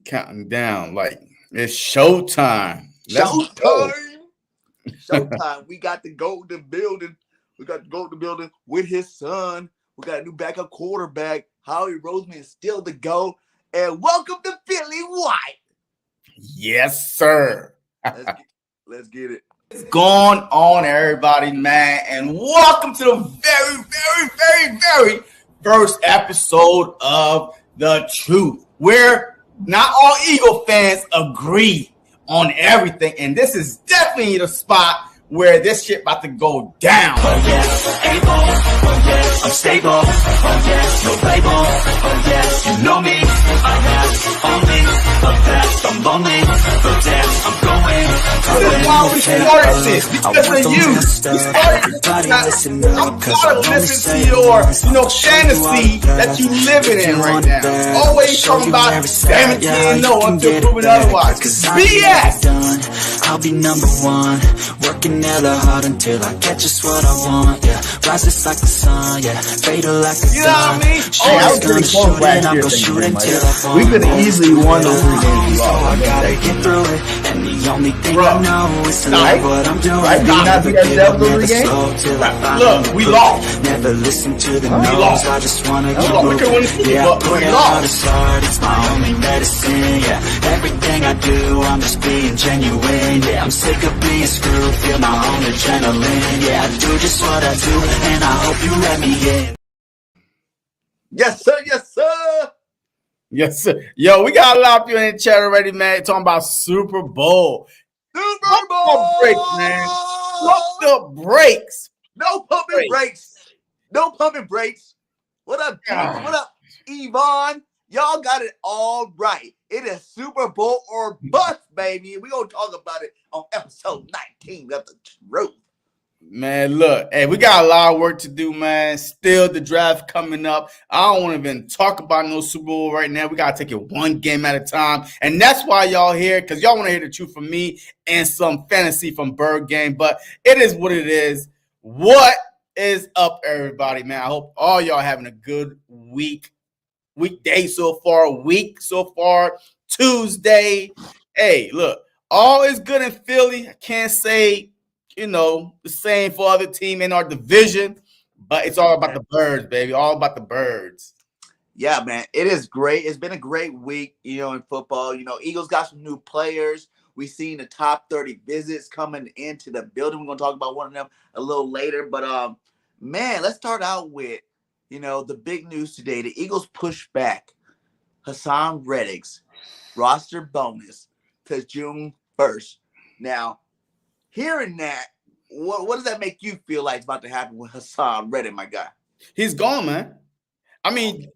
counting down like it's showtime. Let's go. Showtime. We got to go to the building. We got to go to the building with his son. We got a new backup quarterback. Howie Roseman is still the GOAT. And welcome to Philly White. Yes, sir. Let's get it. What's going on, everybody, man? And welcome to the very first episode of The Truth, where not all Eagle fans agree on everything. And this is definitely the spot where this shit about to go down. Oh yes, able. Oh yes, I'm stable. Oh yes, no label. Oh yes, you know me. I have only the best. I'm lonely, but damn, I'm going. This is why we started this, because of you. We started I'm tired of listening to your, fantasy that you living in right now. Always talking about damn it, you know until proven otherwise. BS. I'll be number one, working hella hard until I get just what I want. Yeah, rises like the sun. Yeah, fatal like a gun. I was pretty close last year. We could have easily won those 3 games. I gotta get through it, and the only thing I know is to love what I'm doing. Never give up, never slow till I find. Look, we lost. Never listen to the no's. I just wanna keep moving. Yeah, I put out a start. It's my only medicine. Yeah, everything I do, I'm just being genuine. Yeah, I'm sick of being screwed. Feel my own adrenaline. Yeah, I do just what I do, and I hope you let me in. Yes, sir. Yes, sir. Yes, sir. Yo, we got a lot of people in the chat already, man, talking about Super Bowl. Super Bowl. Break, man. Pump the brakes. No pumping brakes. No pumping brakes. What up, James? What up, Yvonne? Y'all got it all right. It is Super Bowl or bust, baby. We're going to talk about it on episode 19 of The Truth. Man, look, hey, we got a lot of work to do, man. Still the draft coming up. I don't want to even talk about no Super Bowl right now. We got to take it one game at a time. And that's why y'all here, because y'all want to hear the truth from me and some fantasy from BIRDGANG. But it is what it is. What is up, everybody, man? I hope all y'all having a good weekday so far, week so far, Tuesday. Hey, look, all is good in Philly. I can't say, the same for other team in our division, but it's all about the Birds, baby. All about the Birds. Yeah, man, it is great. It's been a great week, in football. Eagles got some new players. We've seen the top 30 visits coming into the building. We're going to talk about one of them a little later. But, man, let's start out with, the big news today. The Eagles push back Haason Reddick's roster bonus to June 1st. Now, hearing that, what does that make you feel like is about to happen with Haason Reddick, my guy? He's gone, man. I mean,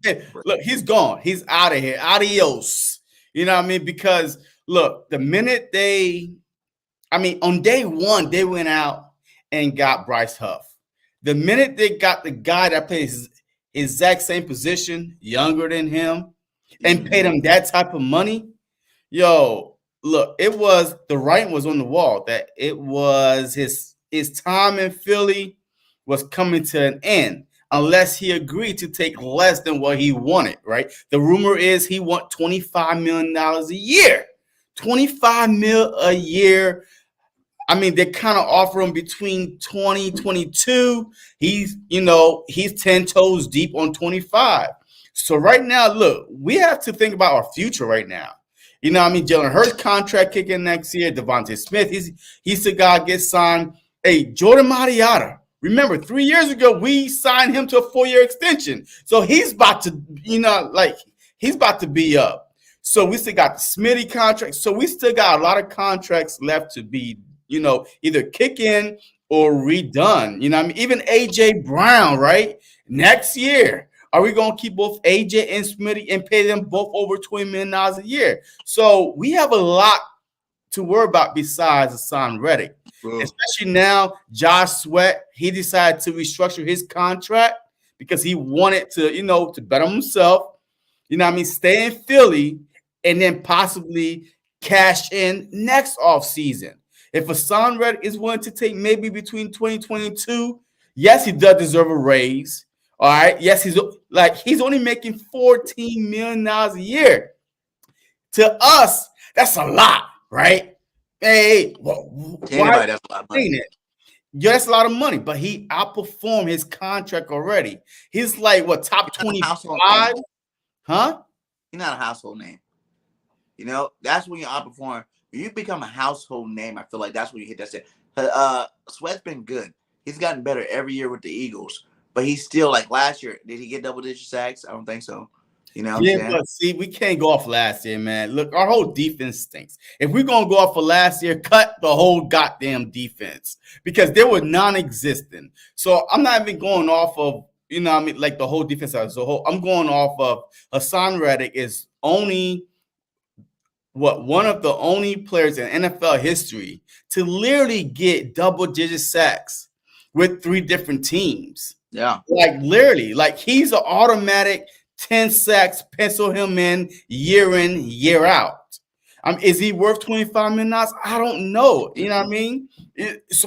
look, he's gone. He's out of here. Adios. You know what I mean? Because, look, the minute on day one, they went out and got Bryce Huff. The minute they got the guy that plays exact same position, younger than him, and paid him that type of money, yo, look, the writing was on the wall that it was his time in Philly was coming to an end unless he agreed to take less than what he wanted, right? The rumor is he want $25 million a year. $25 million a year. I mean, they kind of offer him between 20, 22. He's 10 toes deep on 25. So right now, look, we have to think about our future right now. Jalen Hurts contract kicking next year. Devontae Smith, he's the guy gets signed. Hey, Jordan Mailata. Remember, 3 years ago, we signed him to a 4-year extension. So he's about to, he's about to be up. So we still got the Smitty contract. So we still got a lot of contracts left to be, either kick in or redone. Even A.J. Brown, right? Next year. Are we going to keep both AJ and Smitty and pay them both over $20 million a year? So we have a lot to worry about besides Haason Reddick. Especially now, Josh Sweat, he decided to restructure his contract because he wanted to, to bet on himself, stay in Philly and then possibly cash in next offseason. If Haason Reddick is willing to take maybe between 2022, yes, he does deserve a raise. All right. Yes, he's only making $14 million a year. To us, that's a lot, right? Hey, why That's a lot of money. it? Yeah, that's a lot of money, but he outperformed his contract already. He's like what, top 25? Huh? He's not a household name. You know, that's when you outperform. When you become a household name, I feel like that's when you hit that set. Sweat's been good. He's gotten better every year with the Eagles, but he's still like last year. Did he get double-digit sacks? I don't think so. You know what I'm saying? But see, we can't go off last year, man. Look, our whole defense stinks. If we're going to go off of last year, cut the whole goddamn defense because they were non-existent. So I'm not even going off of, you know what I mean, like the whole defense as a whole. I'm going off of Hassan Reddick is only one of the only players in NFL history to literally get double-digit sacks with 3 different teams. Yeah. Like literally, like he's an automatic 10 sacks, pencil him in, year out. Is he worth $25 million? I don't know. You know what I mean?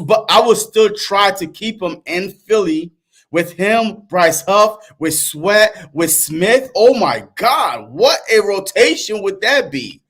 But I would still try to keep him in Philly with him, Bryce Huff, with Sweat, with Smith. Oh my God, what a rotation would that be?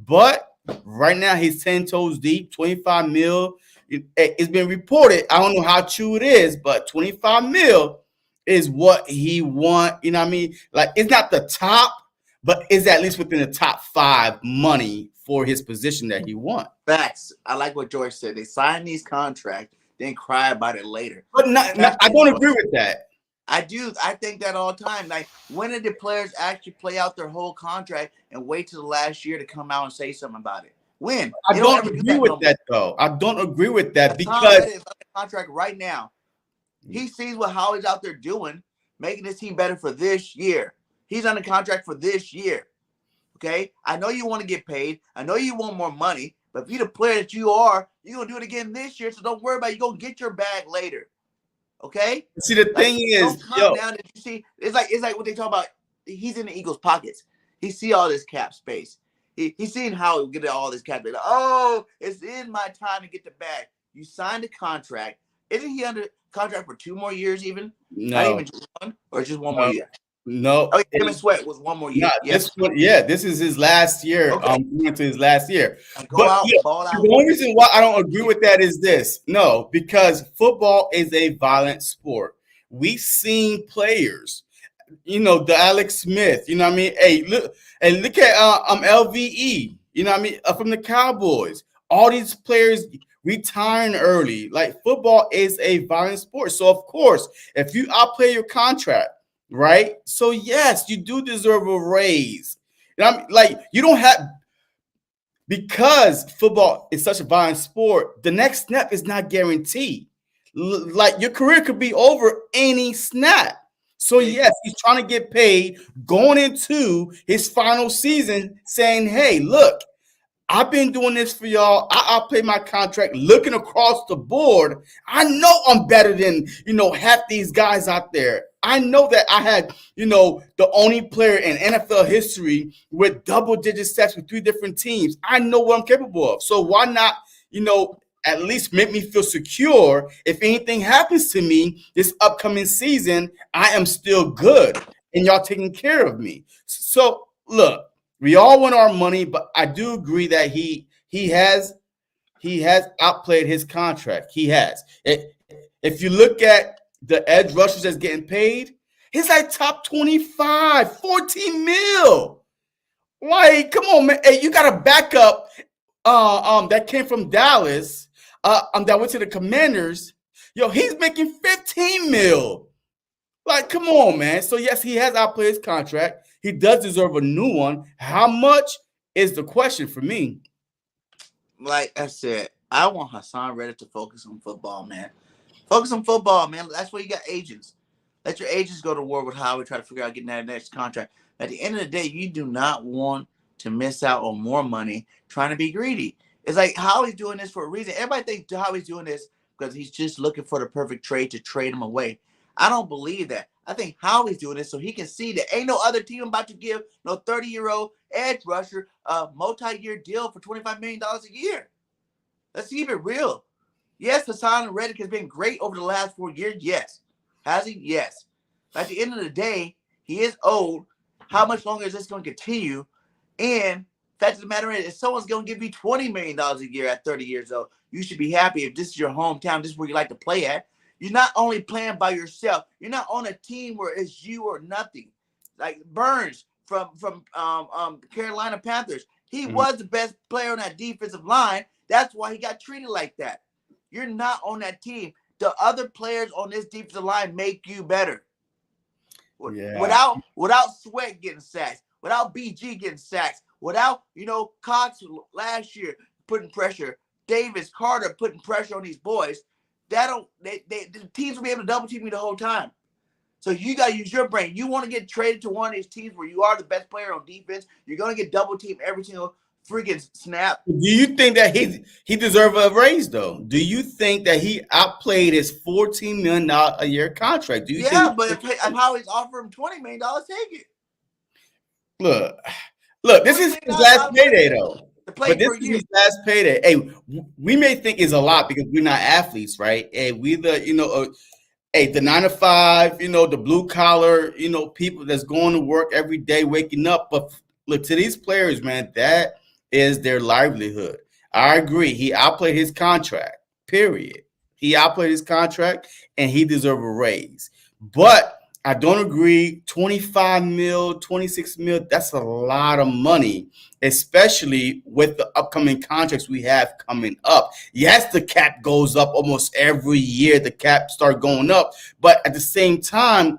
But right now he's 10 toes deep, 25 mil. It's been reported. I don't know how true it is, but 25 mil is what he want. You know what I mean? Like, it's not the top, but it's at least within the top 5 money for his position that he wants. Facts. I like what George said. They sign these contracts, then cry about it later. But I don't agree with that. I do. I think that all the time. Like, when did the players actually play out their whole contract and wait till the last year to come out and say something about it? When? I don't agree with that, though. I don't agree with that because is on the contract right now. He sees what Howie's out there doing, making his team better for this year. He's on the contract for this year. Okay? I know you want to get paid. I know you want more money. But if you're the player that you are, you're going to do it again this year. So don't worry about it. You're going to get your bag later. Okay? See, the thing is, you see, it's like what they talk about. He's in the Eagles' pockets. He see all this cap space. He's seeing how he get all this cap space. Oh, it's in my time to get the bag. You signed a contract. Isn't he under contract for 2 more years even? No. Not even just 1 or just 1 more year? No. Oh, him and Sweat was 1 more year. This is his last year. Okay. Going to his last year. Ball out. The only reason why I don't agree with that is this. No, because football is a violent sport. We've seen players, you know, the Alex Smith, you know what I mean? Hey, look at LVE, you know what I mean, from the Cowboys. All these players retiring early. Like, football is a violent sport. So of course, if you outplay your contract, right? So yes, you do deserve a raise. You know what I mean? Like, you don't have, because football is such a violent sport, the next snap is not guaranteed. Like, your career could be over any snap. So yes, he's trying to get paid going into his final season, saying, hey, look, I've been doing this for y'all. I'll pay my contract. Looking across the board, I know I'm better than, you know, half these guys out there. I know that I had, you know, the only player in NFL history with double-digit sacks with 3 different teams. I know what I'm capable of. So why not, you know, at least make me feel secure? If anything happens to me this upcoming season, I am still good and y'all taking care of me. So look, we all want our money, but I do agree that he has outplayed his contract. He has. If you look at the edge rushers that's getting paid, he's like top 25, 14 mil. Like, come on, man. Hey, you got a backup that came from Dallas, that went to the Commanders. Yo, he's making 15 mil. Like, come on, man. So yes, he has outplayed his contract. He does deserve a new one. How much is the question for me? Like I said, I want Hassan Reddick to focus on football, man. Focus on football, man. That's why you got agents. Let your agents go to war with Howie, try to figure out getting that next contract. At the end of the day, you do not want to miss out on more money trying to be greedy. It's like Howie's doing this for a reason. Everybody thinks Howie's doing this because he's just looking for the perfect trade to trade him away. I don't believe that. I think Howie's doing this so he can see that ain't no other team about to give no 30-year-old edge rusher a multi-year deal for $25 million a year. Let's keep it real. Yes, Hassan Reddick has been great over the last 4 years. Yes. Has he? Yes. But at the end of the day, he is old. How much longer is this going to continue? And Fact of the matter is, if someone's going to give you $20 million a year at 30 years old, you should be happy if this is your hometown, this is where you like to play at. You're not only playing by yourself. You're not on a team where it's you or nothing. Like Burns from Carolina Panthers. He was the best player on that defensive line. That's why he got treated like that. You're not on that team. The other players on this defensive line make you better. Yeah. Without Sweat getting sacks, without BG getting sacks, without, Cox last year putting pressure, Davis, Carter putting pressure on these boys, the teams will be able to double team you the whole time. So you got to use your brain. You want to get traded to one of these teams where you are the best player on defense, you're going to get double teamed every single freaking snap. Do you think that he deserved a raise, though? Do you think that he outplayed his $14 million a year contract? Do you think? But if Howie's offering him $20 million, take it. Look, this is his last payday, though. But this is his last payday. Hey, we may think it's a lot because we're not athletes, right? Hey, we the the 9 to 5, the blue collar, people that's going to work every day, waking up. But look, to these players, man, that is their livelihood. I agree. He outplayed his contract, period. He outplayed his contract, and he deserves a raise. But I don't agree. 25 mil, 26 mil, that's a lot of money, especially with the upcoming contracts we have coming up. Yes, the cap goes up almost every year. The cap start going up. But at the same time,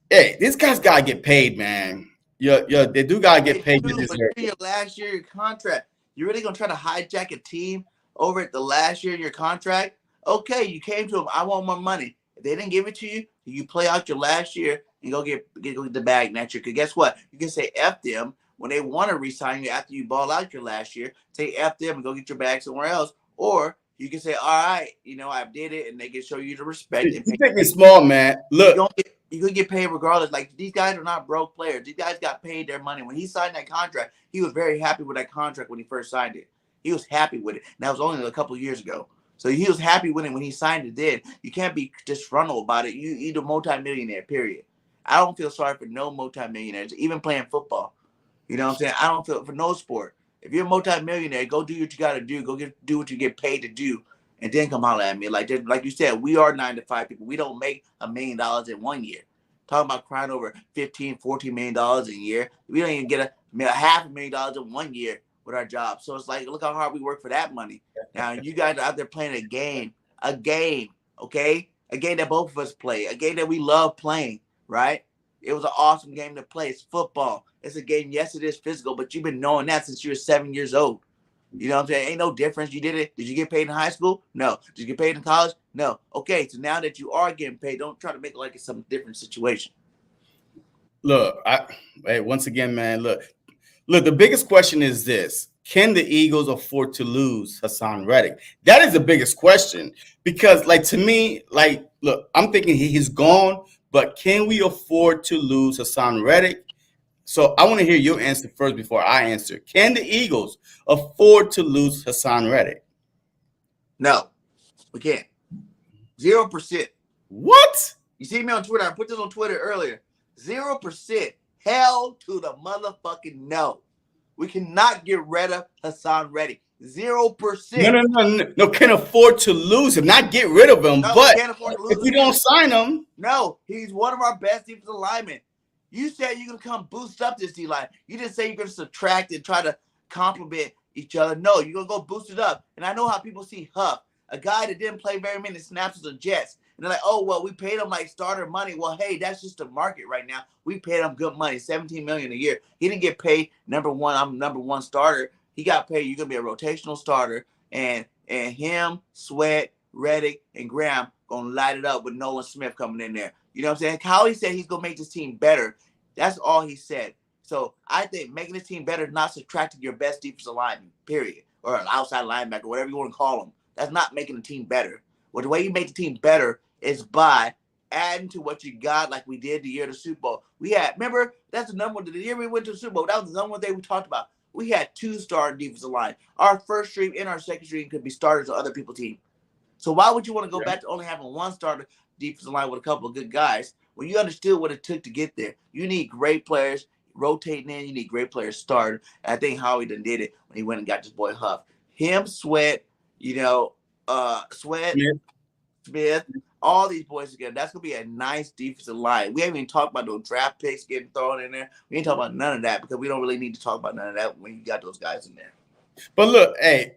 hey, these guys got to get paid, man. They do got to get paid. But your last year, your contract, you're really going to try to hijack a team over at the last year of your contract? Okay, you came to them. I want more money. If they didn't give it to you, you play out your last year and go get the bag next year. Because guess what? You can say F them when they want to resign you after you ball out your last year. Say F them and go get your bag somewhere else. Or you can say, all right, I did it, and they can show you the respect. You think me small, man. Look. You could get paid regardless. Like, these guys are not broke players. These guys got paid their money. When he signed that contract, he was very happy with that contract when he first signed it. He was happy with it. And that was only a couple of years ago. So he was happy with it when he signed it then. You can't be disgruntled about it. You're a multimillionaire, period. I don't feel sorry for no multimillionaires, even playing football. You know what I'm saying? I don't feel for no sport. If you're a multimillionaire, go do what you got to do. Go do what you get paid to do. And then come holler at me. Like you said, we are 9 to 5 people. We don't make $1 million in 1 year. Talking about crying over $15-14 million a year. We don't even get $500,000 in 1 year with our job. So it's like, look how hard we work for that money. Now, you guys are out there playing a game, okay? A game that both of us play, a game that we love playing, right? It was an awesome game to play. It's football. It's a game, yes, it is physical, but you've been knowing that since you were 7 years old. You know what I'm saying? Ain't no difference. You did it. Did you get paid in high school? No. Did you get paid in college? No. Okay, so now that you are getting paid, don't try to make it like it's some different situation. Look, once again, man, look, the biggest question is this. Can the Eagles afford to lose Haason Reddick? That is the biggest question because, to me, look, I'm thinking he's gone, but can we afford to lose Haason Reddick? So I want to hear your answer first before I answer. Can the Eagles afford to lose Haason Reddick? No, we can't. 0%. What? You see me on Twitter. I put this on Twitter earlier. 0%. Hell to the motherfucking no. We cannot get rid of Haason Reddick. 0%. No, can afford to lose him, not get rid of him. No, but can't afford to lose if we don't sign him. No, he's one of our best defensive linemen. You said you're going to come boost up this D-line. You didn't say you're going to subtract and try to complement each other. No, you're going to go boost it up. And I know how people see Huff, a guy that didn't play very many snaps with the Jets. And they're like, oh, well, we paid him like starter money. Well, hey, that's just the market right now. We paid him good money, $17 million a year. He didn't get paid number one. I'm number one starter. He got paid. You're going to be a rotational starter. And him, Sweat, Reddick, and Graham going to light it up with Nolan Smith coming in there. You know what I'm saying? Howie said he's going to make this team better. That's all he said. So I think making this team better is not subtracting your best defensive lineman, period, or an outside linebacker, whatever you want to call them. That's not making the team better. Well, the way you make the team better is by adding to what you got, like we did the year of the Super Bowl. Remember, that's the number one. The year we went to the Super Bowl, that was the number one thing we talked about. We had 2 starting defensive line. Our first string and our second string could be starters on other people's team. So why would you want to go back to only having 1 starter defensive line with a couple of good guys when you understood what it took to get there? You need great players. rotating in. You need great players starting. I think Howie done did it when he went and got this boy Huff. Him, Sweat, Smith, all these boys together. That's gonna be a nice defensive line. We haven't even talked about those draft picks getting thrown in there. We ain't talking about none of that because we don't really need to talk about none of that when you got those guys in there. But look, hey,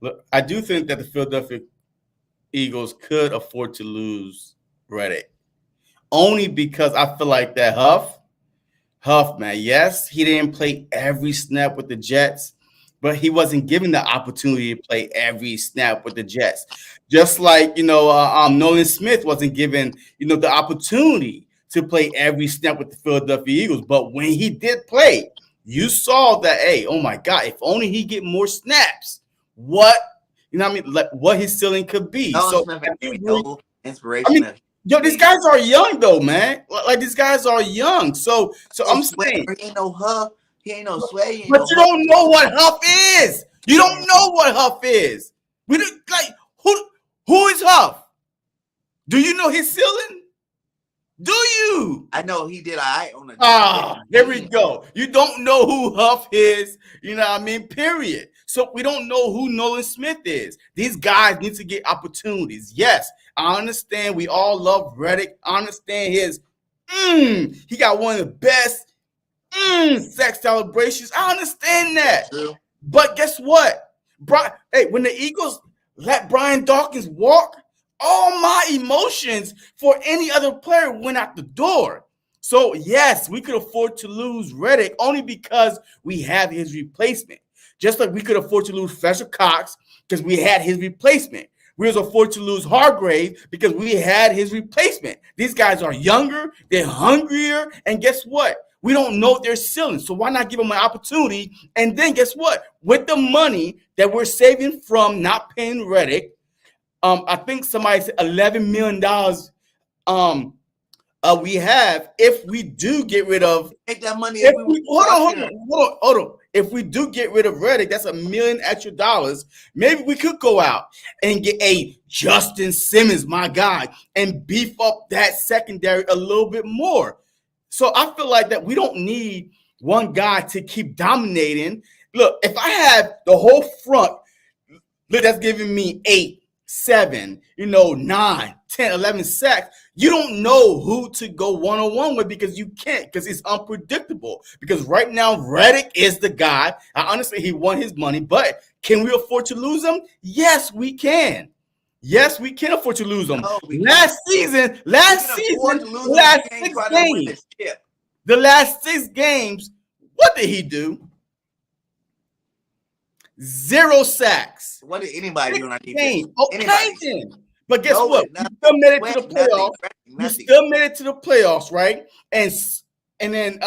look, I do think that the Philadelphia Eagles could afford to lose Reddick. Only because I feel like that Huff, man, yes, he didn't play every snap with the Jets, but he wasn't given the opportunity to play every snap with the Jets. Just like, Nolan Smith wasn't given, the opportunity to play every snap with the Philadelphia Eagles. But when he did play, you saw that, hey, oh my God, if only he get more snaps, what his ceiling could be. Nolan Smith no inspiration. These guys are young though, man. Like these guys are young. So I'm saying he ain't no Huff. He ain't no Sway. But you don't know what Huff is. You don't know what Huff is. We don't, like who is Huff? Do you know his ceiling? Do you? I know he did. On the there we go. You don't know who Huff is. You know what I mean? Period. So we don't know who Nolan Smith is. These guys need to get opportunities. Yes, I understand. We all love Reddick. I understand his. He got one of the best sex celebrations. I understand that. True. But guess what? When the Eagles let Brian Dawkins walk, all my emotions for any other player went out the door. So, yes, we could afford to lose Reddick only because we have his replacement. Just like we could afford to lose Fletcher Cox because we had his replacement. We was afford to lose Hargrave because we had his replacement. These guys are younger, they're hungrier, and guess what? We don't know their ceiling, so why not give them an opportunity? And then guess what? With the money that we're saving from not paying Reddick, I think somebody said $11 million. We have if we do get rid of. Take that money. Hold on. If we do get rid of Reddick, that's $1 million extra dollars. Maybe we could go out and get a Justin Simmons, my guy, and beef up that secondary a little bit more. So I feel like that we don't need one guy to keep dominating. Look, if I have the whole front, look, that's giving me 8, 7, 9, 10, 11 sacks. You don't know who to go one-on-one with because you can't, because it's unpredictable. Because right now, Reddick is the guy. Honestly, he won his money, but can we afford to lose him? Yes, we can. Yes, we can afford to lose them. No, the last 6 games, what did he do? 0 sacks. What did anybody do on our defense? Okay, but guess what? You still made it to the playoffs. You still made it to the playoffs, right? And then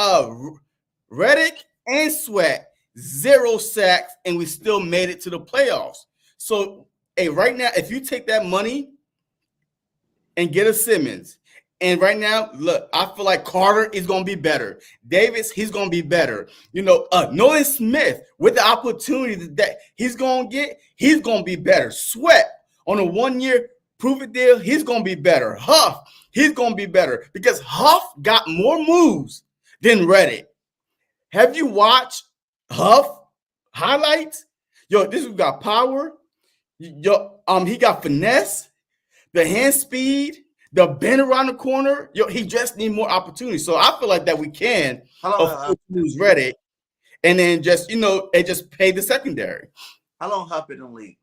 Reddick and Sweat, 0 sacks, and we still made it to the playoffs. So, hey, right now, if you take that money and get a Simmons, and right now, look, I feel like Carter is going to be better. Davis, he's going to be better. Nolan Smith, with the opportunity that he's going to get, he's going to be better. Sweat, on a 1-year prove-it deal, he's going to be better. Huff, he's going to be better because Huff got more moves than Reddick. Have you watched Huff highlights? This guy got power. He got finesse, the hand speed, the bend around the corner. He just need more opportunities. So I feel like that we can afford to lose Reddick, and then just just pay the secondary. How long Huff been in the league?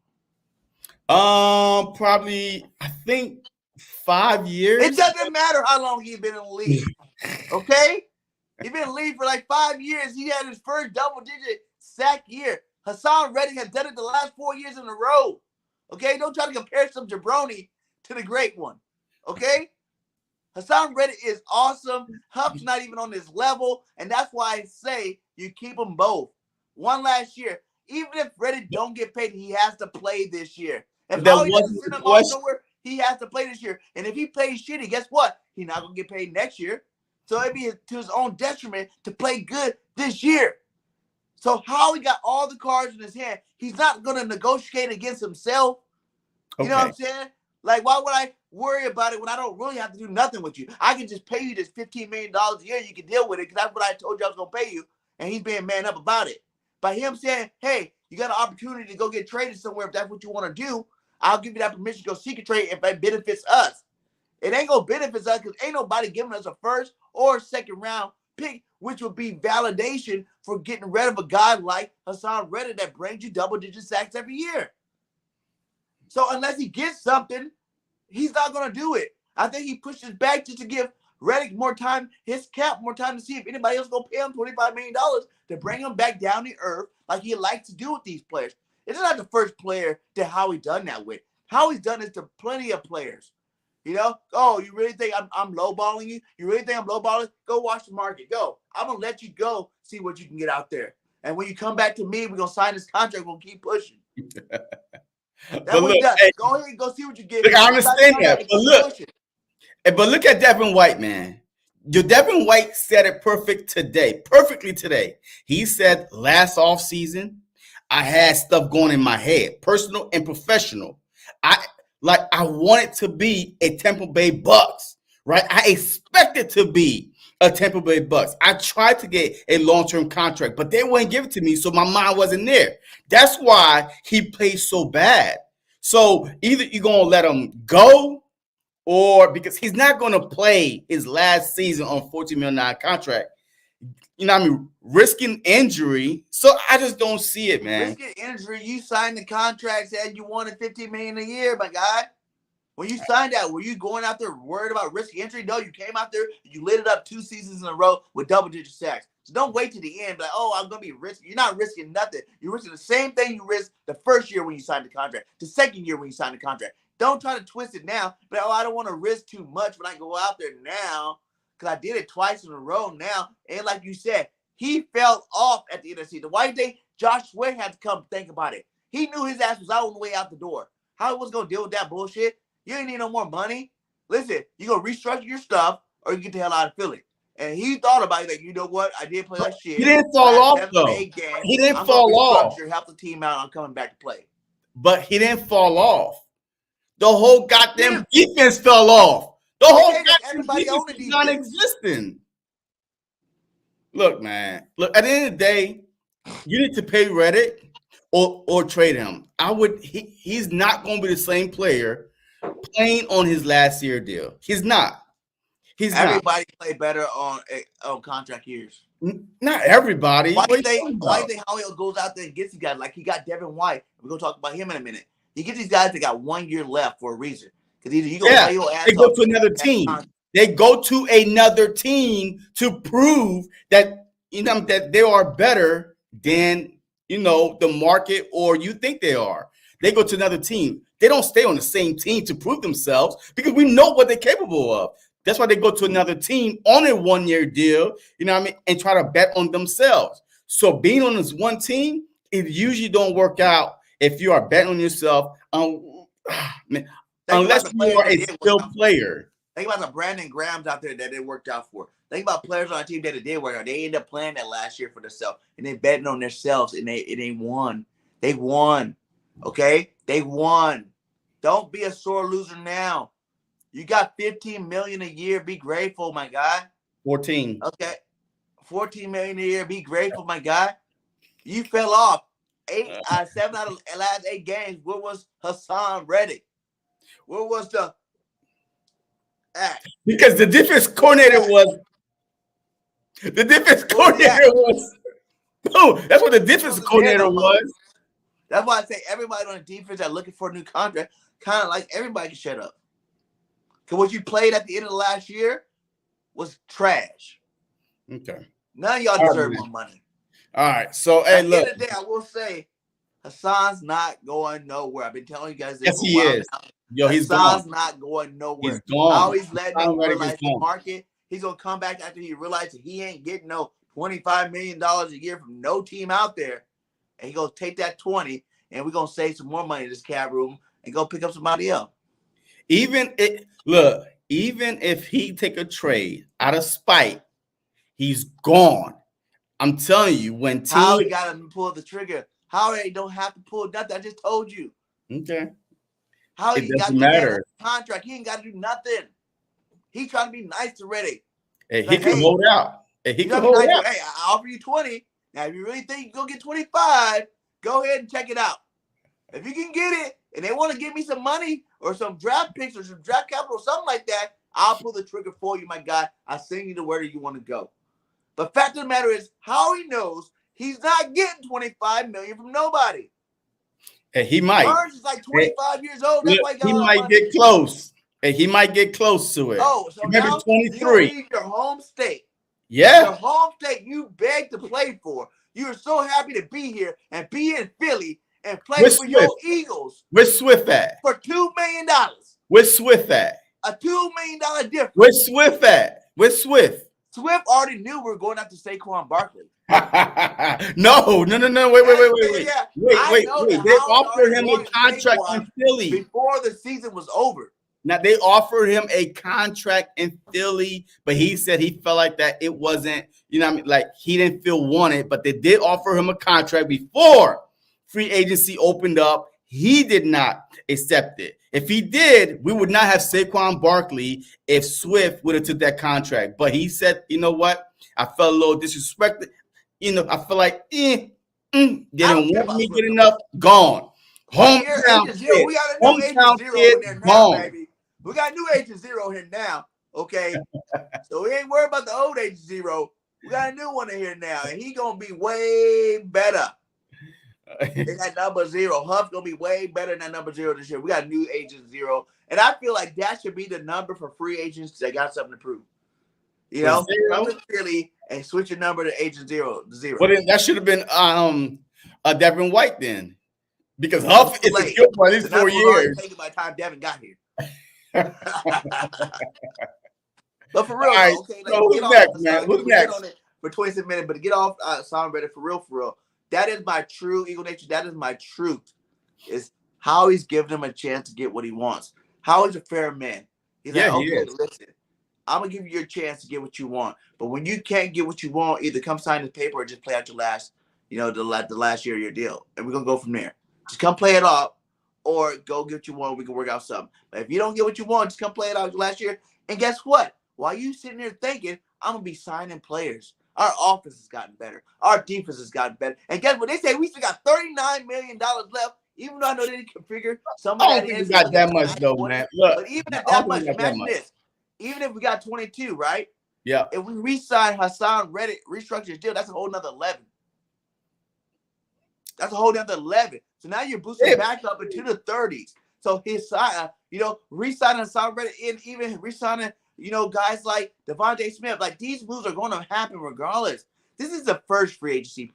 Probably I think 5 years. It doesn't matter how long he's been in the league. Okay, he's been in the league for like 5 years. He had his first double-digit sack year. Hassan Reddick has done it the last 4 years in a row. Okay, don't try to compare some jabroni to the great one. Okay, Hassan Reddick is awesome. Huff's not even on this level, and that's why I say you keep them both. One last year, even if Reddick don't get paid, he has to play this year. If Howie doesn't send him off nowhere, he has to play this year. And if he plays shitty, guess what? He's not gonna get paid next year. So it'd be to his own detriment to play good this year. So Howie got all the cards in his hand. He's not gonna negotiate against himself. You know what I'm saying? Like, why would I worry about it when I don't really have to do nothing with you? I can just pay you this $15 million a year. You can deal with it because that's what I told you I was going to pay you. And he's being man up about it. By him saying, hey, you got an opportunity to go get traded somewhere if that's what you want to do, I'll give you that permission to go seek a trade if it benefits us. It ain't going to benefit us because ain't nobody giving us a first or second round pick, which would be validation for getting rid of a guy like Hassan Reddick that brings you double-digit sacks every year. So unless he gets something, he's not going to do it. I think he pushes back just to give Reddick more time, his cap more time to see if anybody else is going to pay him $25 million to bring him back down to earth like he likes to do with these players. It's not the first player that Howie done that with. Howie's done this to plenty of players. You know, oh, you really think I'm lowballing you? You really think I'm lowballing? Go watch the market. Go. I'm going to let you go see what you can get out there. And when you come back to me, we're going to sign this contract. We're going to keep pushing. That's what he does. Hey, go ahead and go see what you get. Look, I understand that. But look at Devin White, man. Your Devin White said it perfectly today. He said last offseason, I had stuff going in my head, personal and professional. I wanted to be a Tampa Bay Bucks, right? I expected to be a Tampa Bay Bucks. I tried to get a long-term contract, but they wouldn't give it to me, so my mind wasn't there. That's why he plays so bad. So either you're going to let him go, or because he's not going to play his last season on $14 million contract. You know what I mean? Risking injury. So I just don't see it, man. Risking injury. You signed the contract, said you wanted $15 million a year, my guy. When you signed that, were you going out there worried about risking injury? No, you came out there and you lit it up 2 seasons in a row with double-digit sacks. So don't wait to the end. Like, oh, I'm going to be risking. You're not risking nothing. You're risking the same thing you risked the first year when you signed the contract, the second year when you signed the contract. Don't try to twist it now. But, oh, I don't want to risk too much when I go out there now because I did it twice in a row now. And like you said, he fell off at the end of the season. Why did Josh Sweat had to come think about it? He knew his ass was out on the way out the door. How he was going to deal with that bullshit? You ain't need no more money. Listen, you going to restructure your stuff or you get the hell out of Philly. And he thought about it like, you know what? I did play that shit. He didn't fall off, though. He didn't fall off. Help the team out. I'm coming back to play. But he didn't fall off. The whole goddamn defense fell off. The whole goddamn defense is non-existent. Look, man. Look, at the end of the day, you need to pay Reddick or trade him. He's not going to be the same player playing on his last year deal. He's not. Everybody play better on contract years. Not everybody. Why do you think Howie goes out there and gets these guys? Like he got Devin White. We're gonna talk about him in a minute. He gets these guys that got 1 year left for a reason. Because either you play your ass. They go to another team. They go to another team to prove that that they are better than the market or you think they are. They go to another team. They don't stay on the same team to prove themselves because we know what they're capable of. That's why they go to another team on a 1 year deal, and try to bet on themselves. So being on this one team, it usually don't work out if you are betting on yourself, unless you are a skilled player. Think about the Brandon Grahams out there that it worked out for. Think about players on a team that it did work out. They ended up playing that last year for themselves, and they betting on themselves, and they won. They won. Okay? They won. Don't be a sore loser now. You got $15 million a year. Be grateful, my guy. 14. Okay. $14 million a year. Be grateful, my guy. You fell off. 7 out of the last 8 games. Where was Hassan Reddick? Where was the because the defense coordinator was that's what the defense coordinator was. That's why I say everybody on the defense that looking for a new contract, kind of like everybody can shut up. Because what you played at the end of the last year was trash. Okay. None of y'all deserve more money. All right. So, hey, look. At the end of the day, I will say Hassan's not going nowhere. I've been telling you guys this. Yes, he is. Yo, he's gone. Hassan's not going nowhere. He's gone. Always letting him realize the market. He's going to come back after he realizes he ain't getting no $25 million a year from no team out there. And he's going to take that 20, and we're going to save some more money in this cap room and go pick up somebody else. Even if he take a trade out of spite, he's gone. I'm telling you, when Howie got him to pull the trigger. Howie don't have to pull nothing. I just told you. Okay. Howie got doesn't the man matter. on contract. He ain't got to do nothing. He trying to be nice to Riddick. Hey, he can hold out. Hey, he can hold out. Hey, I offer you 20. Now, if you really think you go get 25, go ahead and check it out. If you can get it and they want to give me some money or some draft picks or some draft capital or something like that, I'll pull the trigger for you, my guy. I'll send you to where you want to go. But fact of the matter is, Howie knows he's not getting $25 million from nobody. Hey, he might. Burns is like 25 years old. That's why he might get close. Hey, he might get close to it. Oh, so remember now 23. You leave your home state. Yeah. Your home state you begged to play for. You are so happy to be here and be in Philly and play for your Eagles. Where's Swift at? For $2 million. Where's Swift at? A $2 million difference. Where's Swift at? Where's Swift? Swift already knew we were going after Saquon Barkley. No. Wait. Yeah. Wait. They offered him a contract in Philly before the season was over. Now, they offered him a contract in Philly, but he said he felt like that it wasn't, you know what I mean? Like, he didn't feel wanted, but they did offer him a contract before free agency opened up. He did not accept it. If he did, we would not have Saquon Barkley if Swift would have took that contract. But he said, you know what? I felt a little disrespected. You know, I feel like, they didn't want me good enough. Gone. Hometown kid. We got a new Agent Zero in there now, baby. We got a new Agent Zero here now, okay? So we ain't worried about the old Agent Zero. We got a new one in here now, and he gonna be way better. That number 0. Huff's gonna be way better than that number 0 this year. We got a new Agent Zero, and I feel like that should be the number for free agents that got something to prove. You know, come to Philly and switch your number to Agent Zero. Well, then that should have been Devin White then, because Huff is a skill for at least 4 years. Taken by the time Devin got here. But for real, right, okay. Like, so who's next, man? Who's next? On it for 26 minutes, but to get off Sound Ready for real. That is my true Eagle Nature. That is my truth. Is how he's giving him a chance to get what he wants. How he's a fair man. He's like, okay, listen, I'm gonna give you your chance to get what you want. But when you can't get what you want, either come sign the paper or just play out your last, the last year of your deal, and we're gonna go from there. Just come play it off, or go get what you want. We can work out something. But if you don't get what you want, just come play it out last year. And guess what? While you sitting there thinking, I'm gonna be signing players. Our offense has gotten better. Our defense has gotten better. And guess what? They say we still got $39 million left. Even though I know they didn't configure some of that. I don't think we got that much though, man. Look, but even if that much, imagine this. Even if we got 22, right? Yeah. If we re-sign Hassan Reddick, restructure his deal, that's a whole nother 11. That's a whole nother 11. So now you're boosting back up into the 30s. So his re-signing Hassan Reddick and even re-signing, guys like Devontae Smith, like these moves are going to happen regardless. This is the first free agency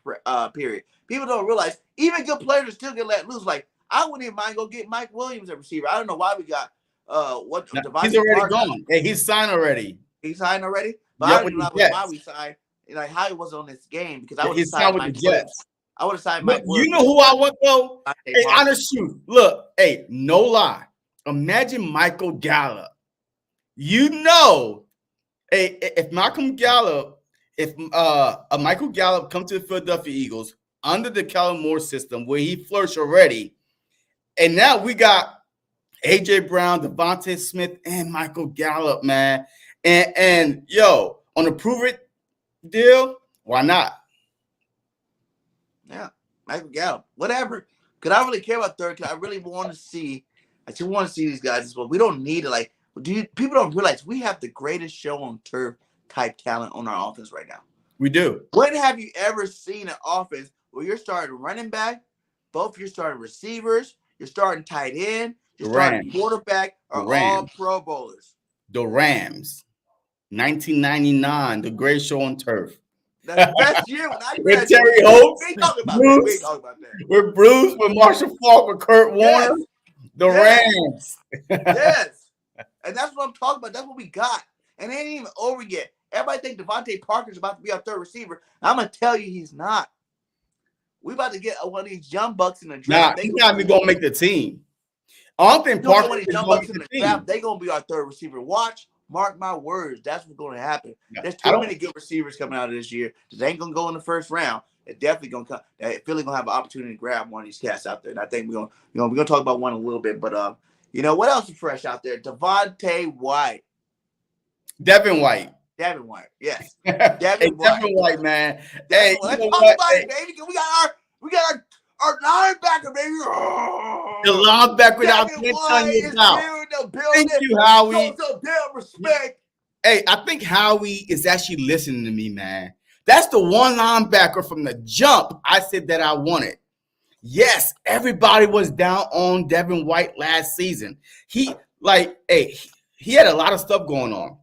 period. People don't realize even good players are still get let loose. Like I wouldn't even mind go get Mike Williams at receiver. I don't know why we got Devontae he's already gone. Hey, he's signed already. He signed already? But I don't know why we signed. Like how he wasn't on this game because I would have signed Mike Williams. I would have signed Mike Williams. You know who I want though? Hey, honest truth. Look, hey, no lie. Imagine Michael Gallup. Hey, if Michael Gallup come to the Philadelphia Eagles under the Kellen Moore system where he flourished already, and now we got AJ Brown, Devontae Smith, and Michael Gallup, man. And on a prove it deal, why not? Yeah, Michael Gallup, whatever. Because I don't really care about third. Because I really want to see. I just want to see these guys as well. We don't need it. People don't realize we have the greatest show on turf type talent on our offense right now. We do. When have you ever seen an offense where you're starting running back, both you're starting receivers, you're starting tight end, you're starting quarterback, are all Pro Bowlers? The Rams, 1999, the great show on turf. That's the best year when I with Terry Holtz, we ain't talking about that. We ain't talking about that. With Bruce, with Marshall Faulk, with Kurt Warner, the Rams. Yes. And that's what I'm talking about. That's what we got. And it ain't even over yet. Everybody think Devontae Parker's about to be our third receiver. I'm going to tell you he's not. We about to get one of these young bucks in the draft. He's not even going to make the team. I don't think Parker is going to make the team. They're going to be our third receiver. Watch. Mark my words. That's what's going to happen. There's too many good receivers coming out of this year. They ain't going to go in the first round. They're definitely going to come. Philly going to have an opportunity to grab one of these cats out there. And I think we're going to talk about one a little bit. But You know what else is fresh out there? Devontae White. Devin White. Devin White, yes. Devin White, man. Hey, let's talk about it, baby. We got our linebacker, baby. The linebacker without Devin White is here in the building. Thank you, Howie. Show some damn respect. Hey, I think Howie is actually listening to me, man. That's the one linebacker from the jump I said that I wanted. Yes, everybody was down on Devin White last season. He had a lot of stuff going on,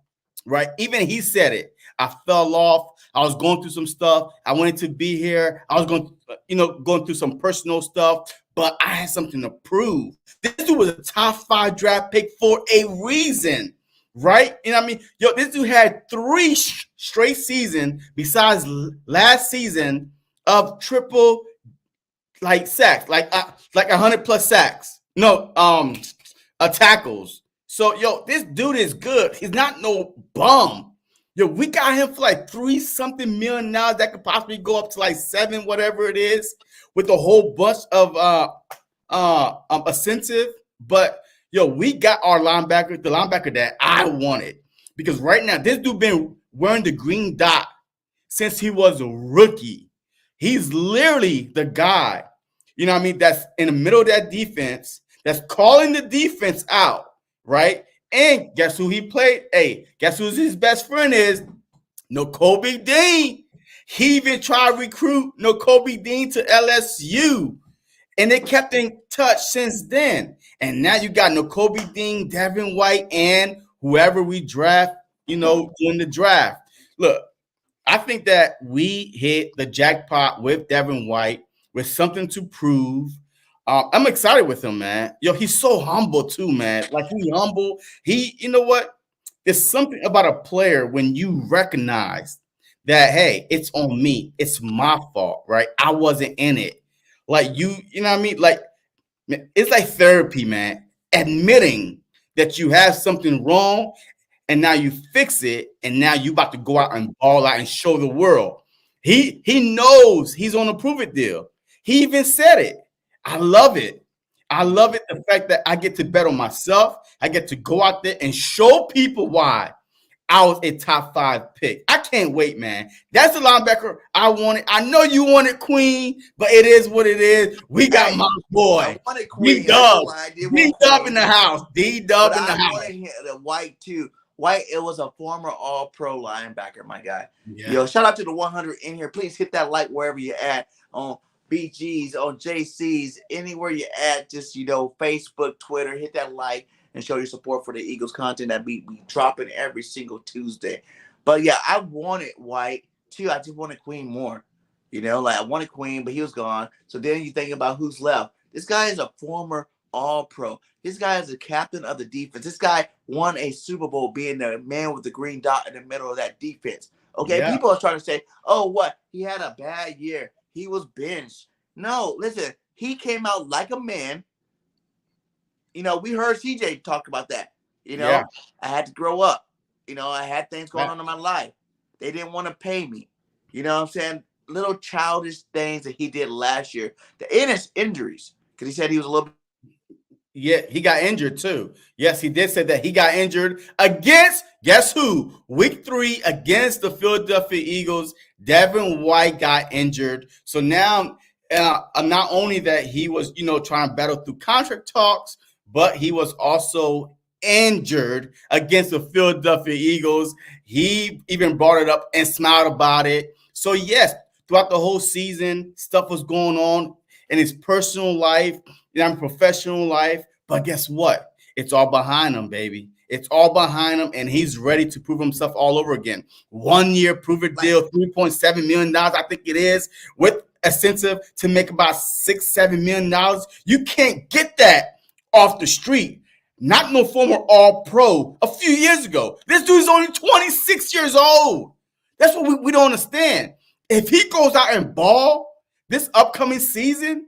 right? Even he said it. I fell off. I was going through some stuff. I wanted to be here. I was going through some personal stuff, but I had something to prove. This dude was a top 5 draft pick for a reason, right? You know what I mean? Yo, this dude had 3 straight seasons besides last season of triple sacks, like 100 plus sacks. No, tackles. So, this dude is good. He's not no bum. We got him for like $3-something million that could possibly go up to like 7, whatever it is, with a whole bunch of incentive. But we got our linebacker, the linebacker that I wanted, because right now this dude been wearing the green dot since he was a rookie. He's literally the guy, that's in the middle of that defense, that's calling the defense out, right? And guess who he played? Hey, guess who his best friend is? Nakobe Dean. He even tried to recruit Nakobe Dean to LSU. And they kept in touch since then. And now you got Nakobe Dean, Devin White, and whoever we draft, during the draft. Look, I think that we hit the jackpot with Devin White with something to prove. I'm excited with him, man. He's so humble too, man. Like, he's humble. You know what? There's something about a player when you recognize that, hey, it's on me. It's my fault, right? I wasn't in it. Like, you know what I mean? Like, it's like therapy, man. Admitting that you have something wrong and now you fix it, and now you about to go out and ball out and show the world. He knows he's on a prove it deal. He even said it. I love it. I love it. The fact that I get to bet on myself. I get to go out there and show people why I was a top 5 pick. I can't wait, man. That's the linebacker I wanted. I know you wanted Queen, but it is what it is. We got my boy. D-Dub. D-Dub in the house. D-Dub in the house. I wanted the White too. White, it was a former all-pro linebacker, my guy. Yeah. Yo, shout out to the 100 in here. Please hit that like wherever you're at, on BGs, on JCs, anywhere you're at. Just, Facebook, Twitter, hit that like and show your support for the Eagles content that we dropping every single Tuesday. But yeah, I wanted White too. I just wanted Queen more. I wanted Queen, but he was gone. So then you think about who's left. This guy is a former all-pro. This guy is the captain of the defense. This guy won a Super Bowl being the man with the green dot in the middle of that defense. Okay, yeah. People are trying to say, oh, what? He had a bad year. He was benched. No, listen, he came out like a man. We heard CJ talk about that. I had to grow up. I had things going on in my life. They didn't want to pay me. You know what I'm saying? Little childish things that he did last year. And his injuries, because he said he was a little bit. Yeah, he got injured too. Yes, he did say that he got injured against, guess who? Week 3 against the Philadelphia Eagles. Devin White got injured. So now, not only that he was, trying to battle through contract talks, but he was also injured against the Philadelphia Eagles. He even brought it up and smiled about it. So yes, throughout the whole season, stuff was going on in his personal life, professional life. But guess what? It's all behind him, baby. It's all behind him, and he's ready to prove himself all over again. 1 year prove-it deal, $3.7 million, I think it is, with incentive to make about $6-7 million. You can't get that off the street. Not no former all-pro a few years ago. This dude's only 26 years old. That's what we don't understand. If he goes out and ball this upcoming season,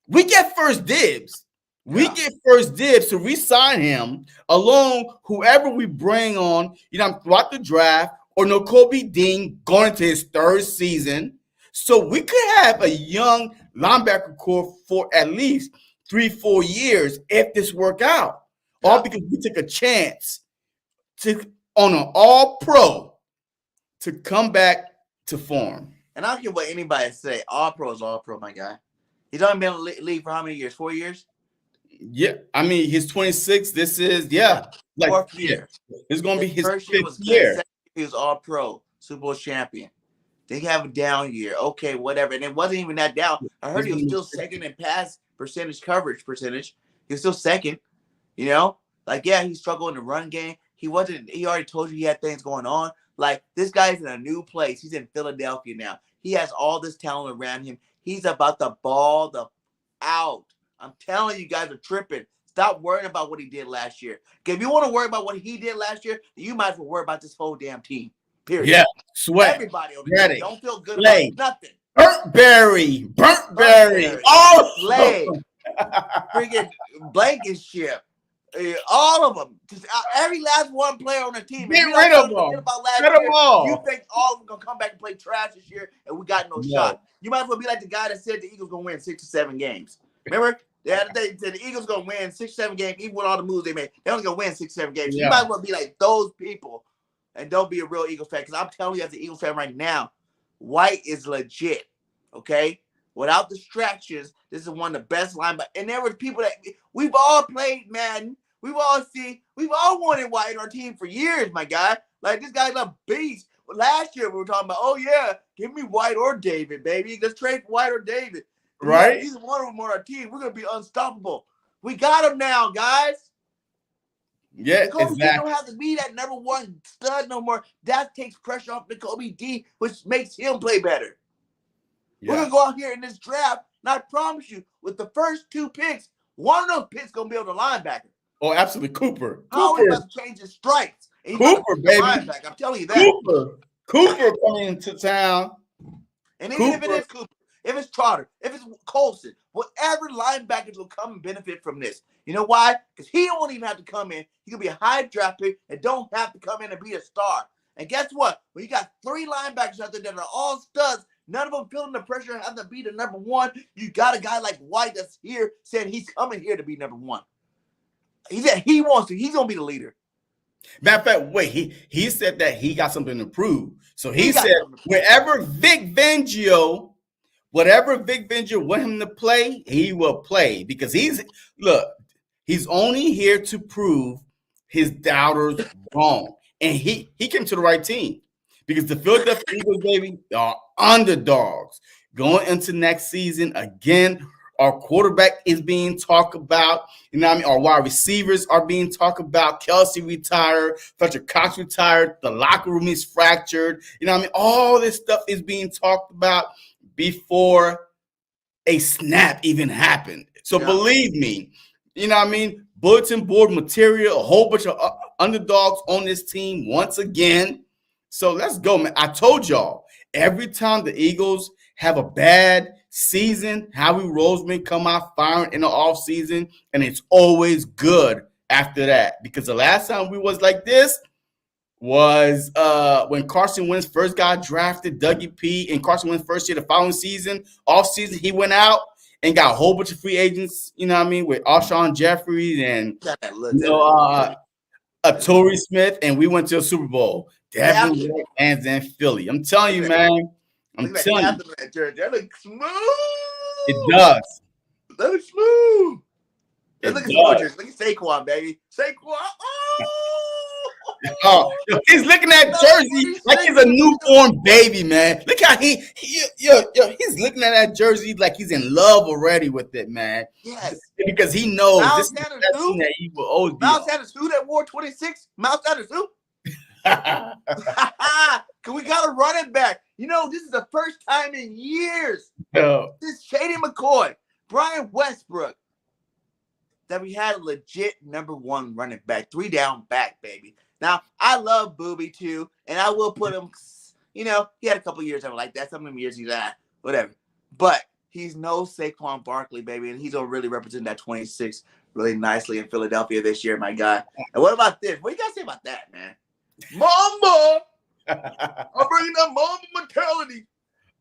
we get first dibs. We get first dibs to re-sign him along whoever we bring on, throughout the draft, or Nakobe Dean going into his 3rd season. So we could have a young linebacker core for at least 3-4 years if this work out. all because we took a chance on an all-pro to come back to form. And I don't care what anybody say. All-pro is all-pro, my guy. He's only been in the league for how many years? 4 years? Yeah, I mean, he's 26. This is, like, fourth year. It's going to be his first year fifth year. Second year he was all-pro, Super Bowl champion. Then he have a down year. Okay, whatever. And it wasn't even that down. I heard he was still second in pass coverage percentage. He was still second. You know? Like, yeah, he struggled in the run game. He already told you he had things going on. Like, this guy's in a new place. He's in Philadelphia now. He has all this talent around him. He's about to ball the out. I'm telling you, guys are tripping. Stop worrying about what he did last year. If you want to worry about what he did last year, you might as well worry about this whole damn team. Period. Yeah, Sweat. Everybody on the team. Don't feel good Slay. about nothing. Burnt Berry. Oh, Slay. Freaking Blankenship. All of them. Just every last one player on the team. Get rid of them. Get them all. You think all of them going to come back and play trash this year and we got no shot. You might as well be like the guy that said the Eagles going to win 6 or 7 games. Remember? The other day said the Eagles going to win 6 or 7 games even with all the moves they made. They're only going to win 6 or 7 games. Yeah. You might as well be like those people and don't be a real Eagles fan. Because I'm telling you as an Eagles fan right now, White is legit. Okay? Without distractions, this is one of the best linebackers. And there were people that we've all played Madden. We've all wanted White on our team for years, my guy. Like, this guy's a beast. Last year, we were talking about, oh, yeah, give me White or David, baby. Let's trade for White or David. Right? He's one of them on our team. We're going to be unstoppable. We got him now, guys. Yeah, Kobe exactly. D don't have to be that number one stud no more. That takes pressure off the Kobe D, which makes him play better. Yeah. We're going to go out here in this draft, and I promise you, with the first 2 picks, one of those picks going to be able to linebacker. Oh, absolutely. Cooper. How are we about to change his stripes? Cooper, baby. I'm telling you that. Cooper coming into town. And even if it is Cooper, if it's Trotter, if it's Colson, whatever linebackers will come and benefit from this. You know why? Because he won't even have to come in. He could be a high draft pick and don't have to come in and be a star. And guess what? When you got 3 linebackers out there that are all studs, none of them feeling the pressure and having to be the number one. You got a guy like White that's here saying he's coming here to be number one. He said he wants to. He's going to be the leader. Matter of fact, wait, he said that he got something to prove. So he said whatever Vic Fangio want him to play, he will play. Because he's only here to prove his doubters wrong. And he came to the right team. Because the Philadelphia Eagles, baby, are underdogs. Going into next season again. Our quarterback is being talked about. You know what I mean? Our wide receivers are being talked about. Kelsey retired. Fletcher Cox retired. The locker room is fractured. You know what I mean? All this stuff is being talked about before a snap even happened. So believe me, you know what I mean? Bulletin board material, a whole bunch of underdogs on this team once again. So let's go, man. I told y'all, every time the Eagles have a bad season, Howie Roseman come out firing in the offseason, and it's always good after that. Because the last time we was like this was when Carson Wentz first got drafted, Dougie P, and Carson Wentz first year, the following season, offseason, he went out and got a whole bunch of free agents, you know what I mean, with Alshon Jeffries and Torrey Smith, and we went to a Super Bowl. Definitely fans in Philly. I'm telling you, man. I'm telling you. That looks smooth. It does. That looks smooth. Look at gorgeous. Look at Saquon, baby. Saquon. Oh, he's looking at jersey like he's a newborn baby, man. Look how he's looking at that jersey like he's in love already with it, man. Yes. Because he knows Miles this is the best thing that he will always be. Miles Sanders, who that wore 26? Miles Sanders, who? We got a running back. You know, this is the first time in years since Shady McCoy, Brian Westbrook, that we had a legit number 1 running back, 3 down back, baby. Now, I love Booby too, and I will put him, you know, he had a couple years like that. Some of them years he's whatever. But he's no Saquon Barkley, baby, and he's going to really represent that 26 really nicely in Philadelphia this year, my guy. And what about this? What do you guys say about that, man? Mamba! I'm bringing that Mamba mentality.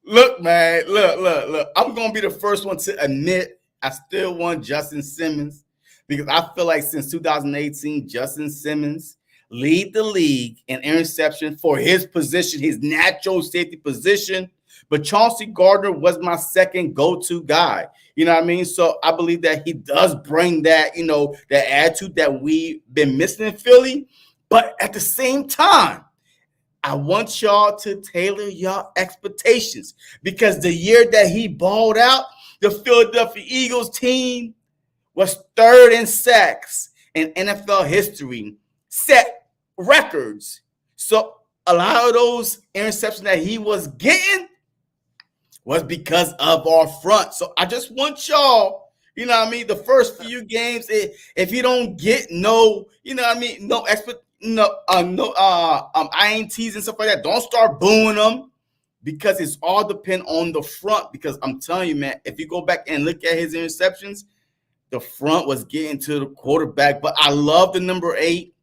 Look, man, look. I'm going to be the first one to admit I still want Justin Simmons. because I feel like since 2018, Justin Simmons lead the league in interception for his position, his natural safety position. But Chauncey Gardner was my second go-to guy. You know what I mean? So I believe that he does bring that, you know, that attitude that we've been missing in Philly. But at the same time, I want y'all to tailor y'all expectations, because the year that he balled out, the Philadelphia Eagles team was third in sacks in NFL history, set records. So a lot of those interceptions that he was getting was because of our front. So I just want y'all, you know what I mean, the first few games, if you don't get no, you know what I mean, no INTs and stuff like that, don't start booing them, because it's all depend on the front. Because I'm telling you, man, if you go back and look at his interceptions, the front was getting to the quarterback. But I love the number 8.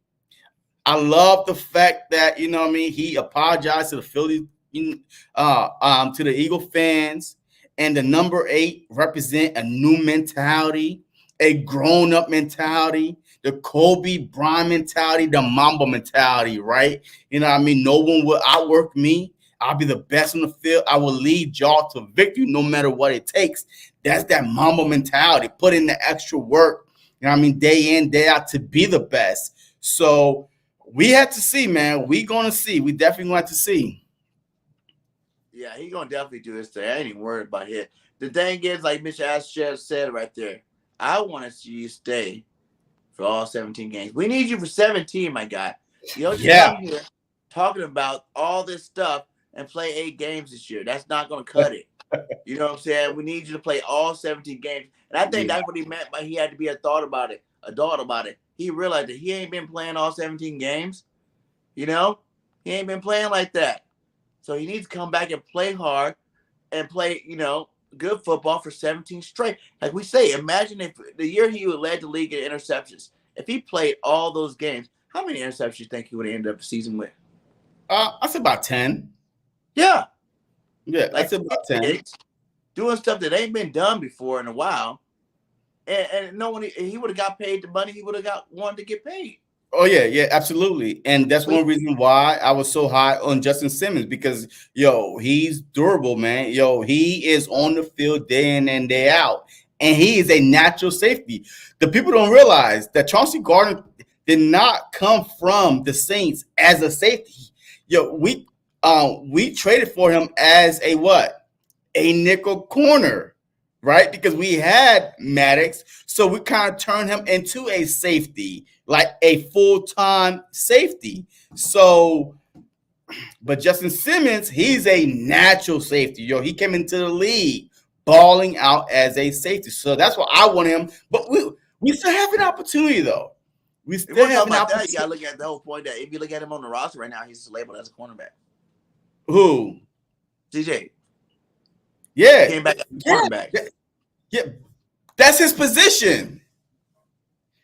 I love the fact that, you know what I mean, he apologized to the Philly, to the Eagle fans. And the number 8 represent a new mentality, a grown-up mentality, the Kobe Bryant mentality, the Mamba mentality, right? You know what I mean? No one will outwork me. I'll be the best on the field. I will lead y'all to victory no matter what it takes. That's that Mamba mentality. Put in the extra work, you know what I mean, day in, day out, to be the best. So we have to see, man. We going to see. We definitely going to see. Yeah, he going to definitely do this thing. I ain't even worried about it. The thing is, like Mr. Ashchev said right there, I want to see you stay for all 17 games. We need you for 17, my guy. You don't just come here talking about all this stuff and play 8 games this year. That's not going to cut it. You know what I'm saying? We need you to play all 17 games. And I think that's what he meant by he had to be adult about it. He realized that he ain't been playing all 17 games. You know? He ain't been playing like that. So he needs to come back and play hard and play, you know, good football for 17 straight. Like we say, imagine if the year he led the league in interceptions, if he played all those games, how many interceptions do you think he would have ended up the season with? I said about 10. Yeah. Yeah, like, that's about 10. Doing stuff that ain't been done before in a while. And no one, he would have got paid the money he would have wanted to get paid. Oh, yeah, absolutely. And that's one reason why I was so high on Justin Simmons, because, he's durable, man. He is on the field day in and day out, and he is a natural safety. The people don't realize that Chauncey Gardner did not come from the Saints as a safety. We traded for him as a what? A nickel corner, right? Because we had Maddox, so we kind of turned him into a safety, like a full-time safety. So, but Justin Simmons, he's a natural safety. He came into the league balling out as a safety. So that's why I want him. But we still have an opportunity, though. We still have an opportunity. You got to look at the whole point that if you look at him on the roster right now, he's labeled as a cornerback. Who? DJ. Yeah. He came back as a cornerback. Yeah. That's his position.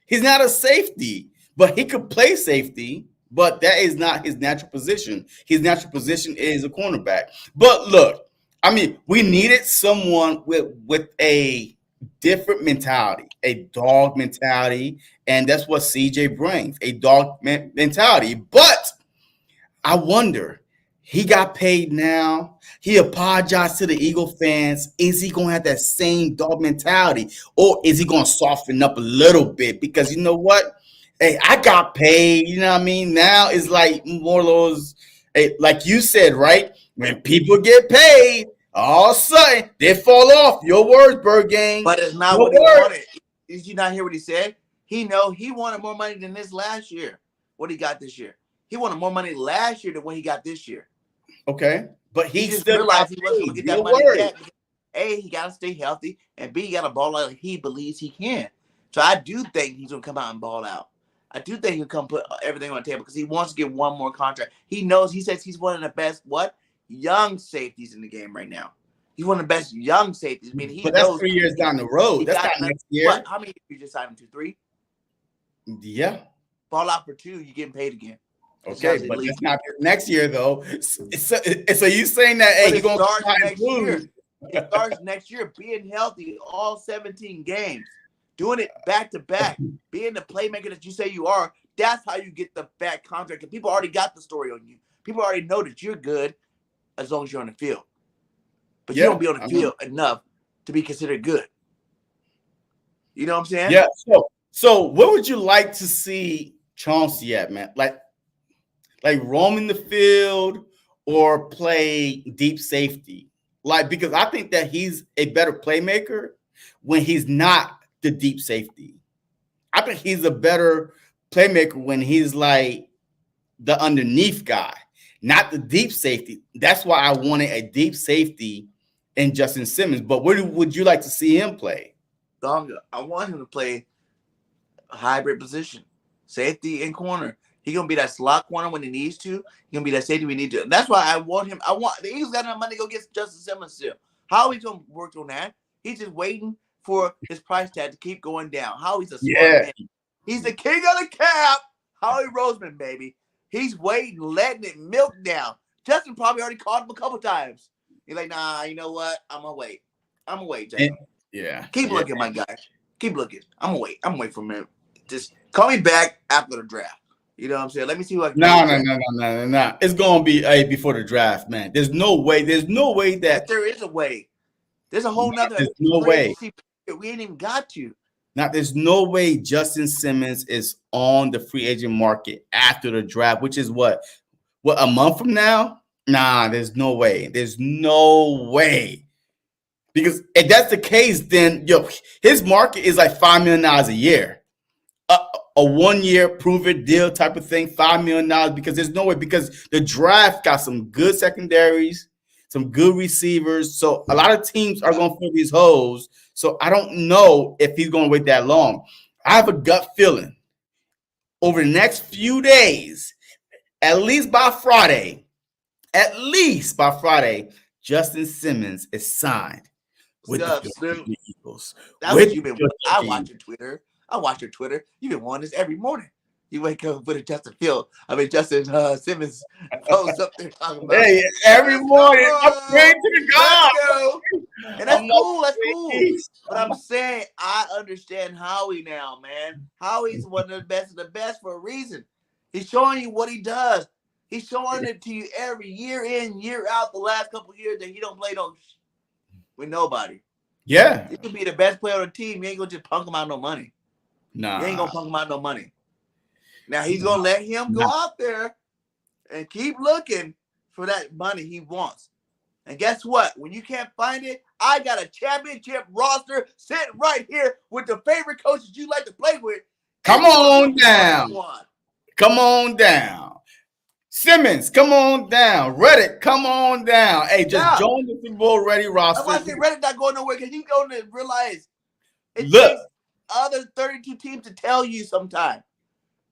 He's not a safety, but he could play safety, but that is not his natural position. His natural position is a cornerback. But look, I mean, we needed someone with a different mentality, a dog mentality, and that's what CJ brings, a dog mentality. But I wonder, he got paid now. He apologized to the Eagle fans. Is he going to have that same dog mentality, or is he going to soften up a little bit? Because you know what? Hey, I got paid. You know what I mean? Now it's like more of those, like you said, right? When people get paid, all of a sudden they fall off. Your words, BIRDGANG. But it's not what he wanted. Did you not hear what he said? He wanted more money than this last year. What he got this year? He wanted more money last year than what he got this year. Okay, but he just still realized he wasn't going to get that money back. A, he got to stay healthy, and B, he got to ball out like he believes he can. So I do think he's going to come out and ball out. I do think he'll come put everything on the table because he wants to get one more contract. He says he's one of the best, young safeties in the game right now. He's one of the best young safeties. I mean, but that's 3 years down the road. That's not next year. How many you just signed him to? 3? Yeah. Ball out for 2, you're getting paid again. Okay, but that's not next year, though. So you saying that, hey, you're going to start next year. It starts next year, being healthy all 17 games. doing it back to back, being the playmaker that you say you are. That's how you get the fat contract. And people already got the story on you. People already know that you're good as long as you're on the field. But you don't be on the field enough to be considered good. You know what I'm saying? Yeah. So what would you like to see Chauncey at, man? Like roaming the field or play deep safety? Like, because I think that he's a better playmaker when he's not the deep safety. I think he's a better playmaker when he's like the underneath guy, not the deep safety. That's why I wanted a deep safety in Justin Simmons. But where would you like to see him play? I want him to play a hybrid position, safety and corner. He's gonna be that slot corner when he needs to. He's gonna be that safety we need to. That's why I want him. The Eagles got enough money to go get Justin Simmons still. How he's gonna work on that? He's just waiting for his price tag to keep going down. Howie's a smart man. He's the king of the cap. Howie Roseman, baby. He's waiting, letting it milk down. Justin probably already called him a couple times. He's like, nah, you know what? I'm gonna wait. Justin. Keep looking, my guy. Keep looking. I'm gonna wait for a minute. Just call me back after the draft. You know what I'm saying? Let me see what I can do. No. It's gonna be before the draft, man. There's no way that there is a way. There's a whole nother. There's no way. We ain't even got to. Now, there's no way Justin Simmons is on the free agent market after the draft, which is what a month from now? Nah, there's no way. There's no way. Because if that's the case, then his market is like $5 million a year. A 1 year prove it deal type of thing, $5 million, because there's no way, because the draft got some good secondaries, some good receivers. So a lot of teams are going to fill these holes. So I don't know if he's going to wait that long. I have a gut feeling over the next few days, at least by Friday, Justin Simmons is signed with the Eagles. That's what you've been. I watch your Twitter. You've been wanting this every morning. You wake up with a Justin Simmons post up there talking about. Hey, every morning I'm praying to the God. And that's cool. That's cool. But I'm saying I understand Howie now, man. Howie's one of the best for a reason. He's showing you what he does. He's showing it to you every year in, year out. The last couple of years that he don't play with nobody. Yeah, he could be the best player on the team. You ain't gonna just punk him out no money. Nah, you ain't gonna punk him out no money. Now he's gonna let him go out there and keep looking for that money he wants. And guess what? When you can't find it, I got a championship roster sitting right here with the favorite coaches you like to play with. Come on down. Come on down. Simmons, come on down. Reddick, come on down. Hey, just join the Super Bowl ready roster. That's why I say Reddick not going nowhere, because he's going to realize it takes other 32 teams to tell you sometime.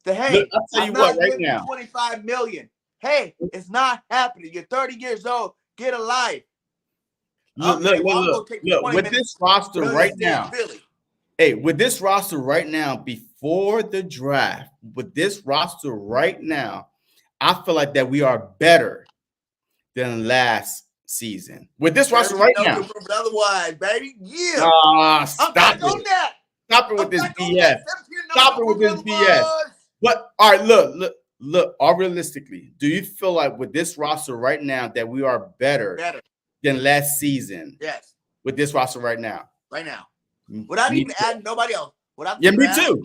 Hey, I'll tell you what right now. $25 million. Hey, it's not happening. You're 30 years old. Get a life. Look. With this roster right now. Hey, with this roster right now, before the draft, I feel like that we are better than last season. With this roster right now. Otherwise, baby. Yeah. Stop it. Stop it with this BS. Stop it with this BS. But all right, look. All realistically, do you feel like with this roster right now that we are better than last season? Yes. With this roster right now. Right now. Without even adding nobody else. Me too.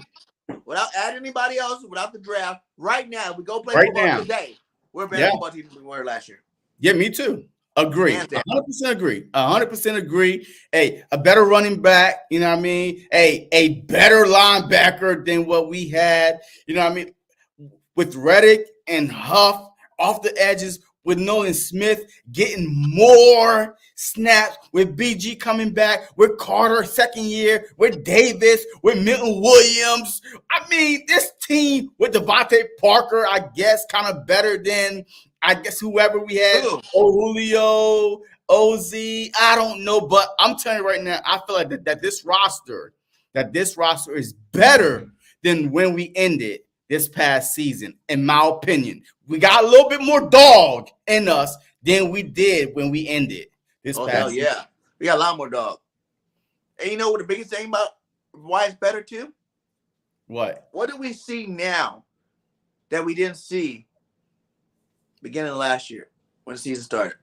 Without adding anybody else, without the draft, right now, we go play football today. We're a better football team than we were last year. Yeah, me too. Agree. 100% agree. 100% agree. Hey, a better running back, you know what I mean? Hey, a better linebacker than what we had, you know what I mean? With Reddick and Huff off the edges, with Nolan Smith getting more snaps, with BG coming back, with Carter second year, with Davis, with Milton Williams. I mean, this team with Devontae Parker, I guess, kind of better than whoever we had, Julio, OZ, I don't know, but I'm telling you right now, I feel like that this roster is better than when we ended this past season, in my opinion. We got a little bit more dog in us than we did when we ended this past season. Yeah. We got a lot more dog. And you know what the biggest thing about why it's better too? What? What do we see now that we didn't see beginning of last year when the season started?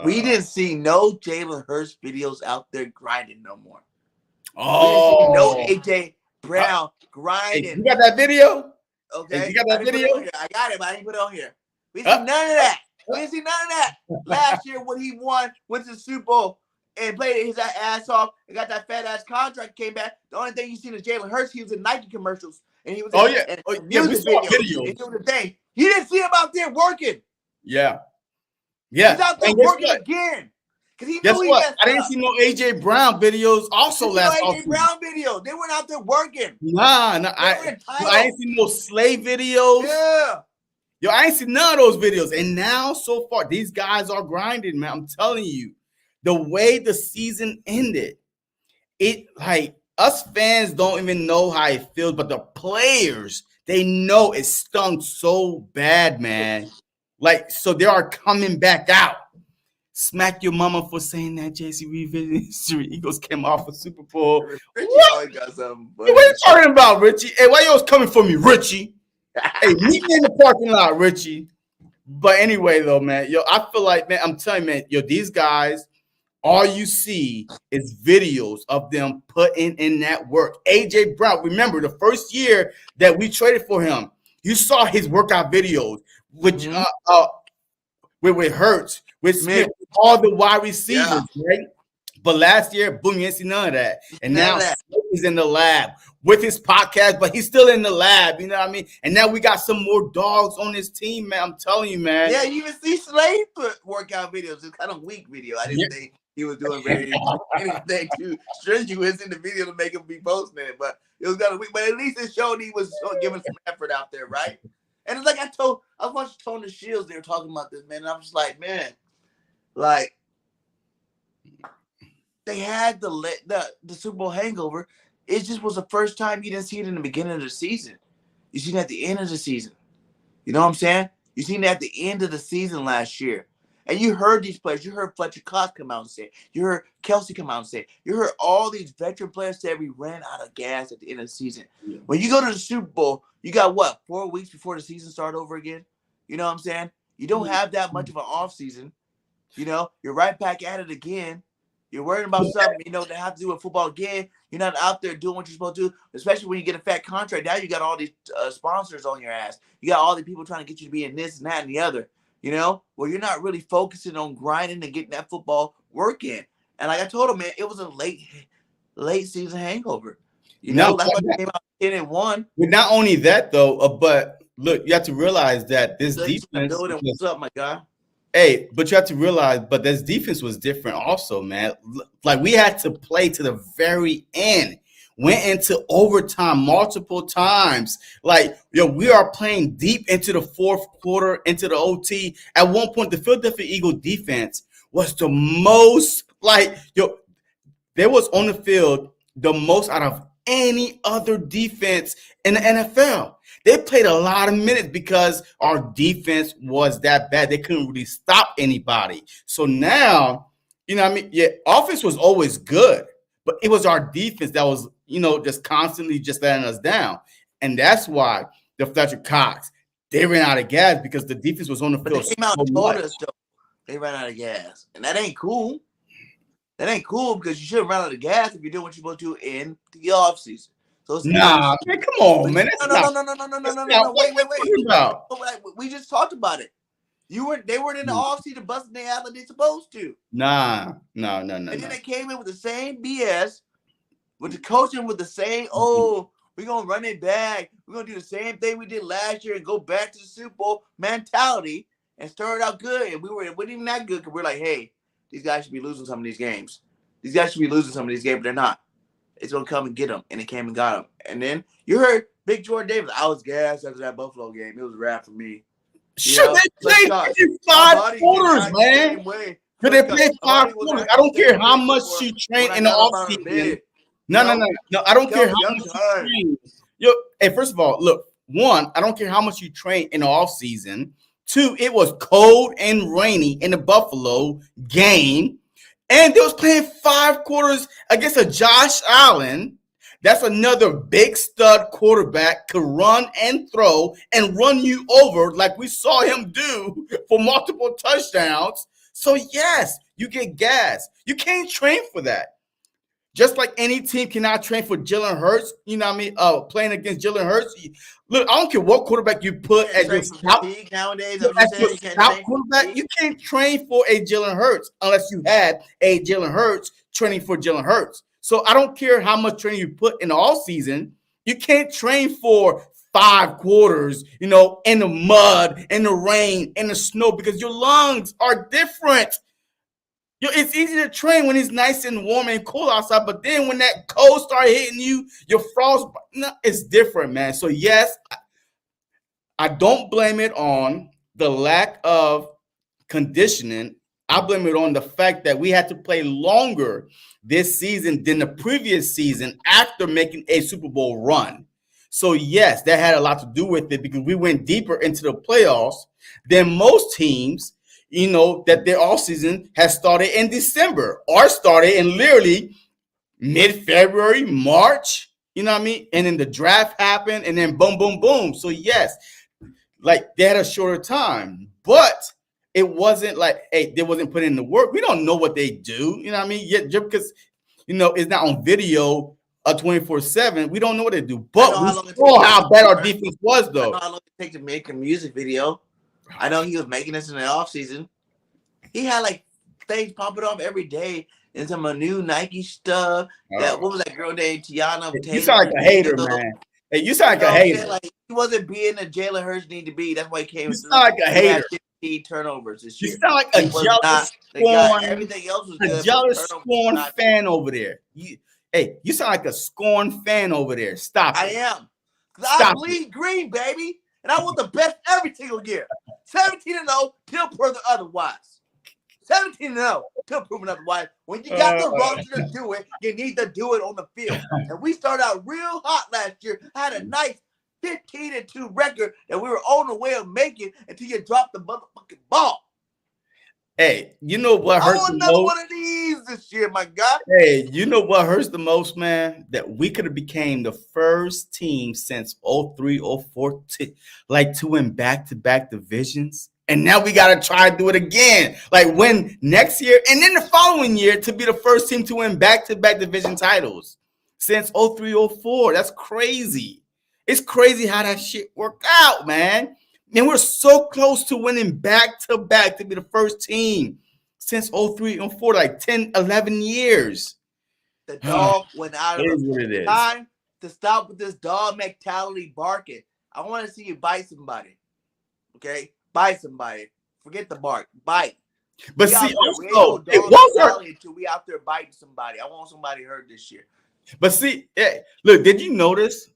We didn't see no Jalen Hurts videos out there grinding no more. Oh, we didn't see no AJ Brown grinding. Hey, you got that video? Okay, Hey, you got that video? I got it, but I didn't put it on here. We didn't see none of that. We didn't see none of that last year when he went to the Super Bowl and played his ass off and got that fat ass contract. Came back. The only thing you seen is Jalen Hurts. He was in Nike commercials and he was in we saw videos. And doing the thing. He didn't see him out there working. Yeah. He's out there working again. Because he knew he messed I didn't see no AJ Brown videos also last AJ Brown video. They weren't out there working. Nah, I ain't seen no slave videos. Yeah. Yo, I ain't seen none of those videos. And now, so far, these guys are grinding, man. I'm telling you, the way the season ended, it like us fans don't even know how it feels, but the players, they know it stung so bad, man. Like, so they are coming back out. Smack your mama for saying that JC Reed Eagles came off a Super Bowl. Richie always got something. What are you talking about, Richie? Hey, why you always coming for me, Richie? Hey, meet me in the parking lot, Richie. But anyway, though, man, yo, I feel like, man, I'm telling you, man, yo, these guys, all you see is videos of them putting in that work. AJ Brown, remember the first year that we traded for him, you saw his workout videos with Hurts, with Smith, all the wide receivers, right? But last year, boom, you didn't see none of that. And now he's in the lab with his podcast, but he's still in the lab, you know what I mean? And now we got some more dogs on his team, man. I'm telling you, man. Yeah, you even see Slade put workout videos. It's kind of weak video. I didn't think he was doing very anything too strenuous in the video to make him be posting it, but it was kind of weak. But at least it showed he was giving some effort out there, right? And it's like I was watching Tony Shields, they were talking about this, man, and I'm just like, man, like, they had the Super Bowl hangover. It just was the first time you didn't see it in the beginning of the season. You seen it at the end of the season. You know what I'm saying? You seen it at the end of the season last year. And you heard these players. You heard Fletcher Cox come out and say it. You heard Kelsey come out and say it. You heard all these veteran players say we ran out of gas at the end of the season. Yeah. When you go to the Super Bowl, you got what, 4 weeks before the season start over again? You know what I'm saying? You don't have that much of an off season. You know, you're right back at it again. You're worried about something, you know, that have to do with football again. You're not out there doing what you're supposed to do, especially when you get a fat contract. Now you got all these sponsors on your ass. You got all the people trying to get you to be in this and that and the other, you know? Well, you're not really focusing on grinding and getting that football work in. And like I told him, man, it was a late season hangover. You know, that's why they came out 10-1. But not only that, though, but look, you have to realize that this defense. What's up, my guy? Hey, but you have to realize, but this defense was different also, man. Like, we had to play to the very end. Went into overtime multiple times. Like, yo, we are playing deep into the fourth quarter, into the OT. At one point, the Philadelphia Eagles defense was the most, like, yo, they was on the field the most out of any other defense in the NFL. They played a lot of minutes because our defense was that bad. They couldn't really stop anybody. So now, you know what I mean? Yeah, offense was always good, but it was our defense that was, you know, just constantly just letting us down. And that's why the Fletcher Cox, they ran out of gas because the defense was on the field. They came out and told us, though, they ran out of gas. And that ain't cool. That ain't cool because you shouldn't run out of gas if you're doing what you're supposed to do in the offseason. So nah, man, come on, man. No. Wait. We just talked about it. They weren't in the offseason busting their ass like they're supposed to. No. And then they came in with the same BS, with the coaching with the same, we're gonna run it back. We're gonna do the same thing we did last year and go back to the Super Bowl mentality and start out good. And we weren't even that good because we're like, hey, these guys should be losing some of these games. These guys should be losing some of these games, but they're not. It's going to come and get them. And it came and got them. And then you heard Big Jordan Davis. I was gassed after that Buffalo game. It was a wrap for me. Sure, they played 5 quarters, man. But they played 5 quarters. I don't care how much she trained in the offseason. No. I don't care how much you train. Yo, hey, first of all, look, 1, I don't care how much you train in the offseason. 2, it was cold and rainy in the Buffalo game. And they was playing 5 quarters against a Josh Allen. That's another big stud quarterback, could run and throw and run you over like we saw him do for multiple touchdowns. So, yes, you get gas. You can't train for that. Just like any team cannot train for Jalen Hurts, you know what I mean? Playing against Jalen Hurts. Look, I don't care what quarterback you put as your scout nowadays. Quarterback. You can't train for a Jalen Hurts unless you had a Jalen Hurts training for Jalen Hurts. So I don't care how much training you put in the all season. You can't train for 5 quarters, in the mud, in the rain, in the snow, because your lungs are different. It's easy to train when it's nice and warm and cool outside, but then when that cold start hitting you, your frost, it's different, man. So yes, I don't blame it on the lack of conditioning. I blame it on the fact that we had to play longer this season than the previous season after making a Super Bowl run. So yes, that had a lot to do with it because we went deeper into the playoffs than most teams, that their offseason has started in December or started in literally mid-February, March, you know what I mean? And then the draft happened and then boom, boom, boom. So yes, like they had a shorter time, but it wasn't like, hey, they wasn't putting in the work. We don't know what they do, you know what I mean? Yet just because, it's not on video 24/7, we don't know what they do. But we saw how bad our defense was, though. I know how long it takes to make a music video. I know he was making this in the off season. He had like things popping off every day in some new Nike stuff. What was that girl named Tiana? You sound like a hater, man. Hey, you sound like a hater. Like, he wasn't being the Jalen Hurts need to be. That's why he came. You sound like a hater. 15 turnovers this year. You sound like a jealous, scorn. Everything else was good. A jealous, scorn fan over there. You sound like a scorn fan over there. Stop it. I am. Because I bleed green, baby. And I want the best every single year. 17-0 till proven otherwise. 17-0 till proven otherwise. When you got the roster to do it, you need to do it on the field. And we started out real hot last year. Had a nice 15-2 record that we were on the way of making until you dropped the motherfucking ball. Hey, you know what hurts the most? I want another one of these this year, my guy. Hey, you know what hurts the most, man? That we could have became the first team since 03, 04 to win back-to-back divisions. And now we got to try to do it again. Like win next year and then the following year to be the first team to win back-to-back division titles since 03, 04. That's crazy. It's crazy how that shit worked out, man. And we're so close to winning back-to-back to be the first team since 03 and 04, like 10, 11 years. The dog went out of it. Time to stop with this dog mentality barking. I want to see you bite somebody. Okay? Bite somebody. Forget the bark. Bite. But see, also, we out there biting somebody. I want somebody hurt this year. But see, look, did you notice?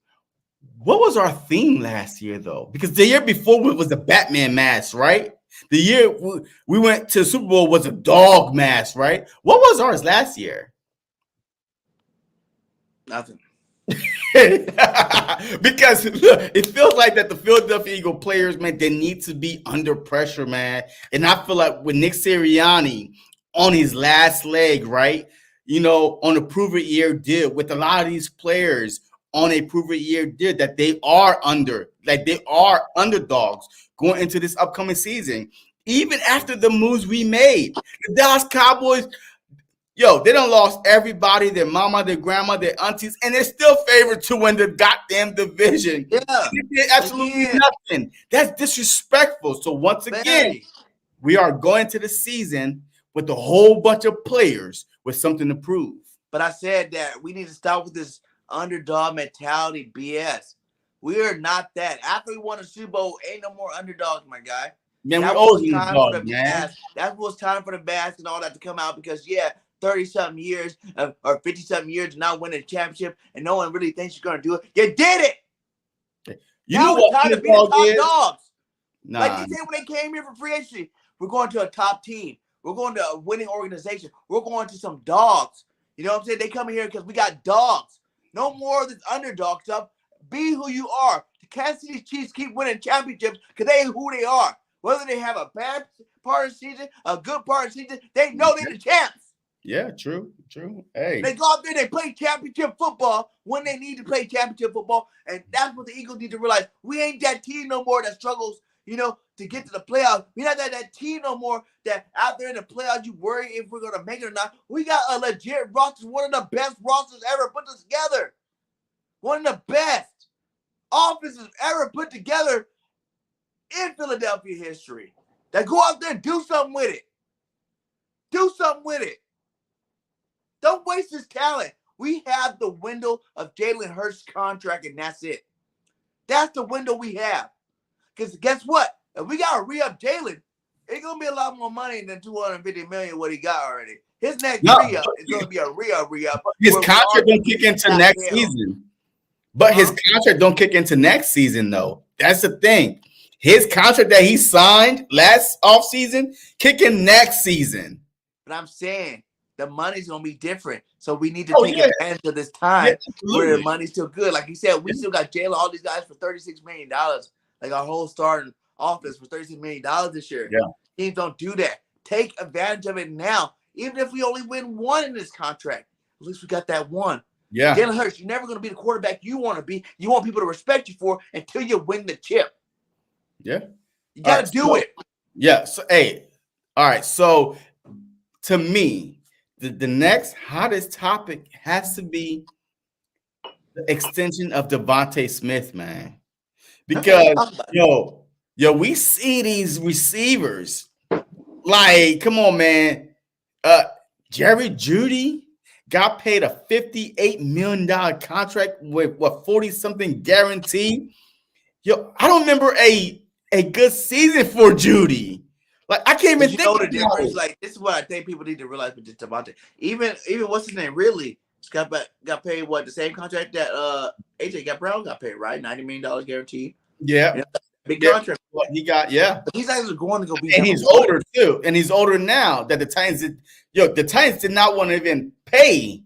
What was our theme last year, though? Because the year before was the Batman mask, right? The year we went to the Super Bowl was a dog mask, right? What was ours last year? Nothing. Because look, it feels like that the Philadelphia Eagle players, man, they need to be under pressure, man. And I feel like with Nick Sirianni on his last leg, right? On a prove-it-year deal with a lot of these players on a prove-it-year deal that they are underdogs going into this upcoming season. Even after the moves we made, the Dallas Cowboys, they done lost everybody, their mama, their grandma, their aunties, and they're still favored to win the goddamn division. Yeah. They did absolutely nothing. That's disrespectful. So once again, we are going to the season with a whole bunch of players with something to prove. But I said that we need to start with this underdog mentality BS. We are not that. After we won a Super Bowl, ain't no more underdogs, my guy. Man, we're always underdogs, man. That was time for the mask and all that to come out because 30-something years or 50-something years to not win a championship and no one really thinks you're gonna do it. You did it. You know what time to be the top dogs. Nah. Like they said when they came here for free agency, we're going to a top team. We're going to a winning organization. We're going to some dogs. You know what I'm saying? They come here because we got dogs. No more of this underdog stuff. Be who you are. The Kansas City Chiefs keep winning championships because they ain't who they are. Whether they have a bad part of the season, a good part of the season, they know they're the champs. Yeah, true. Hey, They go out there, they play championship football when they need to play championship football, and that's what the Eagles need to realize. We ain't that team no more that struggles, to get to the playoffs. We're not that team no more that out there in the playoffs you worry if we're gonna make it or not. We got a legit roster, one of the best rosters ever put together, one of the best offenses ever put together in Philadelphia history. That go out there and do something with it. Do something with it. Don't waste his talent. We have the window of Jalen Hurts' contract, and that's it. That's the window we have. Because guess what? If we got to re-up Jalen, it's going to be a lot more money than $250 million what he got already. His next re-up is going to be a re-up. His contract don't kick into next season. But his contract don't kick into next season, though. That's the thing. His contract that he signed last offseason kicking next season. But I'm saying the money's going to be different. So we need to take advantage of this time where the money's still good. Like you said, we still got Jalen, all these guys for $36 million. Like our whole starting offense for $36 million this year. Yeah. Teams don't do that. Take advantage of it now. Even if we only win one in this contract, at least we got that one. Yeah. Jalen Hurts, you're never going to be the quarterback you want to be. You want people to respect you for until you win the chip. Yeah. You got to do it. Yeah. So, hey, all right. So, to me, the next hottest topic has to be the extension of Devontae Smith, man. Because, we see these receivers. Like, come on, man. Jerry Jeudy got paid a $58 million contract with 40-something guarantee. I don't remember a good season for Jeudy. Like, I can't even think the difference. Like, this is what I think people need to realize with Devontae. Even what's his name? Really got paid the same contract that AJ Brown got paid, right? $90 million guaranteed. Yeah. Big contract. He got, But these guys are going to go be. And he's older too. And he's older now that the Titans did not want to even pay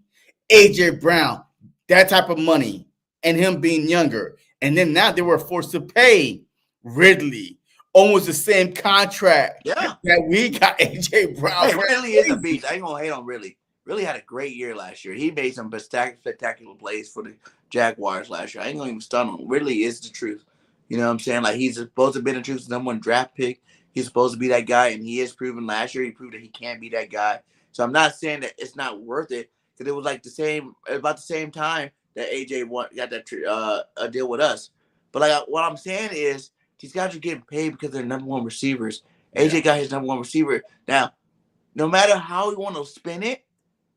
AJ Brown that type of money and him being younger. And then now they were forced to pay Ridley almost the same contract that we got AJ Brown. Hey, Ridley is a beast. I ain't gonna hate on Ridley. Ridley had a great year last year. He made some spectacular plays for the Jaguars last year. I ain't gonna even stun him. Ridley is the truth. You know what I'm saying? Like, he's supposed to be the truth, number one draft pick. He's supposed to be that guy, and he is proven last year. He proved that he can't be that guy. So I'm not saying that it's not worth it, because it was like about the same time that AJ got that deal with us. But like what I'm saying is, these guys are getting paid because they're number one receivers. AJ got his number one receiver. Now, no matter how we want to spin it,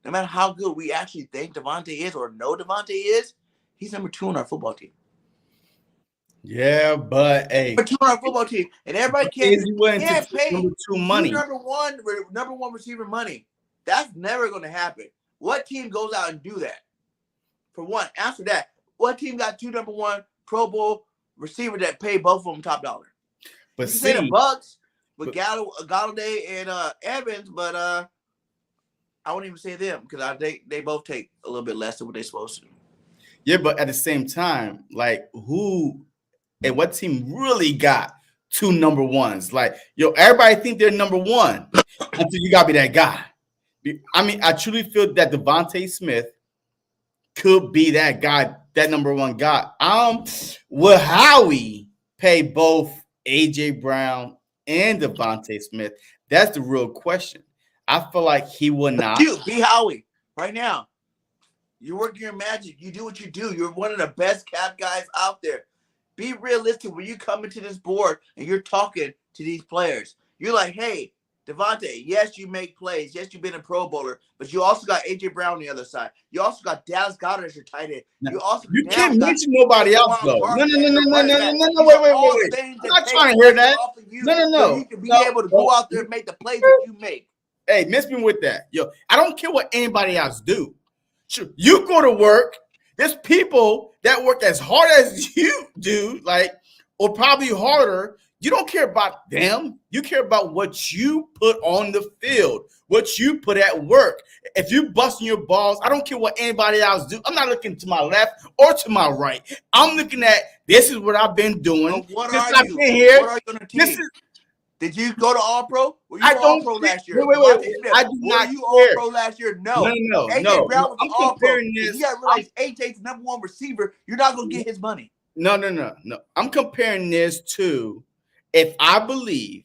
no matter how good we actually think Devontae is or know Devontae is, he's number 2 on our football team. Yeah, but hey, number 2 on our football team, and everybody can't pay number 2 money. Number one receiver money. That's never going to happen. What team goes out and do that? For one, after that, what team got 2 number 1 Pro Bowl receiver that pay both of them top dollar? But you say the Bucks with Galladay and Evans, but I won't even say them because they both take a little bit less than what they're supposed to. Yeah, but at the same time, like, who and what team really got 2 number 1s? Like, everybody think they're number 1 until you gotta be that guy. I mean, I truly feel that Devontae Smith could be that guy, that number 1 guy. Will Howie pay both AJ Brown and Devontae Smith? That's the real question. I feel like he will not. Be Howie right now. You work your magic. You do what you do. You're one of the best cap guys out there. Be realistic when you come into this board and you're talking to these players. You're like, hey, Devontae, yes, you make plays. Yes, you've been a Pro Bowler, but you also got AJ Brown on the other side. You also got Dallas Goedert as your tight end. You can't mention nobody else, though. No, wait. I'm not trying to hear that. No. So you can be able to go out there and make the plays that you make. Hey, miss me with that. I don't care what anybody else do. Sure, you go to work. There's people that work as hard as you do, or probably harder. You don't care about them. You care about what you put on the field, what you put at work. If you busting your balls, I don't care what anybody else do. I'm not looking to my left or to my right. I'm looking at, this is what I've been doing. What are you? What are you on a team? Did you go to All Pro? Were you I All don't Pro care. last year? Wait. I do Were not you care. All Pro last year? No. No. AJ Brown was I'm All Pro. comparing this. You got to realize AJ's the #1 receiver. You're not going to get his money. No. I'm comparing this to if I believe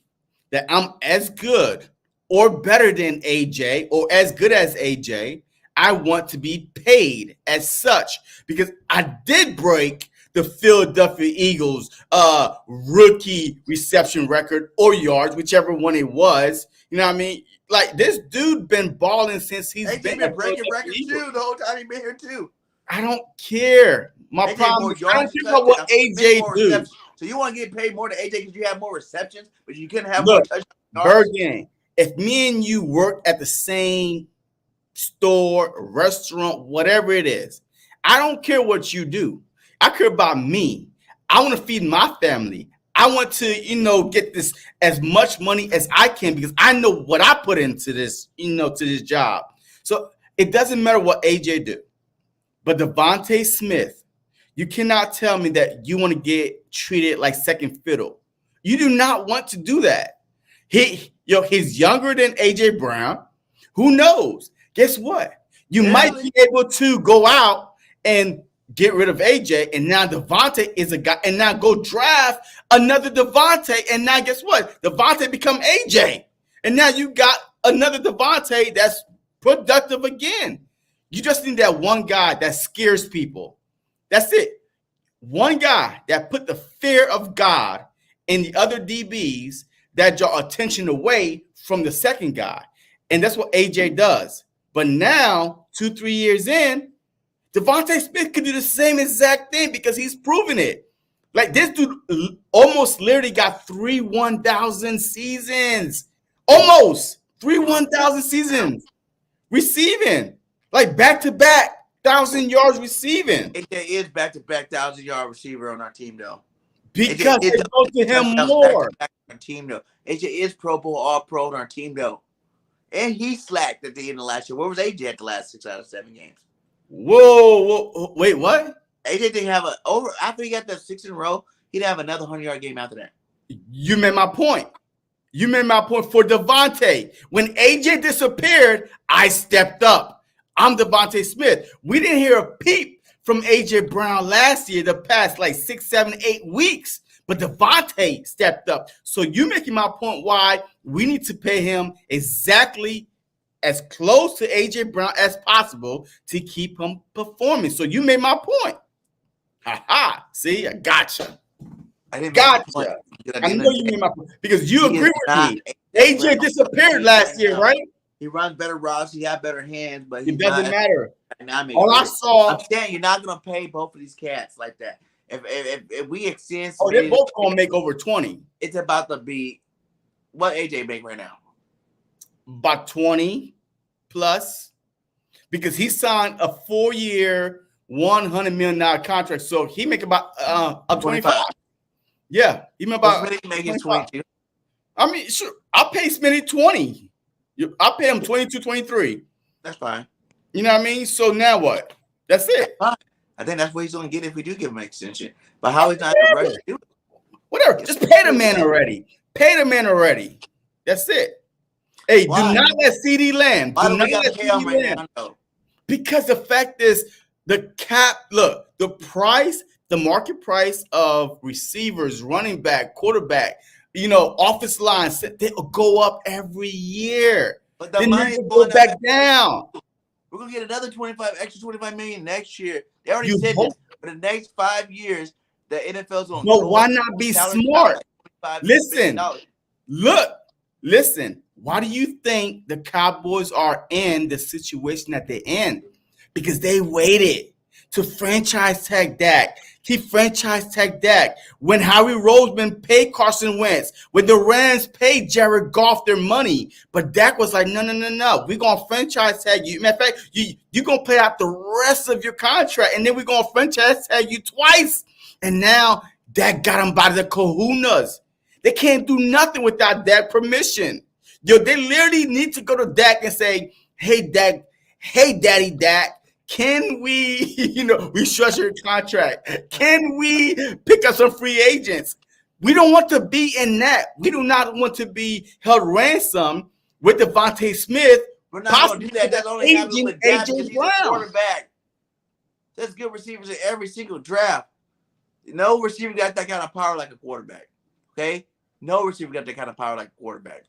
that I'm as good or better than AJ or as good as AJ, I want to be paid as such because I did break the Philadelphia Eagles rookie reception record or yards, whichever one it was. You know what I mean? Like this dude been balling since he's been breaking records too the whole time he's been here too. I don't care. My problem is I don't care about what AJ do. So you want to get paid more than AJ because you have more receptions, but you couldn't have more touchdowns. BIRDGANG. If me and you work at the same store, restaurant, whatever it is, I don't care what you do. I care about me. I want to feed my family. I want to, get this as much money as I can because I know what I put into this, to this job. So it doesn't matter what AJ do. But Devontae Smith, you cannot tell me that you want to get treated like second fiddle. You do not want to do that. He's younger than AJ Brown. Who knows? Guess what? You might be able to go out and get rid of AJ, and now Devontae is a guy, and now go draft another Devontae, and now guess what? Devontae become AJ, and now you got another Devontae that's productive again. You just need that one guy that scares people. That's it. One guy that put the fear of God in the other DBs that draw attention away from the second guy. And that's what AJ does. But now, 2-3 years in, Devontae Smith could do the same exact thing because he's proven it. Like this dude almost literally got 3 1,000 seasons. Almost 3 1,000 seasons receiving. Like back-to-back 1,000 yards receiving. AJ is back-to-back 1,000-yard receiver on our team, though. Because it goes to him more. Back on our team, though. AJ is Pro Bowl, All-Pro on our team, though. And he slacked at the end of last year. Where was AJ at the last 6 out of 7 games? Whoa. Wait, what? AJ didn't have after he got that 6 in a row, he'd have another 100-yard game after that. You made my point. You made my point for Devontae. When AJ disappeared, I stepped up. I'm Devontae Smith. We didn't hear a peep from AJ Brown last year, the past like 6, 7, 8 weeks. But Devontae stepped up. So you making my point why we need to pay him exactly as close to AJ Brown as possible to keep him performing. So you made my point. Ha. See, I gotcha. I know you made my point because you agree with me. AJ disappeared last year, right? He runs better routes. He got better hands, but it doesn't matter. All I saw. I'm saying you're not gonna pay both of these cats like that. If we extend, they're both gonna make over 20. It's about to be what AJ make right now. About 20 plus, because he signed a 4-year, $100 million contract, so he make about 25. Yeah, he make about. Making 22. I mean, sure, I'll pay Smitty 20. I'll pay him 22, 23. That's fine. You know what I mean? So now what? That's it. I think that's what he's going to get if we do give him an extension. But how he's not going to rush to do it? Whatever. Just pay the man already. Pay the man already. That's it. Hey, do not let CD land. Do not let CD land. Because the fact is, the market price of receivers, running back, quarterback, offensive lines, they'll go up every year. But the money go back down. We're gonna get another $25 million next year. They already said this. For the next 5 years, the NFL's gonna. No, why not be smart? Listen. Why do you think the Cowboys are in the situation that they're in? Because they waited to franchise tag Dak. He franchise tag Dak. When Howie Roseman paid Carson Wentz, when the Rams paid Jared Goff their money, but Dak was like, no. We're going to franchise tag you. Matter of fact, you're going to play out the rest of your contract, and then we're going to franchise tag you twice. And now Dak got him by the kahunas. They can't do nothing without Dak permission. They literally need to go to Dak and say, hey, Dak, hey, Daddy Dak, can we, restructure your contract? Can we pick up some free agents? We don't want to be in that. We do not want to be held ransom with Devontae Smith. We're not going to do that. That's only happening with Dak because he's a quarterback. There's good receivers in every single draft. No receiver got that kind of power like a quarterback. Okay? No receiver got that kind of power like a quarterback.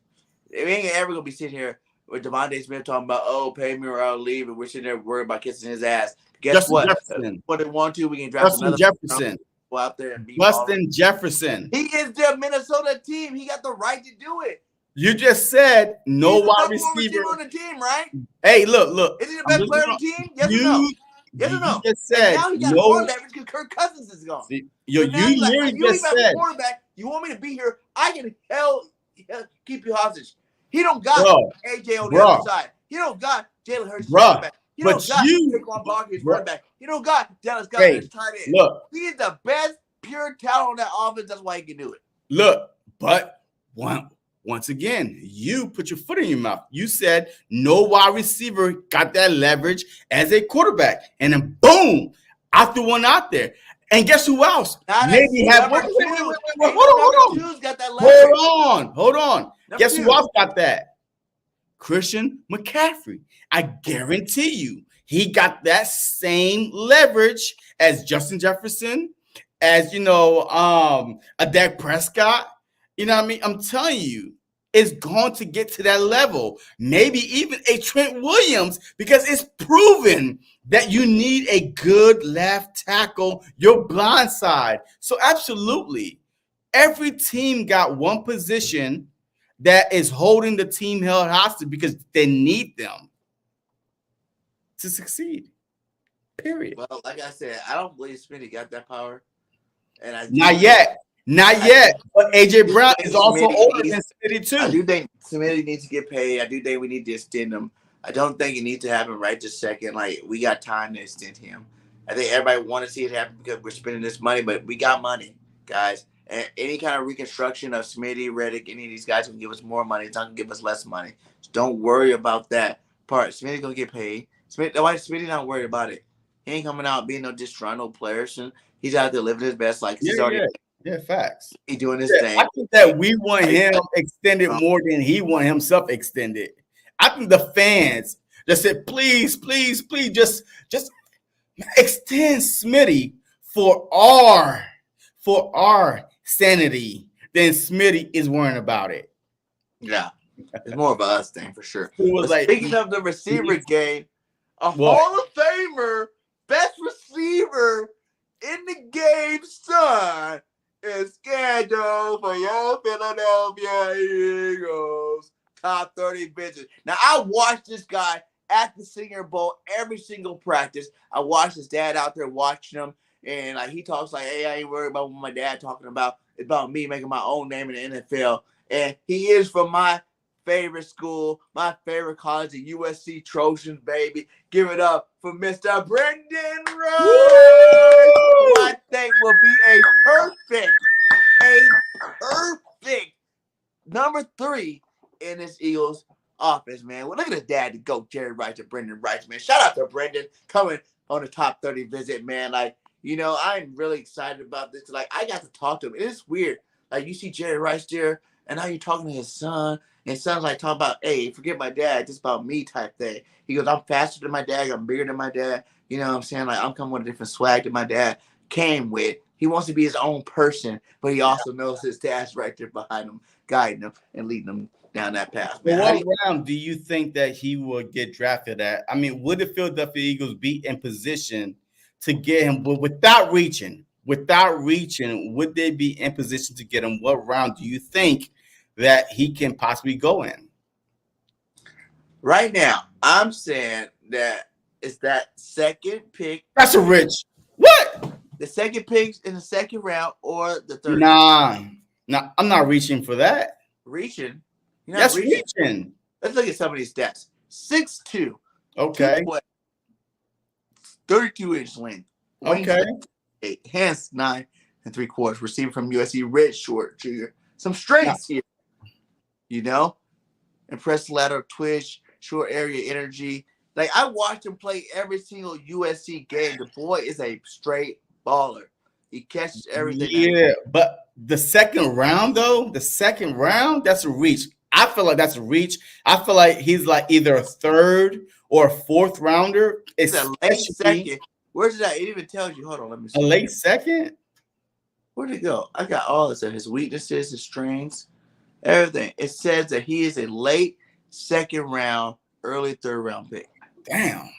We ain't ever going to be sitting here with Devontae Smith talking about, oh, pay me or I'll leave, and we're sitting there worried about kissing his ass. Guess Justin what? Jefferson. What they want to, we can draft Justin another Jefferson. Go out there and beat Justin Jefferson. He is the Minnesota team. He got the right to do it. You just said no wide receiver on the team, right? Hey, look. Is he the best player on the team? Yes or no? Yes or no? You just said now he got more leverage because Kirk Cousins is gone. See, you just said quarterback. You want me to be here? I can keep you hostage. He don't got AJ on the other side. He don't got Jalen Hurts quarterback. He don't got Saquon Barkley's quarterback. He don't got Dallas Goedert tight end. Look, he is the best pure talent on that offense. That's why he can do it. Look, but once again, you put your foot in your mouth. You said no wide receiver got that leverage as a quarterback. And then boom, I threw one out there. And guess who else? Maybe have hold on. Guess who else got that? Christian McCaffrey. I guarantee you, he got that same leverage as Justin Jefferson, as a Dak Prescott. You know what I mean? I'm telling you, it's going to get to that level. Maybe even a Trent Williams, because it's proven that you need a good left tackle, your blind side. So absolutely, every team got one position that is holding the team held hostage because they need them to succeed. Period. Well, like I said, I don't believe Smitty got that power. And Not yet. But AJ Brown is also older than Smitty too. I do think Smitty needs to get paid. I do think we need to extend him. I don't think it needs to happen right this second. Like, we got time to extend him. I think everybody want to see it happen because we're spending this money, but we got money, guys. And any kind of reconstruction of Smitty, Reddick, any of these guys can give us more money. It's not going to give us less money. So don't worry about that part. Smitty's going to get paid. Why is Smitty not worried about it? He ain't coming out being no disgruntled player. So he's out there living his best life. Yeah, facts. He's doing his thing. I think that we want him extended more than he want himself extended. I think the fans just said, please, just extend Smitty for our sanity. Then Smitty is worrying about it. Yeah, it's more of a us thing for sure. Speaking of the receiver game, Hall of Famer, best receiver in the game, son, is scandal for your Philadelphia Eagles. Top 30 bitches. Now, I watched this guy at the Senior Bowl every single practice. I watched his dad out there watching him, and he talks like, hey, I ain't worried about what my dad talking about. It's about me making my own name in the NFL. And he is from my favorite school, my favorite college, the USC Trojans, baby. Give it up for Mr. Brendan Rice, who I think will be a perfect number 3 in this Eagles offense, man. Well, look at his dad to go, Jerry Rice and Brendan Rice, man. Shout out to Brendan coming on the top 30 visit, man. Like, I'm really excited about this. Like, I got to talk to him. It is weird. Like, you see Jerry Rice there, and now you're talking to his son, and son's like talking about, hey, forget my dad, just about me type thing. He goes, I'm faster than my dad, I'm bigger than my dad. You know what I'm saying? Like, I'm coming with a different swag than my dad came with. He wants to be his own person, but he also knows his dad's right there behind him, guiding him and leading him down that path. Man. What round do you think that he will get drafted at? I mean, would the Philadelphia Eagles be in position to get him, but without reaching, would they be in position to get him? What round do you think that he can possibly go in? Right now, I'm saying that it's that second pick. That's a rich. What? The second pick in the second round or the third? Nah, I'm not reaching for that. Reaching? That's reaching. Let's look at some of these stats. 6'2". Okay. 32-inch length. Okay. 8, hands 9 3/4. Receiver from USC, red short junior. Some strengths here. Impressive lateral twitch, short area energy. Like, I watched him play every single USC game. The boy is a straight baller. He catches everything. Yeah, but the second round, though, that's a reach. I feel like that's a reach. I feel like he's like either a third or a fourth rounder. It's a late second. Where's that? It even tells you. Hold on, let me see. A late second? Where'd it go? I got all this. His weaknesses, his strengths, everything. It says that he is a late second round, early third round pick. Damn.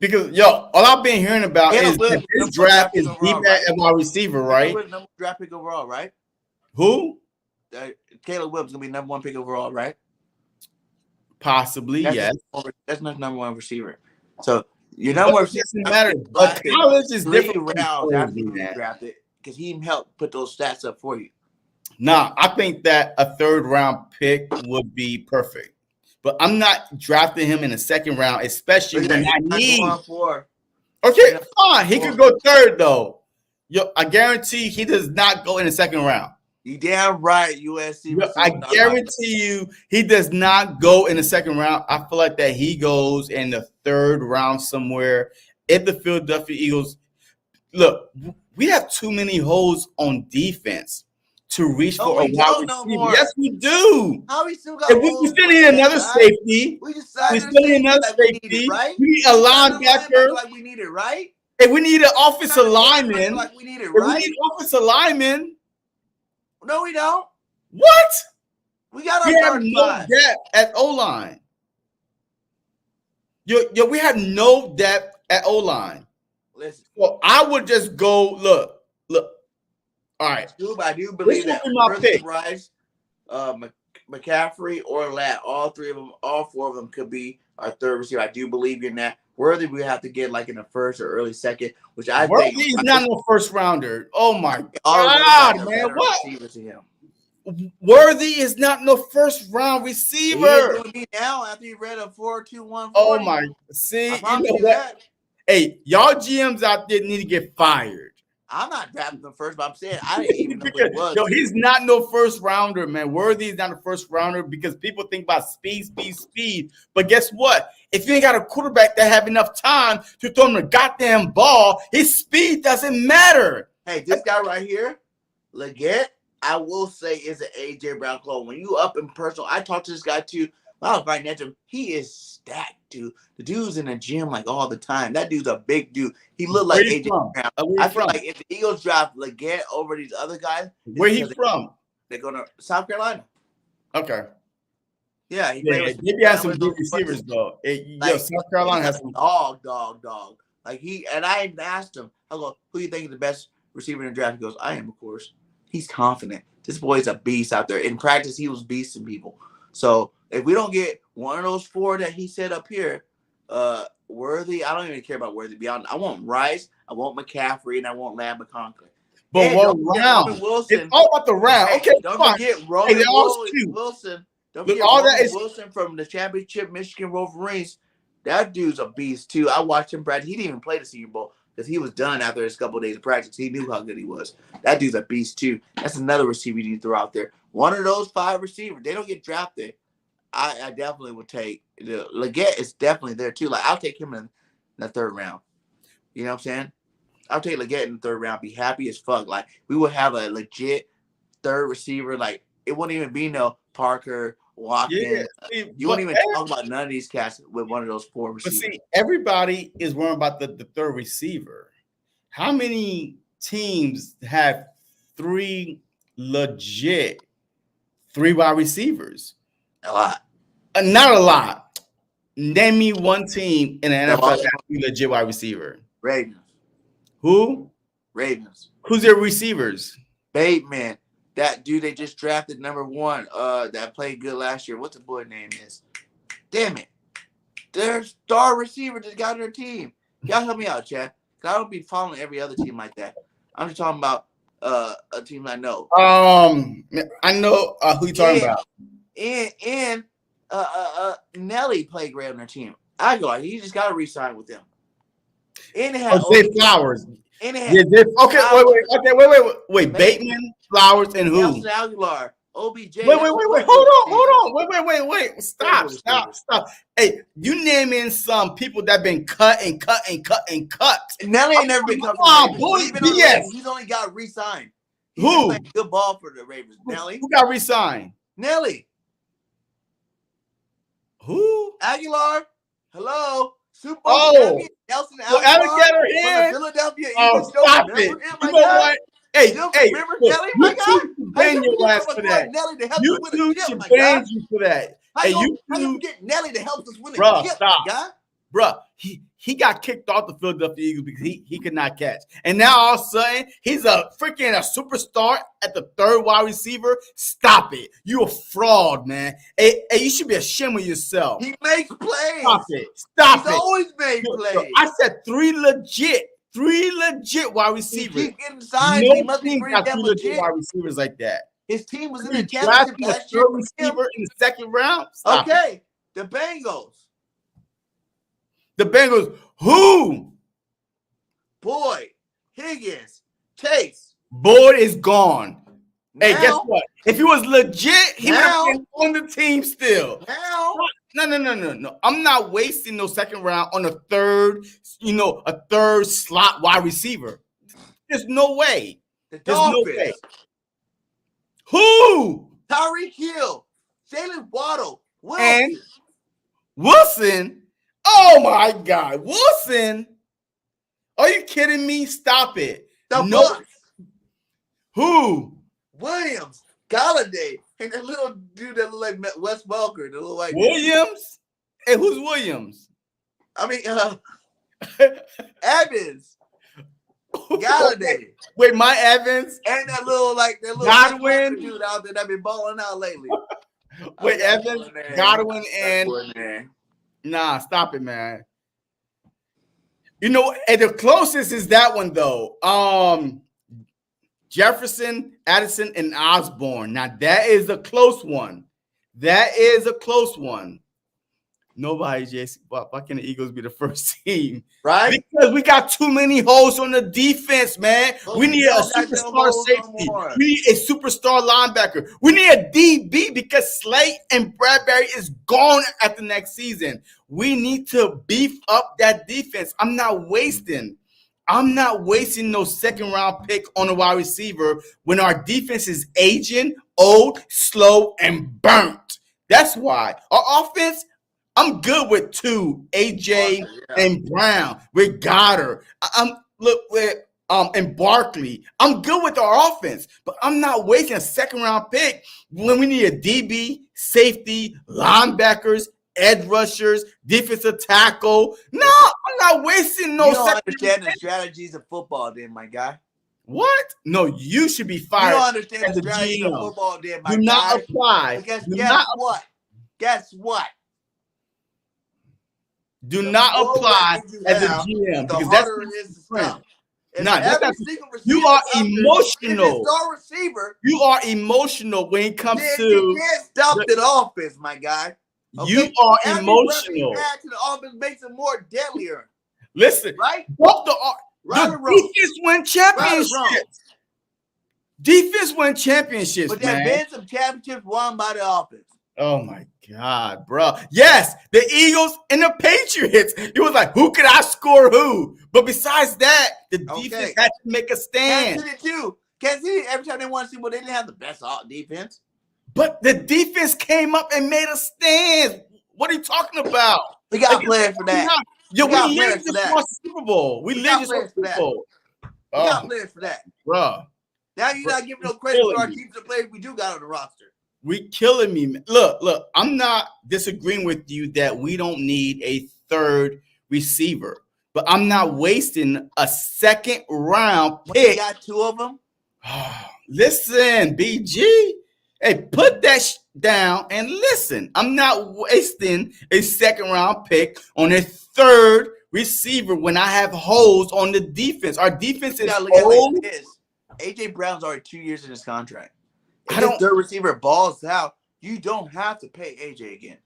Because all I've been hearing about is his draft is deep at wide receiver, right? Number draft pick overall, right? Who? Caleb Williams gonna be number 1 pick overall, right? Possibly, yes. That's not number 1 receiver. So your number 1 receiver doesn't matter. But college is different rounds after you drafted because he helped put those stats up for you. Nah, I think that a third round pick would be perfect. But I'm not drafting him in the second round, especially when I need. Okay, fine. He could go third, though. I guarantee he does not go in the second round. You damn right, USC. I guarantee you he does not go in the second round. I feel like that he goes in the third round somewhere. If the Philadelphia Eagles, look, we have too many holes on defense to reach for a wide receiver. Yes, we do. How we still got? We still need another safety. We still need another safety. We need a linebacker. Like we need it, right? If we need an offensive lineman, like we need it, right? We need offensive lineman. No, we don't. What? We got our no depth at O-line. We have no depth at O-line. Listen. Well, I would just go look. All right. I do believe that Rice, McCaffrey, or Lat, all 4 of them could be our third receiver. I do believe in that. Worthy, we have to get like in the first or early second, which I think he's not no first rounder. Oh my God, man! What? Worthy is not no first round receiver. He's going to be now after you read a 4.21. Oh my! See, you know what? Hey, y'all GMs out there need to get fired. I'm not drafting him first, but I'm saying I didn't even know who he was. Yo, he's not no first rounder, man. Worthy is not a first rounder because people think about speed. But guess what? If you ain't got a quarterback that have enough time to throw him the goddamn ball, his speed doesn't matter. Hey, this guy right here, Leggett, I will say is an AJ Brown clone. When you up in personal, I talked to this guy too. When I was right next to him, he is stacked, dude. The dude's in the gym like all the time. That dude's a big dude. He looked like AJ Brown. I feel like if the Eagles draft Leggett over these other guys, where he from? They're going to South Carolina. Okay. Yeah, maybe has some good receivers though. South Carolina has some dog. Like I even asked him, I go, who do you think is the best receiver in the draft? He goes, I am, of course. He's confident. This boy's a beast out there. In practice, he was beasting people. So if we don't get one of those 4 that he said up here, Worthy, I don't even care about Worthy. Beyond, I want Rice, I want McCaffrey, and I want Lad McConkey. But what round? It's all about the round. Okay, don't forget Roman Wilson. Don't forget Wilson from the championship Michigan Wolverines. That dude's a beast too. I watched him practice. He didn't even play the Senior Bowl because he was done after his couple of days of practice. He knew how good he was. That dude's a beast too. That's another receiver you need to throw out there. One of those 5 receivers, they don't get drafted. I definitely would take Leggett is definitely there too. Like I'll take him in the third round. You know what I'm saying? I'll take Leggett in the third round. Be happy as fuck. Like we would have a legit third receiver. Like it wouldn't even be no Parker, Watkins. Yeah, you wouldn't even talk about none of these cats with one of those 4 receivers. But see, everybody is worrying about the third receiver. How many teams have 3 legit 3 wide receivers? A lot. Not a lot. Name me one team in the NFL that has 3 legit wide receiver. Ravens. Who? Ravens. Who's their receivers? Bateman. That dude they just drafted number 1 that played good last year. What's the boy name is? Damn it. Their star receiver just got on their team. Y'all help me out, Chad. Because I don't be following every other team like that. I'm just talking about a team I know. I know who you talking about. And Nelly played great on their team. I go, he just got to re-sign with them. And it had Flowers. And it had wait. Bateman, Flowers, and who? Nelson Aguilar. OBJ. Wait. Hold on. Wait. Stop. Hey, you naming some people that been cut. Nelly ain't never been cut from the Ravens. He's only got re-signed. He's been playing good ball for the Ravens. Nelly. Who got re-signed? Nelly. Who? Aguilar. Hello. Super Bowl champion. Nelson Aguilar. From the Philadelphia Eagles. Stop it. You know what? Hey, remember Nelly, my guy? Ban your ass for that. Nelly to help You us win a chip, should my ban guy. you for that. How you get Nelly to help us win a chip, my guy? Bruh, he got kicked off the Philadelphia Eagles because he could not catch. And now all of a sudden, he's a superstar at the third wide receiver. Stop it. You a fraud, man. Hey, you should be ashamed of yourself. He makes plays. Stop it. He's always made plays. I said three legit wide receivers. He keep getting signed. No he must be pretty damn legit. Wide receivers like that. His team was in the championship last year. Receiver in the second round. Okay, the Bengals. The Bengals. Who? Boyd, Higgins, Chase. Boyd is gone. Now, hey, guess what? If he was legit, he would have been on the team still. Now. No. I'm not wasting no second round on a third slot wide receiver. There's no way. There's no way. Who? Tyreek Hill, Jalen Waddle, and Wilson. Oh my God, Wilson! Are you kidding me? Stop it. Bucks. Who? Williams, Galladay, and that little dude that looked like Wes Welker, the little white Williams. Hey, who's Williams? I mean, Evans, Galladay. Wait, my Evans and that little Godwin dude out there that been balling out lately. Wait, Evans, Godwin, and nah, stop it, man. You know, and the closest is that one though. Jefferson, Addison, and Osborne. Now that is a close one. Nobody, JC. Why can't the Eagles be the first team? Right? Because we got too many holes on the defense, man. We need a superstar safety. We need a superstar linebacker. We need a DB because Slate and Bradbury is gone at the next season. We need to beef up that defense. I'm not wasting no second round pick on a wide receiver when our defense is aging, old, slow, and burnt. That's why our offense. I'm good with two, AJ and Brown, with Goddard. And Barkley. I'm good with our offense, but I'm not wasting a second round pick when we need a DB, safety, linebackers, edge rushers, defensive tackle. No, I'm not wasting no. You don't understand the strategies of football, then, my guy. What? No, you should be fired. You don't understand the strategies of football, then, my guy. Do not apply. Guess what? Do not apply as a GM because that's the you are emotional. Receiver, you are emotional when it comes to. You can't stop the offense, my guy. Okay? You are emotional. To the offense makes it more deadlier. Listen, right? The defense win championships. Defense win championships, but there have been some championships won by the offense. Oh my God, bro. Yes, the Eagles and the Patriots. It was like, who could I score who? But besides that, the defense had to make a stand. Kansas City too. Kansas City, every time they won Super Bowl, they didn't have the best defense. But the defense came up and made a stand. What are you talking about? We got players for that. We literally just won Super Bowl. We literally just won Super Bowl. We got players for that. Bro. Now you're not giving no credit to our teams and players we do got on the roster. We killing me. Look, I'm not disagreeing with you that we don't need a third receiver, but I'm not wasting a second round pick. We got two of them. Listen, BG. Hey, put that down and listen. I'm not wasting a second round pick on a third receiver when I have holes on the defense. Our defense is old. AJ Brown's already 2 years in his contract. If his third receiver balls out, you don't have to pay AJ again.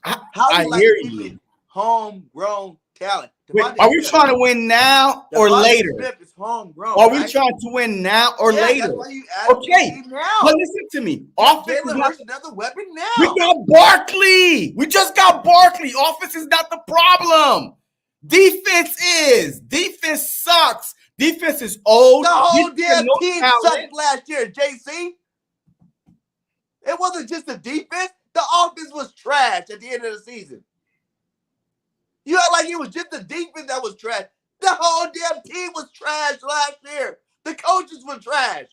I hear you. Homegrown talent. Wait, are we trying to win now or later? Smith is homegrown. Are we trying to win now or later? That's why you okay. Now. But listen to me. Jalen Hurts another weapon now. We got Barkley. We just got Barkley. Offense is not the problem. Defense is. Defense sucks. Defense is old. The whole damn team sucked last year, JC. It wasn't just the defense. The offense was trash at the end of the season. You act like it was just the defense that was trash. The whole damn team was trash last year. The coaches were trash.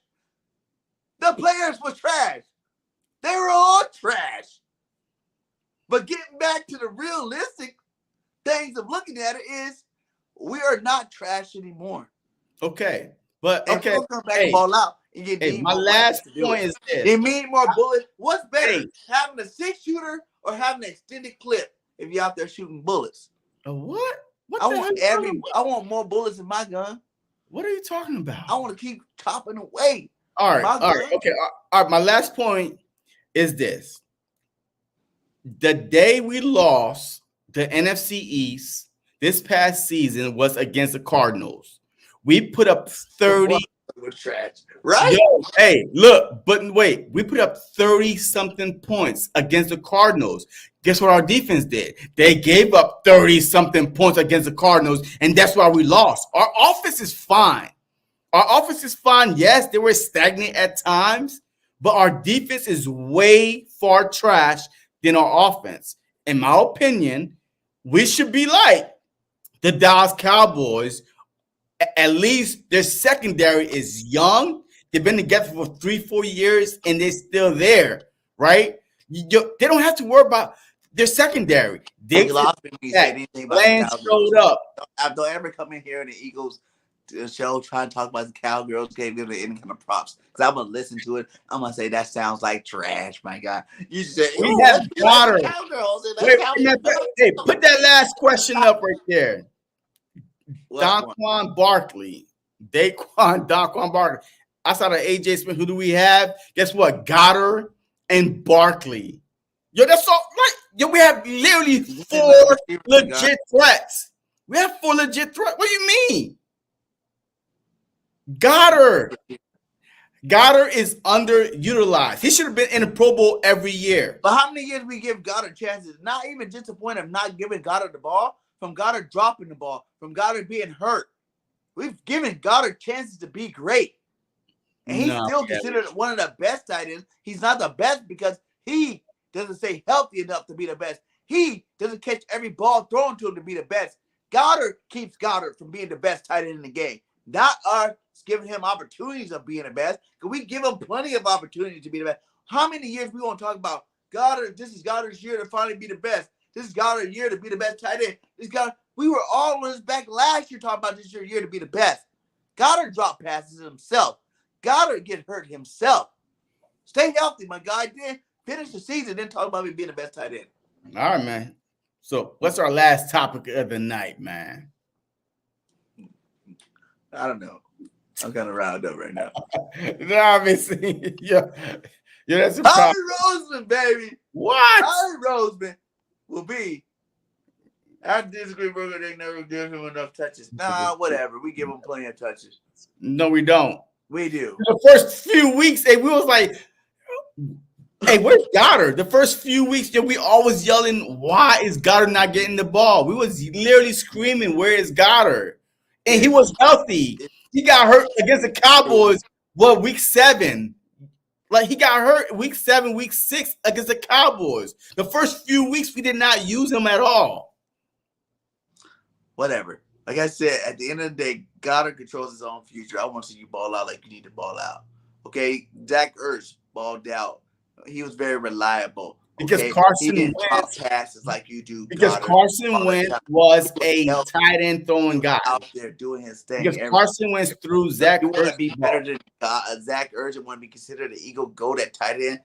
The players were trash. They were all trash. But getting back to the realistic things of looking at it is we are not trash anymore. Okay. But okay. We'll come back and ball out. And you my last point is this. They need more bullets. What's better, having a 6-shooter or having an extended clip if you're out there shooting bullets? What? I want more bullets in my gun. What are you talking about? I want to keep chopping away. All right. Okay. All right. My last point is this. The day we lost the NFC East this past season was against the Cardinals. We put up 30. We're trash, right? Yo, hey, look, but wait, we put up 30-something points against the Cardinals. Guess what our defense did? They gave up 30-something points against the Cardinals, and that's why we lost. Our offense is fine. Our offense is fine. Yes, they were stagnant at times, but our defense is way far trash than our offense. In my opinion, we should be like the Dallas Cowboys. At least their secondary is young. They've been together for 3-4 years, and they're still there, right? They don't have to worry about their secondary. They lost me. Lance showed up. Don't ever come in here in the Eagles show trying to talk about the Cowgirls game, give them any kind of props. Because I'm going to listen to it. I'm going to say that sounds like trash, my God. You said, we have water. Hey, put that last question up right there. Daquan Barkley. Outside of AJ Smith, who do we have? Guess what? Goddard and Barkley. Yo, that's all right. Yo, we have literally 4 legit threats. We have 4 legit threats. What do you mean? Goddard is underutilized. He should have been in the Pro Bowl every year. But how many years we give Goddard chances? Not even just a point of not giving Goddard the ball. From Goddard dropping the ball, from Goddard being hurt. We've given Goddard chances to be great. And he's still considered one of the best tight ends. He's not the best because he doesn't stay healthy enough to be the best. He doesn't catch every ball thrown to him to be the best. Goddard keeps Goddard from being the best tight end in the game. Not us giving him opportunities of being the best. Because we give him plenty of opportunities to be the best. How many years we want to talk about Goddard? This is Goddard's year to finally be the best. This is Goddard's year to be the best tight end. We were all on his back last year talking about this year to be the best. Goddard dropped passes himself. Goddard get hurt himself. Stay healthy, my guy. Then finish the season, then talk about me being the best tight end. All right, man. So what's our last topic of the night, man? I don't know. I'm kind of riled up right now. That's a Howie Roseman, baby. What? Howie Roseman will be. I disagree, Burger. They never give him enough touches. Nah, whatever. We give him plenty of touches. No, we don't. We do. The first few weeks, we was like, hey, where's Goddard? The first few weeks, we always yelling, why is Goddard not getting the ball? We was literally screaming, where is Goddard? And he was healthy. He got hurt against the Cowboys, week 7. Like, he got hurt week 7, week 6 against the Cowboys. The first few weeks, we did not use him at all. Whatever. Like I said, at the end of the day, Goddard controls his own future. I want to see you ball out like you need to ball out. Okay? Zach Ertz balled out. He was very reliable. Because Carson Wentz passes like you do. Because Goddard. Carson Wentz was a tight end throwing guy out there doing his thing. Because Carson Wentz threw Zach Ertz. You want to be better than Zach Ertz and want to be considered an Eagle GOAT at tight end.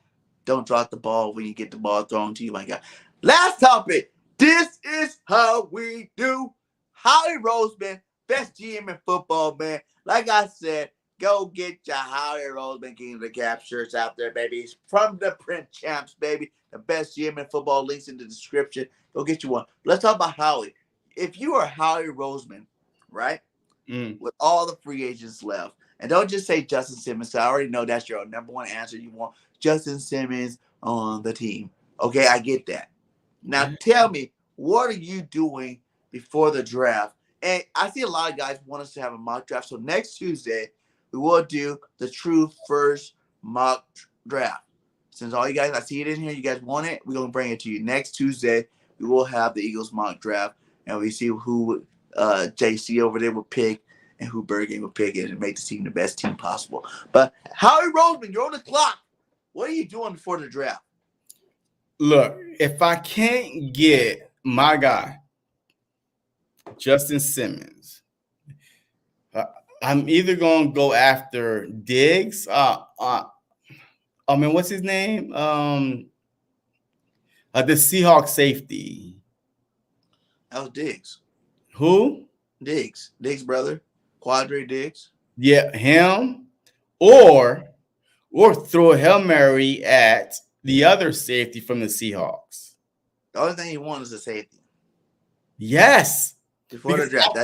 Don't drop the ball when you get the ball thrown to you, my God. Last topic. This is how we do. Howie Roseman, best GM in football, man. Like I said, go get your Howie Roseman King of the Cap shirts out there, baby. From the print champs, baby. The best GM in football. Links in the description. Go get you one. Let's talk about Howie. if you are Howie Roseman, right, with all the free agents left, and don't just say Justin Simmons. I already know that's your number one answer. You want Justin Simmons on the team. Okay, I get that. Now tell me, what are you doing before the draft? And I see a lot of guys want us to have a mock draft. So next Tuesday, we will do the true first mock draft. Since all you guys, I see it in here, you guys want it, we're going to bring it to you. Next Tuesday, we will have the Eagles mock draft, and we see who JC over there will pick and who BIRDGANG will pick and make the team the best team possible. But Howie Roseman, you're on the clock. What are you doing before the draft? Look, if I can't get my guy, Justin Simmons, I'm either going to go after Diggs. What's his name? The Seahawks safety. That was Diggs. Who? Diggs. Diggs' brother. Quadre Diggs. Yeah, him. Or throw a Hail Mary at the other safety from the Seahawks. The only thing he wants is a safety. Yes. Before the draft.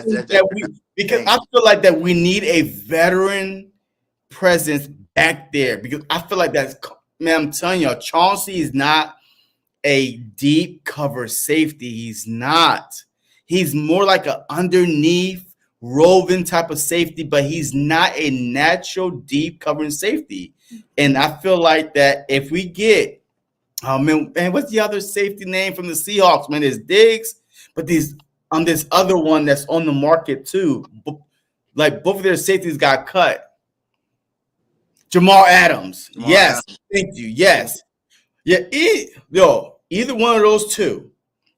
Because I feel like that we need a veteran presence back there. Because I feel like I'm telling you, Chauncey is not a deep cover safety. He's not. He's more like an underneath roving type of safety, but he's not a natural deep covering safety. And I feel like that if we get, what's the other safety name from the Seahawks? Man, it's Diggs, but this other one that's on the market too. Like both of their safeties got cut. Jamal Adams. Yes, thank you. Yes, yeah. Either one of those two.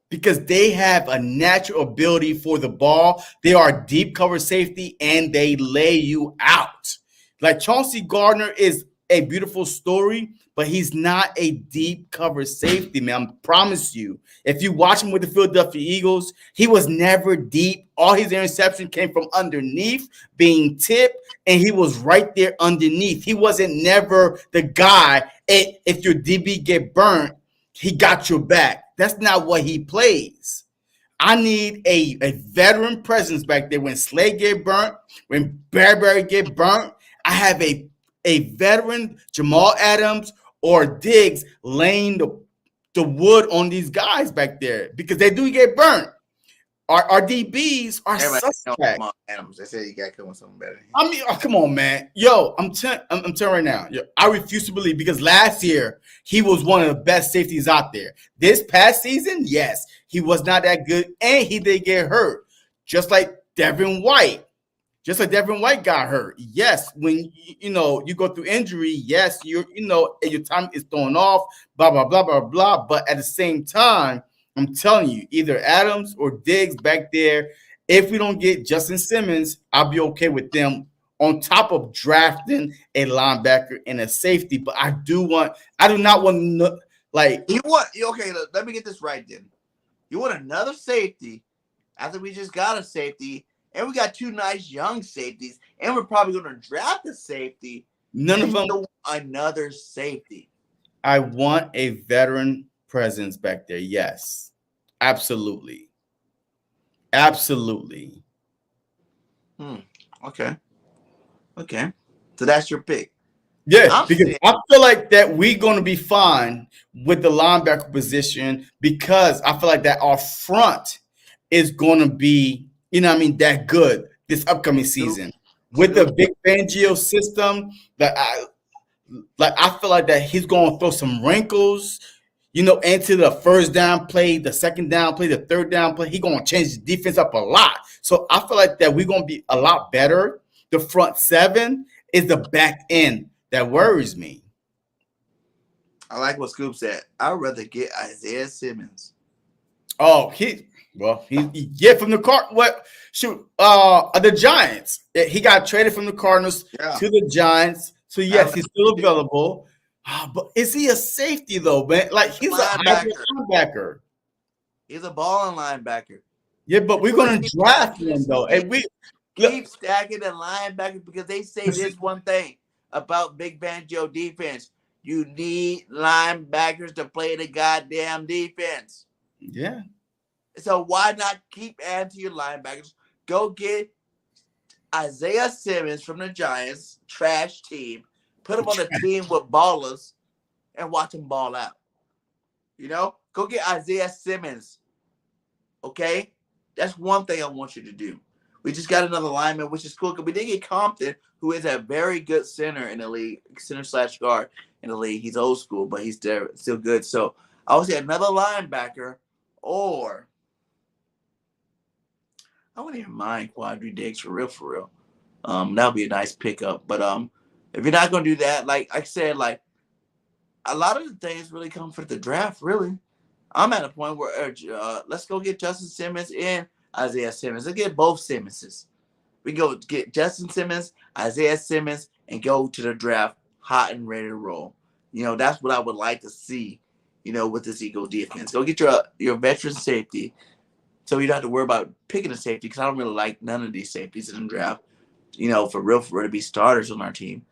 Because they have a natural ability for the ball. They are deep cover safety, and they lay you out. Like Chauncey Gardner is a beautiful story, but he's not a deep cover safety, man. I promise you. If you watch him with the Philadelphia Eagles, he was never deep. All his interception came from underneath, being tipped, and he was right there underneath. He wasn't never the guy. If your DB get burnt, he got your back. That's not what he plays. I need a veteran presence back there. When Slade get burnt, when Bradbury get burnt, I have a veteran, Jamal Adams or Diggs, laying the wood on these guys back there because they do get burnt. Our DBs are suspect. Adams. They said you got to come with something better. I mean, come on, man. Yo, I'm telling right now. Yo, I refuse to believe because last year he was one of the best safeties out there. This past season, yes, he was not that good, and he did get hurt, just like Devin White. Just like Devin White got hurt. Yes, when you go through injury, yes, your time is thrown off. Blah blah blah blah blah. But at the same time, I'm telling you, either Adams or Diggs back there. If we don't get Justin Simmons, I'll be okay with them on top of drafting a linebacker and a safety. But I do not want like you want. Okay, let me get this right then. You want another safety after we just got a safety, and we got two nice young safeties, and we're probably going to draft a safety. None of them. Another safety. I want a veteran presence back there. Yes, absolutely. Absolutely. Okay. So that's your pick. Yeah, because I feel like that we're going to be fine with the linebacker position because I feel like that our front is going to be, that good this upcoming season. With the Vic Fangio system, that I feel like that he's going to throw some wrinkles, into the first down play, the second down play, the third down play. He's going to change the defense up a lot. So I feel like that we're going to be a lot better. The front seven is the back end that worries me. I like what Scoop said. I'd rather get Isaiah Simmons. Oh, he from the the Giants. He got traded from the Cardinals to the Giants. So yes, he's still available. But is he a safety though, man? Like he's a linebacker. He's a balling linebacker. Yeah, but we're gonna draft him though, and we keep stacking the linebackers because they say this one thing about Big Fangio defense: you need linebackers to play the goddamn defense. Yeah, So why not keep adding to your linebackers? Go get Isaiah Simmons from the Giants, trash team. Put him on a team with ballers and watch him ball out. You know, go get Isaiah Simmons. Okay, that's one thing I want you to do. We just got another lineman, which is cool because we did get Compton, who is a very good center in the league, center/guard in the league. He's old school, but he's still good. So I would say another linebacker, or I wouldn't even mind Quadri Diggs for real. That would be a nice pickup. But if you're not gonna do that, like I said, like a lot of the things really come for the draft. Really, I'm at a point where let's go get Justin Simmons and Isaiah Simmons. Let's get both Simmonses. We go get Justin Simmons, Isaiah Simmons, and go to the draft hot and ready to roll. You know, that's what I would like to see, you know, with this Eagle defense. Go get your veteran safety so you don't have to worry about picking a safety because I don't really like none of these safeties in the draft, you know, for real to be starters on our team.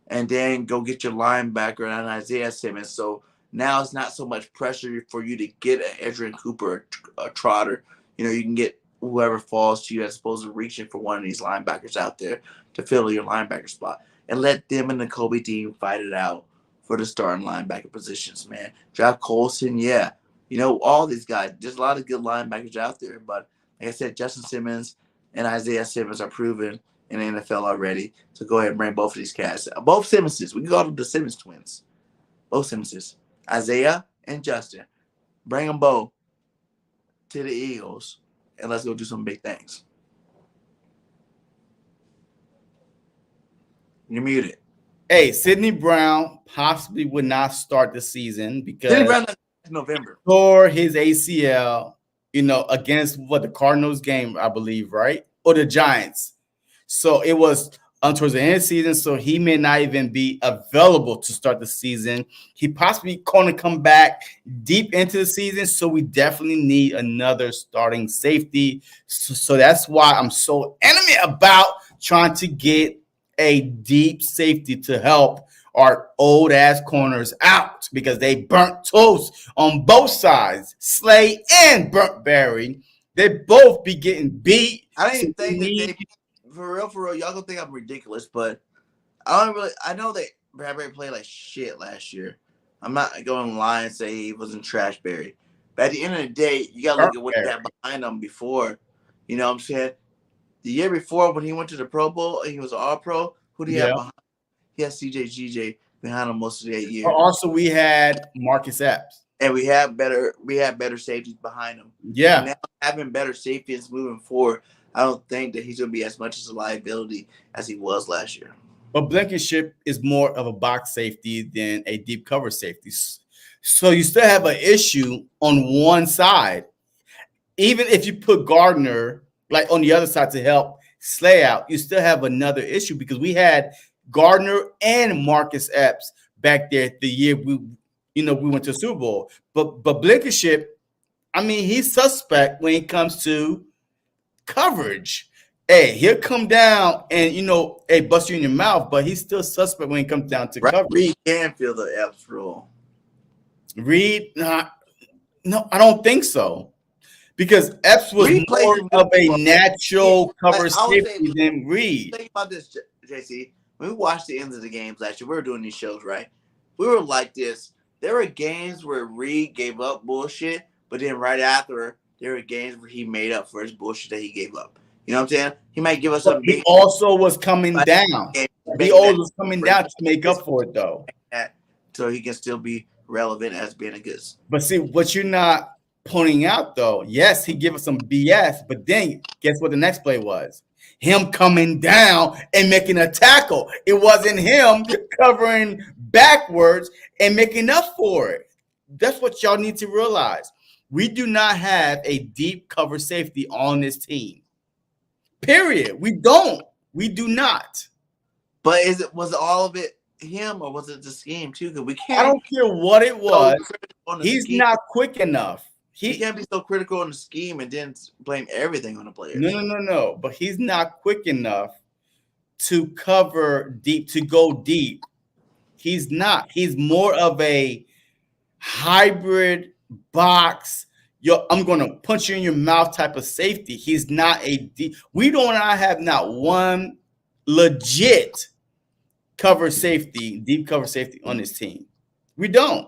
And then go get your linebacker and Isaiah Simmons. So now it's not so much pressure for you to get an Adrian Cooper or a Trotter. You know, you can get whoever falls to you as opposed to reaching for one of these linebackers out there to fill your linebacker spot. And let them and the Kobe team fight it out for the starting linebacker positions, man. Draft Colson, yeah. You know, all these guys. There's a lot of good linebackers out there. But like I said, Justin Simmons and Isaiah Simmons are proven in the NFL already. So go ahead and bring both of these cats. Both Simmonses. We can call them the Simmons twins. Both Simmonses. Isaiah and Justin. Bring them both to the Eagles. And let's go do some big things. You're muted. Hey, Sidney Brown possibly would not start the season because Sidney Brown in November tore his ACL, you know, against the Cardinals game, I believe, right? Or the Giants. So it was towards the end of the season, so he may not even be available to start the season. He possibly going to come back deep into the season, so we definitely need another starting safety. So that's why I'm so adamant about trying to get a deep safety to help our old-ass corners out because they burnt toast on both sides, Slay and Burnt Berry. They both be getting beat. I didn't think that they – for real, y'all gonna think I'm ridiculous, but I know that Bradbury played like shit last year. I'm not going to lie and say he wasn't trash Berry. But at the end of the day, you gotta look at what he had behind him before. You know what I'm saying? The year before when he went to the Pro Bowl and he was all pro, who did he have behind him? He had CJ behind him most of that year. Also, we had Marcus Epps. And we had better safeties behind him. Yeah. And now having better safeties moving forward, I don't think that he's going to be as much as a liability as he was last year. But Blankenship is more of a box safety than a deep cover safety. So you still have an issue on one side. Even if you put Gardner like on the other side to help Slay out, you still have another issue because we had Gardner and Marcus Epps back there the year we went to the Super Bowl. But Blankenship, I mean, he's suspect when it comes to coverage. Hey, he'll come down and bust you in your mouth, but he's still suspect when it comes down to coverage. Reed can fill the Epps role. Reed, no, I don't think so. Because Epps was more of a natural cover safety than Reed. Think about this, JC. When we watched the ends of the games last year, we were doing these shows, right? We were like this. There were games where Reed gave up bullshit, but then right after, there were games where he made up for his bullshit that he gave up. You know what I'm saying? He might give us something big. He also was coming down. He always was coming down to make up for it, though. So he can still be relevant as being a good. But see, what you're not pointing out, though, yes, he gave us some BS, but then guess what the next play was? Him coming down and making a tackle. It wasn't him covering backwards and making up for it. That's what y'all need to realize. We do not have a deep cover safety on this team. Period. We don't. We do not. But was all of it him or was it the scheme too? Because we can't. I don't care what it was. He's not quick enough. He can't be so critical on the scheme and then blame everything on the players. No. But he's not quick enough to cover deep, to go deep. He's not. He's more of a hybrid box, I'm gonna punch you in your mouth type of safety. He's not we don't have not one legit cover safety, deep cover safety on this team. We don't.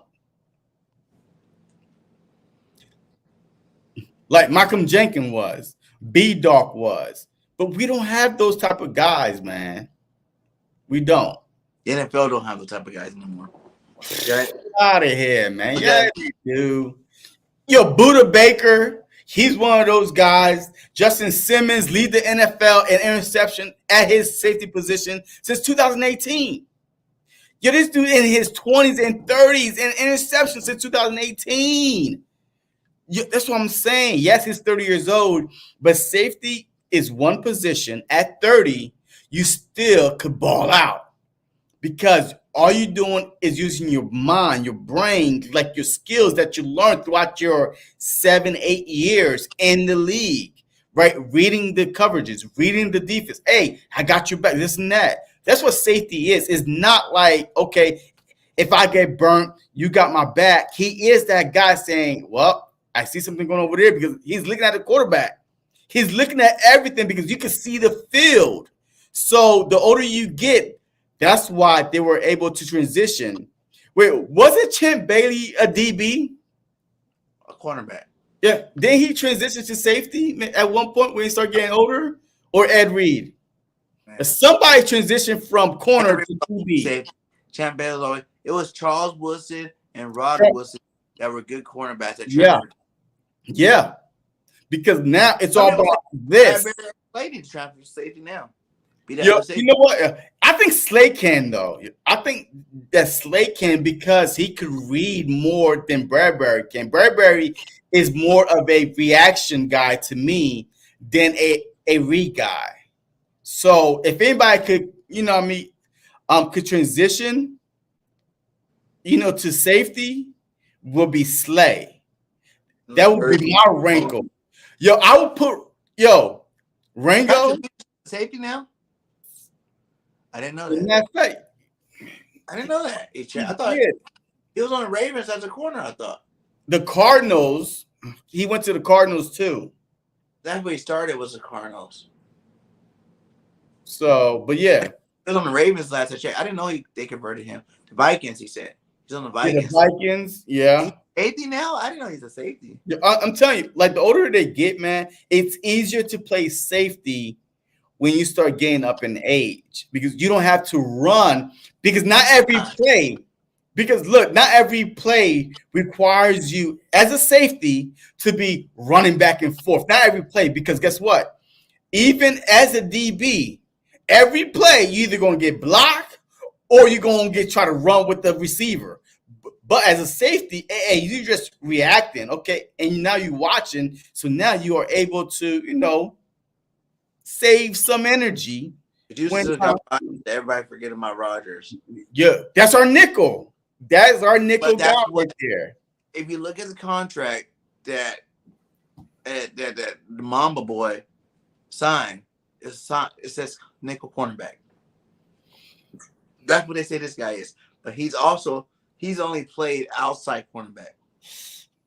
Like Malcolm Jenkins was, B-Dawg was, but we don't have those type of guys, man. We don't. The NFL don't have those type of guys anymore. Get out of here, man. Yeah, you do. Yo, Buda Baker, he's one of those guys. Justin Simmons lead the NFL in interception at his safety position since 2018. Yo, this dude in his 20s and 30s in interception since 2018. That's what I'm saying. Yes, he's 30 years old, but safety is one position. At 30, you still could ball out because all you're doing is using your mind, your brain, like your skills that you learned throughout your 7-8 years in the league, right? Reading the coverages, reading the defense. Hey, I got your back, this and that. That's what safety is. It's not like, okay, if I get burnt, you got my back. He is that guy saying, well, I see something going over there because he's looking at the quarterback. He's looking at everything because you can see the field. So the older you get, that's why they were able to transition. Wait, wasn't Champ Bailey a DB? A cornerback. Yeah. Then he transitioned to safety at one point when he started getting older? Or Ed Reed? Somebody transitioned from corner to DB. Champ Bailey. It was Charles Woodson and Rod Woodson that were good cornerbacks at transfer. Yeah. Because now it's all about this. Slay needs to transfer to safety now. You know what? I think Slay can, though. I think that Slay can because he could read more than Bradbury can. Bradbury is more of a reaction guy to me than a read guy. So if anybody could, could transition, to safety, would be Slay. That would be my wrinkle. I would put Rango safety now. I didn't know that. I didn't know that. I thought he was on the Ravens as a corner. I thought the Cardinals. He went to the Cardinals too. That's where he started. Was the Cardinals. So, but yeah, he was on the Ravens last I checked. I didn't know they converted him. The Vikings. He said he's on the Vikings. The Vikings. Yeah. He's safety now. I didn't know he's a safety. Yeah, I'm telling you, like the older they get, man, it's easier to play safety when you start getting up in age because you don't have to run because not every play requires you as a safety to be running back and forth. Not every play, because guess what? Even as a DB, every play you're either going to get blocked or you're going to try to run with the receiver. But as a safety, hey, you're just reacting, okay? And now you're watching, so now you are able to, save some energy. Everybody forget about Rodgers. Yeah, that's our nickel. That is our nickel guy right there. If you look at the contract that the Mamba boy signed, it says nickel cornerback. That's what they say this guy is. But he's only played outside cornerback.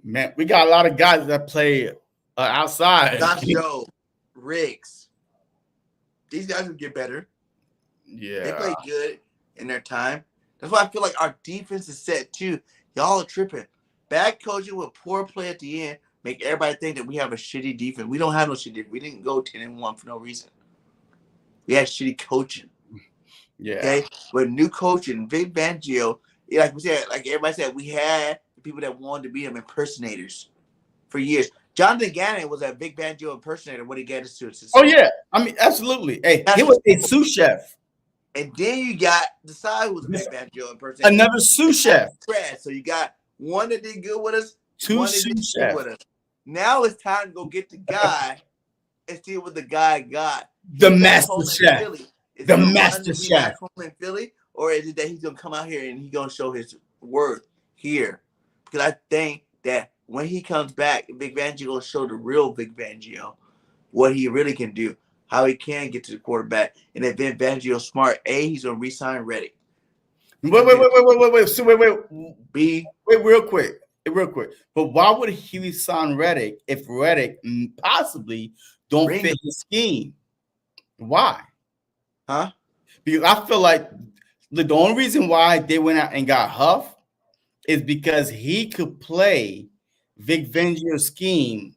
Man, we got a lot of guys that play outside. Not Joe, Riggs. These guys will get better. Yeah. They play good in their time. That's why I feel like our defense is set too. Y'all are tripping. Bad coaching with poor play at the end make everybody think that we have a shitty defense. We don't have no shitty defense. We didn't go 10-1 for no reason. We had shitty coaching. Yeah. Okay? With new coaching, Vic Fangio, like we said, like everybody said, we had the people that wanted to be them impersonators for years. Jonathan Gannon was a Vic Fangio impersonator when he got us to. Oh, yeah. I mean, absolutely. Hey, he was a sous chef. And then you got the side who was a Vic Fangio impersonator. Another sous chef. So you got one that did good with us, two one sous that did chefs. good with us. Now it's time to go get the guy and see what the guy got. The master chef. The master chef. In Philly, or is it that he's gonna come out here and he's gonna show his worth here? Because I think that when he comes back, Vic Fangio will show the real Vic Fangio what he really can do, how he can get to the quarterback. And if Vic Fangio's smart, he's gonna re-sign Reddick. Wait. So wait, real quick. real quick. But why would Huey sign Reddick if Reddick possibly don't fit his scheme? Why? Huh? Because I feel like the only reason why they went out and got Huff is because he could play Vic Fangio's scheme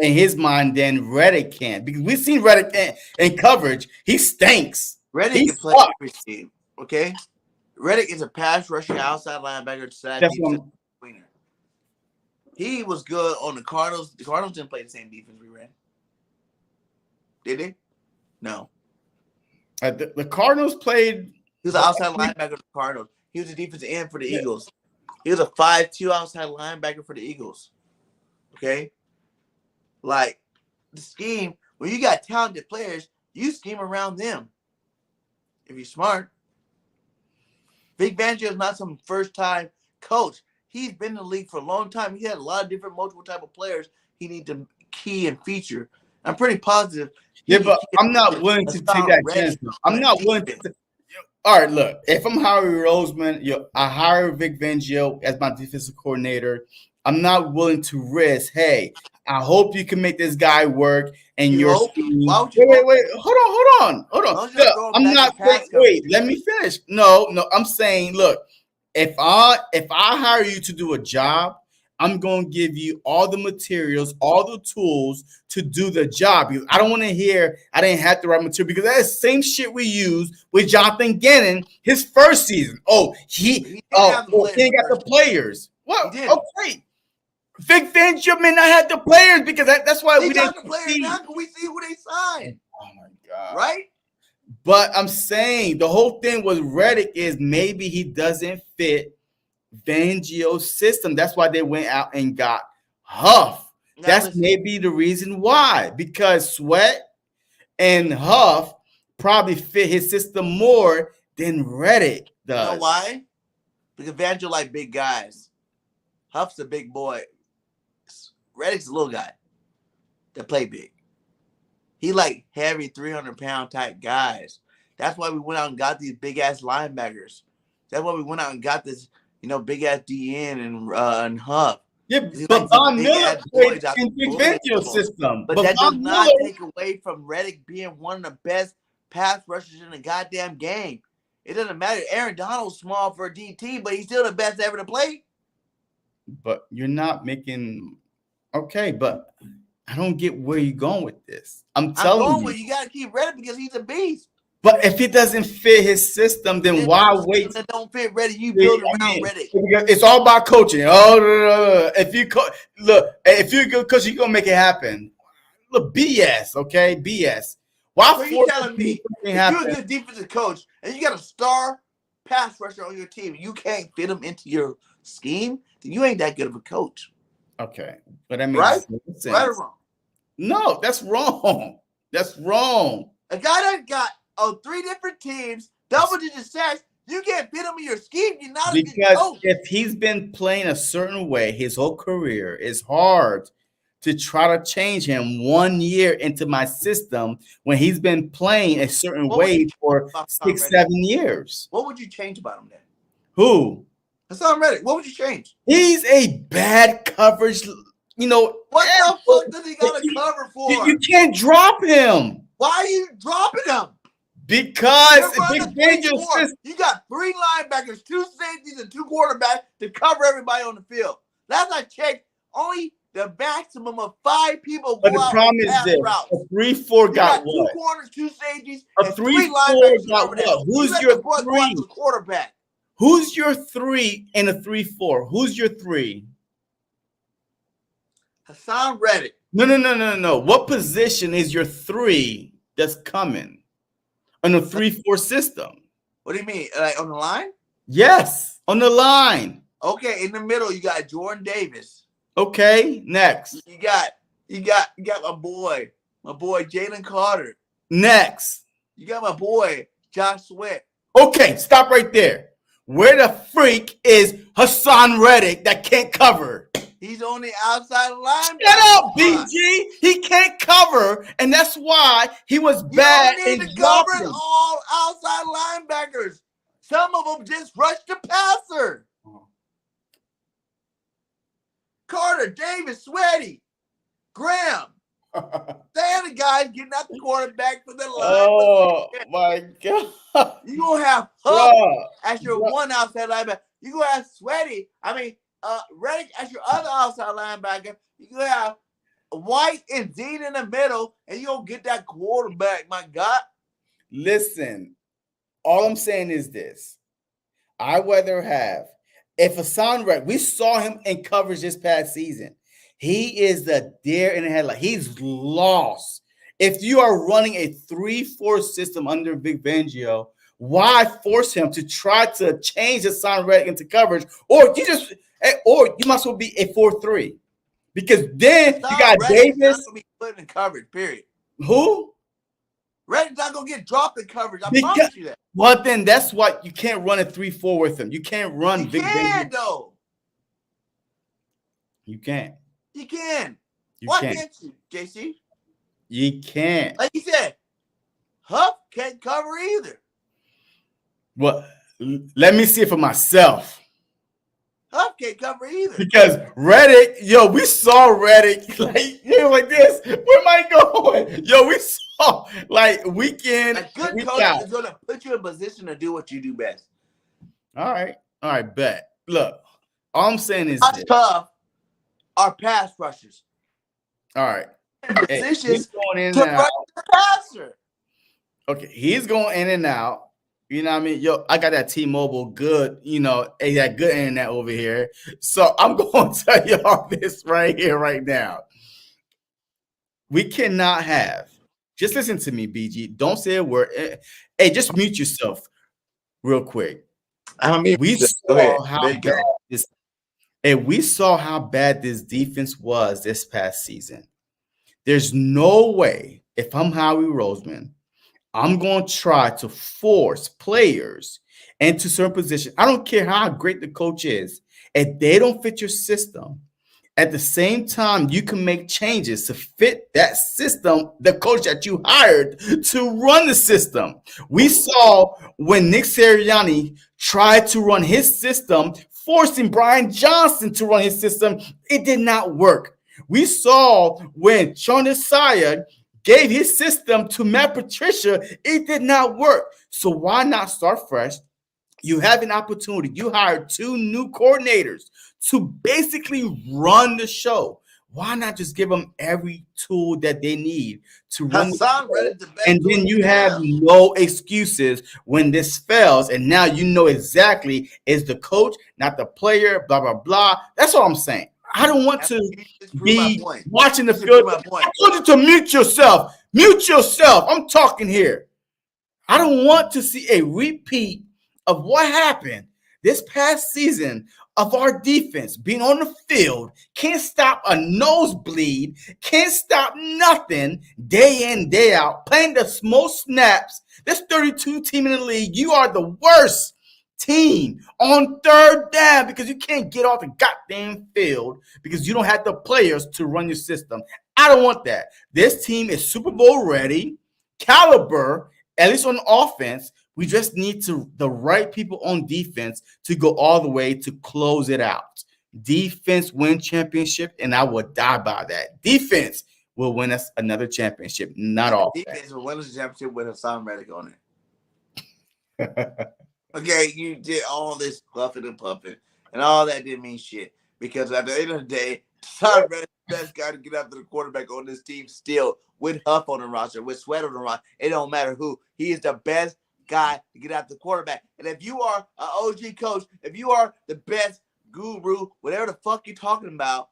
in his mind than Reddick can. Because we've seen Reddick in coverage. He stinks. Reddick can play every scheme. Okay? Reddick is a pass rushing outside linebacker. He was good on the Cardinals. The Cardinals didn't play the same defense we ran. Did they? No. The Cardinals played. He was an outside linebacker for the Cardinals. He was a defensive end for the Eagles. He was a 5'2" outside linebacker for the Eagles. Okay? Like, the scheme, when you got talented players, you scheme around them. If you're smart. Vic Fangio is not some first-time coach. He's been in the league for a long time. He had a lot of different multiple type of players he needs to key and feature. I'm pretty positive. But I'm not willing to take that chance. I'm not willing to. All right, look. If I'm Howie Roseman, I hire Vic Fangio as my defensive coordinator. I'm not willing to risk. Hey, I hope you can make this guy work. And you're wait. Hold on. Look, I'm not saying. Wait, let me finish. No. I'm saying, look. If I hire you to do a job, I'm going to give you all the materials, all the tools to do the job. Because I don't want to hear I didn't have the right material, because that's the same shit we used with Jonathan Gannon his first season. He ain't got the players. What? Okay. Vic Fangio may not have the players because that's why we didn't. The players now. Can we see who they signed? Oh my God! Right. But I'm saying the whole thing with Reddick is maybe he doesn't fit Fangio's system. That's why they went out and got Huff. That's maybe the reason why, because Sweat and Huff probably fit his system more than Reddick does. You know why? Because Fangio like big guys. Huff's a big boy. Reddick's a little guy that play big. He like heavy 300-pound type guys. That's why we went out and got these big ass linebackers. That's why we went out and got this, big ass DN and Huff. Yeah, but Von Miller played in Vic Fangio's system. But that does not take away from Reddick being one of the best pass rushers in the goddamn game. It doesn't matter. Aaron Donald's small for a DT, but he's still the best ever to play. But you're not making but I don't get where you're going with this. I'm telling you. You got to keep Reddick because he's a beast. But if it doesn't fit his system, then why wait? That don't fit Reddick. You build around Reddick. It's all about coaching. If you if you're a good coach, you're gonna make it happen. Look, BS, okay? BS. Why are you telling me if you're a good defensive coach and you got a star pass rusher on your team, you can't fit him into your scheme? Then you ain't that good of a coach. Okay, but that makes sense. Right or wrong? No, that's wrong. That's wrong. A guy that got 3 different teams, double-digit sacks, you can't fit him in your scheme. You're not a good coach. If he's been playing a certain way his whole career, it's hard to try to change him 1 year into my system when he's been playing a certain way for 6-7 years. What would you change about him then? Who? Hassan Reddick. What would you change? He's a bad coverage. What the fuck does he got to cover for? You can't drop him. Why are you dropping him? Because you got 3 linebackers, 2 safeties, and 2 quarterbacks to cover everybody on the field. Last I checked, only the maximum of 5 people go out. But the problem is this: a 3-4 got what? 2 corners, 2 safeties, a 3-4 got what? Who's your 3? Quarterback. Who's your 3 in a 3-4? Who's your 3? Hassan Reddick. No. What position is your 3 that's coming in a 3-4 system? What do you mean? Like on the line? Yes, on the line. Okay, in the middle you got Jordan Davis. Okay, next. You got my boy Jalen Carter. Next. You got my boy Josh Sweat. Okay, stop right there. Where the freak is Hassan Reddick that can't cover? He's on the outside line. Shut up, BG. He can't cover, and that's why he was bad in cover all outside linebackers. Some of them just rush the passer. Carter, Davis, Sweaty, Graham. They're the guys getting out the quarterback for the line. Oh my God! You gonna have Huff as your one outside linebacker. You gonna have Reddick as your other outside linebacker. You gonna have White and Dean in the middle, and you gonna get that quarterback. My God! Listen, all I'm saying is this: I rather have if Hassan Reddick. We saw him in coverage this past season. He is the deer in the headlight. He's lost. If you are running a 3-4 system under Vic Fangio, why force him to try to change Hassan Reddick into coverage? Or you might as well be a 4-3. Because then you got Davis. Not gonna be put in coverage, period. Who? Reddick's not gonna get dropped in coverage. I promise you that. Well, then that's why you can't run a 3-4 with him. You can't run Vic Fangio. Though. You can't. You can. Why can't you, JC? You can't. Like you said, Huff can't cover either. Well, let me see it for myself. Huff can't cover either. Because Reddick, we saw Reddick like this. Where am I going? We saw weekend. A good coach is gonna put you in position to do what you do best. All right, bet. Look, all I'm saying is tough. Our pass rushers. All right. Positions going in to rush the passer. Okay, he's going in and out. You know what I mean? I got that T-Mobile good, that good internet over here. So I'm going to tell you all this right here, right now. We cannot have. Just listen to me, BG. Don't say a word. Hey, just mute yourself real quick. We saw how bad this. And we saw how bad this defense was this past season. There's no way, if I'm Howie Roseman, I'm going to try to force players into certain positions. I don't care how great the coach is. If they don't fit your system, at the same time, you can make changes to fit that system, the coach that you hired to run the system. We saw when Nick Sirianni tried to run his system, forcing Brian Johnson to run his system, it did not work. We saw when Sean Desai gave his system to Matt Patricia, it did not work. So why not start fresh? You have an opportunity. You hired 2 new coordinators to basically run the show. Why not just give them every tool that they need to run the show? And then you have no excuses when this fails. And now you know exactly is the coach, not the player, blah, blah, blah. That's all I'm saying. I don't want to be watching the field. I told you to mute yourself. Mute yourself. I'm talking here. I don't want to see a repeat of what happened this past season of our defense being on the field, can't stop a nosebleed, can't stop nothing day in, day out, playing the most snaps. This 32 team in the league, you are the worst team on third down because you can't get off the goddamn field because you don't have the players to run your system. I don't want that. This team is Super Bowl ready, caliber, at least on offense. We just need the right people on defense to go all the way to close it out. Defense win championship, and I will die by that. Defense will win us another championship, not all. Defense will win us a championship with Hassan Reddick on it. Okay, you did all this puffing and puffing, and all that didn't mean shit. Because at the end of the day, Hassan Reddick is the best guy to get after the quarterback on this team still, with Huff on the roster, with Sweat on the roster. It don't matter who. He is the best guy to get after the quarterback. And if you are an OG coach, if you are the best guru, whatever the fuck you're talking about,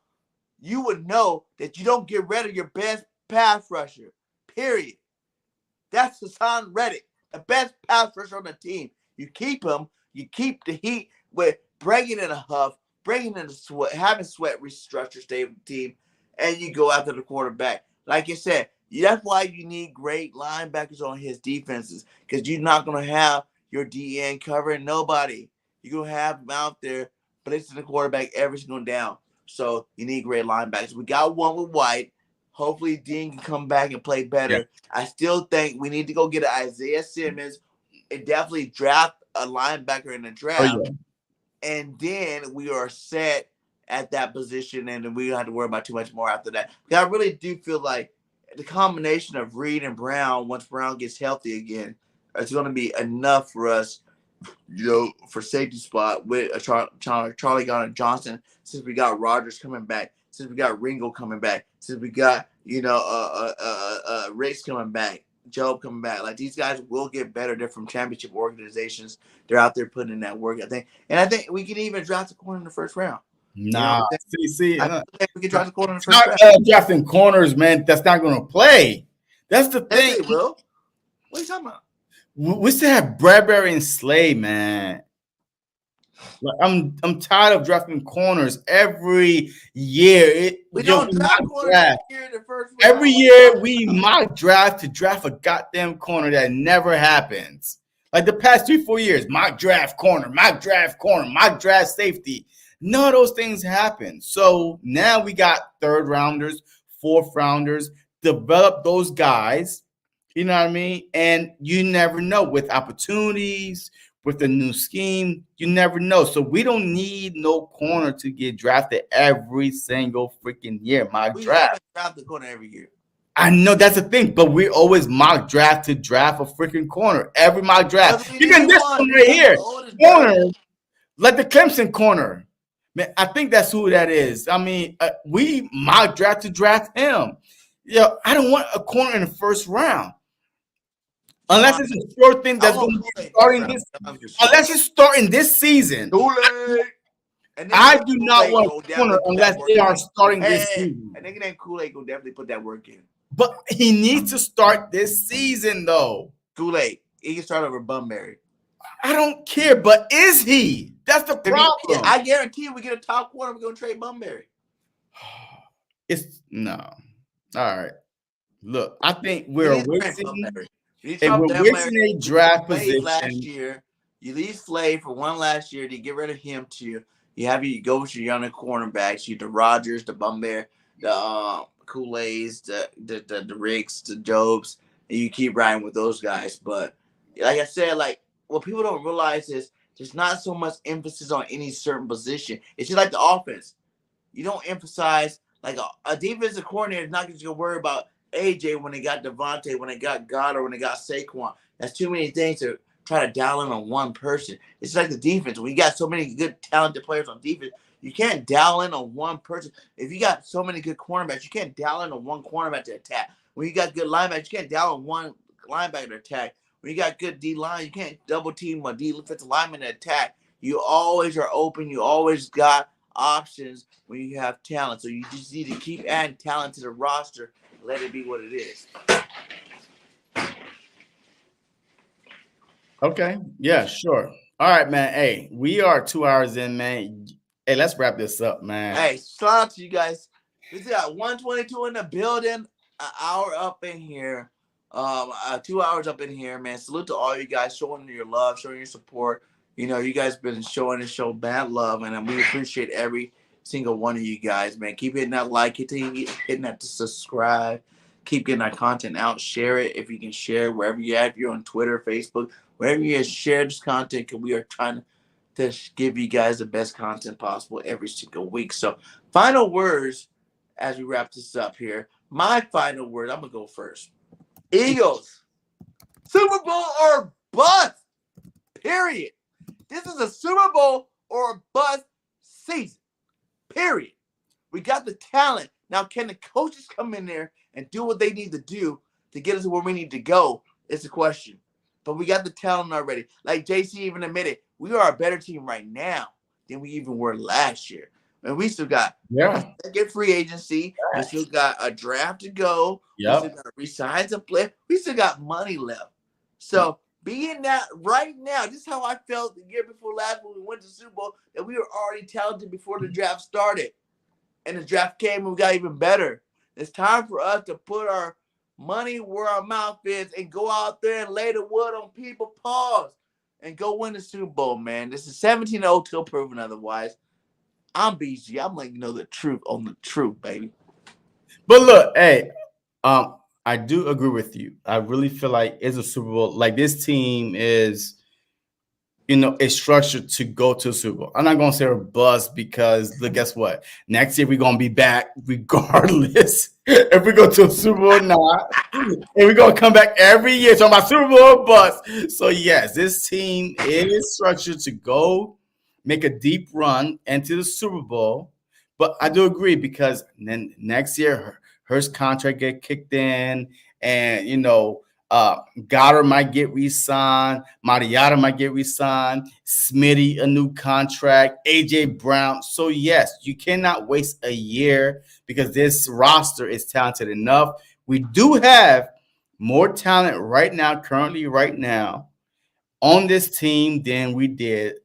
you would know that you don't get rid of your best pass rusher, period. That's Hassan Reddick, the best pass rusher on the team. You keep him, you keep the heat with bringing in a Huff, bringing in a Sweat, having Sweat restructure, stay with the team, and you go after the quarterback. Like I said, that's why you need great linebackers on his defenses, because you're not going to have your DN covering nobody. You're going to have him out there blitzing the quarterback every single down. So you need great linebackers. We got one with White. Hopefully Dean can come back and play better. Yeah. I still think we need to go get an Isaiah Simmons and definitely draft a linebacker in the draft. Oh, yeah. And then we are set at that position, and we don't have to worry about too much more after that. But I really do feel like the combination of Reed and Brown, once Brown gets healthy again, it's going to be enough for us, for safety spot with Charlie Gardner Johnson. Since we got Rodgers coming back, since we got Ringo coming back, since we got Riggs coming back, Job coming back. Like, these guys will get better. They're from championship organizations. They're out there putting in that work, I think. And I think we can even draft a corner in the first round. Nah, see, I think we can draft a corner in the first round. Drafting corners, man. That's not going to play. That's the thing. They will. What are you talking about? We still have Bradbury and Slay, man. Like, I'm tired of drafting corners every year. We don't draft corners in the first round. Every year we mock draft to draft a goddamn corner that never happens. Like the past 3-4 years, mock draft corner, mock draft safety. None of those things happen. So now we got 3rd rounders, 4th rounders. Develop those guys. You know what I mean? And you never know with opportunities, with the new scheme, you never know. So we don't need no corner to get drafted every single freaking year. We haven't drafted the corner every year. I know that's the thing, but we always mock draft to draft a freaking corner. Every mock draft. Even this one right here, corner, like the Clemson corner. Man, I think that's who that is. I mean, we mock draft to draft him. I don't want a corner in the first round. Unless it's a short thing that's going to be starting this. Unless it's starting this season. I do not want a corner unless they are starting this season. And nigga named Kool-Aid will definitely put that work in. But he needs to start this season, though. Kool-Aid, he can start over Bunbury. I don't care, but is he? That's the problem. I guarantee you, we get a top corner, we're going to trade Bunbury. It's no. All right. Look, I think we're wasting. If we're wasting a draft position last year, you leave Slade for one last year to get rid of him too. You go with your younger cornerbacks, the Rodgers, the Bunbury, the Kool-Aids, the Riggs, the Jobs, and you keep riding with those guys. But like I said, like what people don't realize is there's not so much emphasis on any certain position. It's just like the offense. You don't emphasize like a defensive coordinator is not just gonna worry about AJ when they got Devontae, when they got Goddard, when they got Saquon. That's too many things to try to dial in on one person. It's like the defense. When you got so many good, talented players on defense, you can't dial in on one person. If you got so many good cornerbacks, you can't dial in on one cornerback to attack. When you got good linebackers, you can't dial on one linebacker to attack. When you got good D-line, you can't double team a defensive lineman to attack. You always are open. You always got options when you have talent. So you just need to keep adding talent to the roster. Let it be what it is. Okay. Yeah, sure. All right, man. Hey, we are 2 hours in, man. Hey, let's wrap this up, man. Hey, shout out to you guys. We got 122 in the building, an hour up in here, 2 hours up in here, man. Salute to all you guys showing your love, showing your support. You guys been showing the show bad love, and we appreciate every single one of you guys, man. Keep hitting that like, hitting that to subscribe. Keep getting our content out. Share it if you can share wherever you're at. If you're on Twitter, Facebook, wherever you share this content, because we are trying to give you guys the best content possible every single week. So, final words as we wrap this up here. My final word, I'm going to go first. Eagles, Super Bowl or bust, period. This is a Super Bowl or a bust season. Period. We got the talent. Now, can the coaches come in there and do what they need to do to get us to where we need to go? It's a question. But we got the talent already. Like JC even admitted, we are a better team right now than we even were last year. And we still got second free agency. We still got a draft to go. Yep. We still got to resign some play. We still got money left. So being that right now, this is how I felt the year before last when we went to the Super Bowl, that we were already talented before the draft started. And the draft came and we got even better. It's time for us to put our money where our mouth is and go out there and lay the wood on people's paws and go win the Super Bowl, man. This is 17-0 till proven otherwise. I'm BG. I'm letting you know the truth on the truth, baby. But look, hey, I do agree with you. I really feel like it's a Super Bowl. Like this team is is structured to go to the Super Bowl. I'm not going to say a bust because look, guess what? Next year we're going to be back regardless if we go to a Super Bowl or not. And we're going to come back every year talking about Super Bowl or bust. So yes, this team is structured to go make a deep run into the Super Bowl. But I do agree because then next year Hurst's contract get kicked in, and Goddard might get re-signed, Mariota might get re-signed, Smitty a new contract, AJ Brown. So yes, you cannot waste a year because this roster is talented enough. We do have more talent currently right now on this team than we did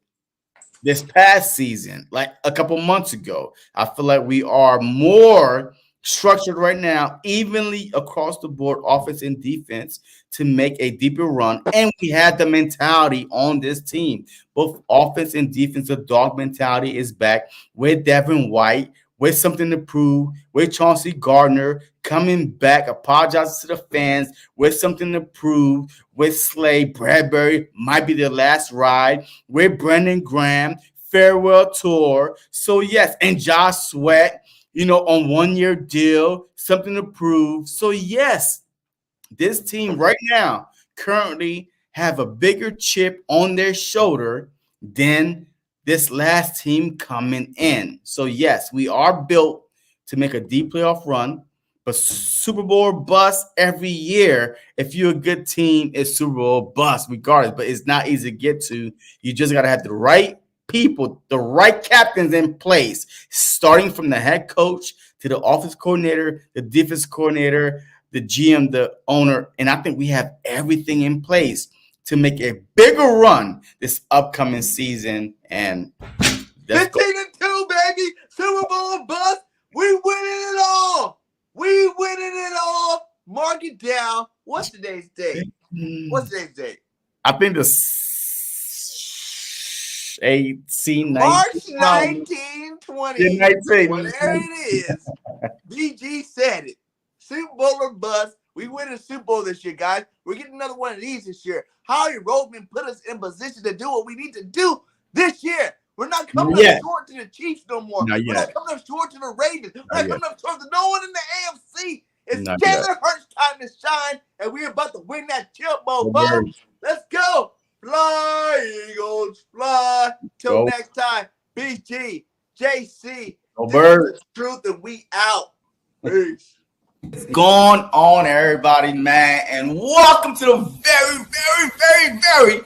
this past season, like a couple months ago. I feel like we are more structured right now, evenly across the board, offense and defense, to make a deeper run. And we had the mentality on this team. Both offense and defensive dog mentality is back with Devin White, with something to prove, with Chauncey Gardner coming back, apologizing to the fans, with something to prove, with Slay, Bradbury might be the last ride, with Brendan Graham, farewell tour. So yes, and Josh Sweat, on 1-year deal, something to prove. So yes, this team right now currently have a bigger chip on their shoulder than this last team coming in. So yes, we are built to make a deep playoff run, but Super Bowl bust every year. If you're a good team, it's Super Bowl bust regardless, but it's not easy to get to. You just got to have the right people, the right captains in place, starting from the head coach to the offense coordinator, the defense coordinator, the GM, the owner. And I think we have everything in place to make a bigger run this upcoming season. And 15-2, baby. Super Bowl bust. We winning it all. We winning it all. Mark it down. What's today's date? I think the 18, March 19, 20. Whatever it is. BG said it. Super Bowl or bust. We win a Super Bowl this year, guys. We're getting another one of these this year. Howie Roseman put us in position to do what we need to do this year. We're not coming up short to the Chiefs no more. We're not coming up short to the Ravens. We're not coming up short to no one in the AFC. It's Jalen Hurts' time to shine, and we're about to win that chip bowl. Let's go. Fly, Eagles, fly. Till next time, BG, JC. The truth, and we out. Peace. What's going on, everybody, man? And welcome to the very, very, very, very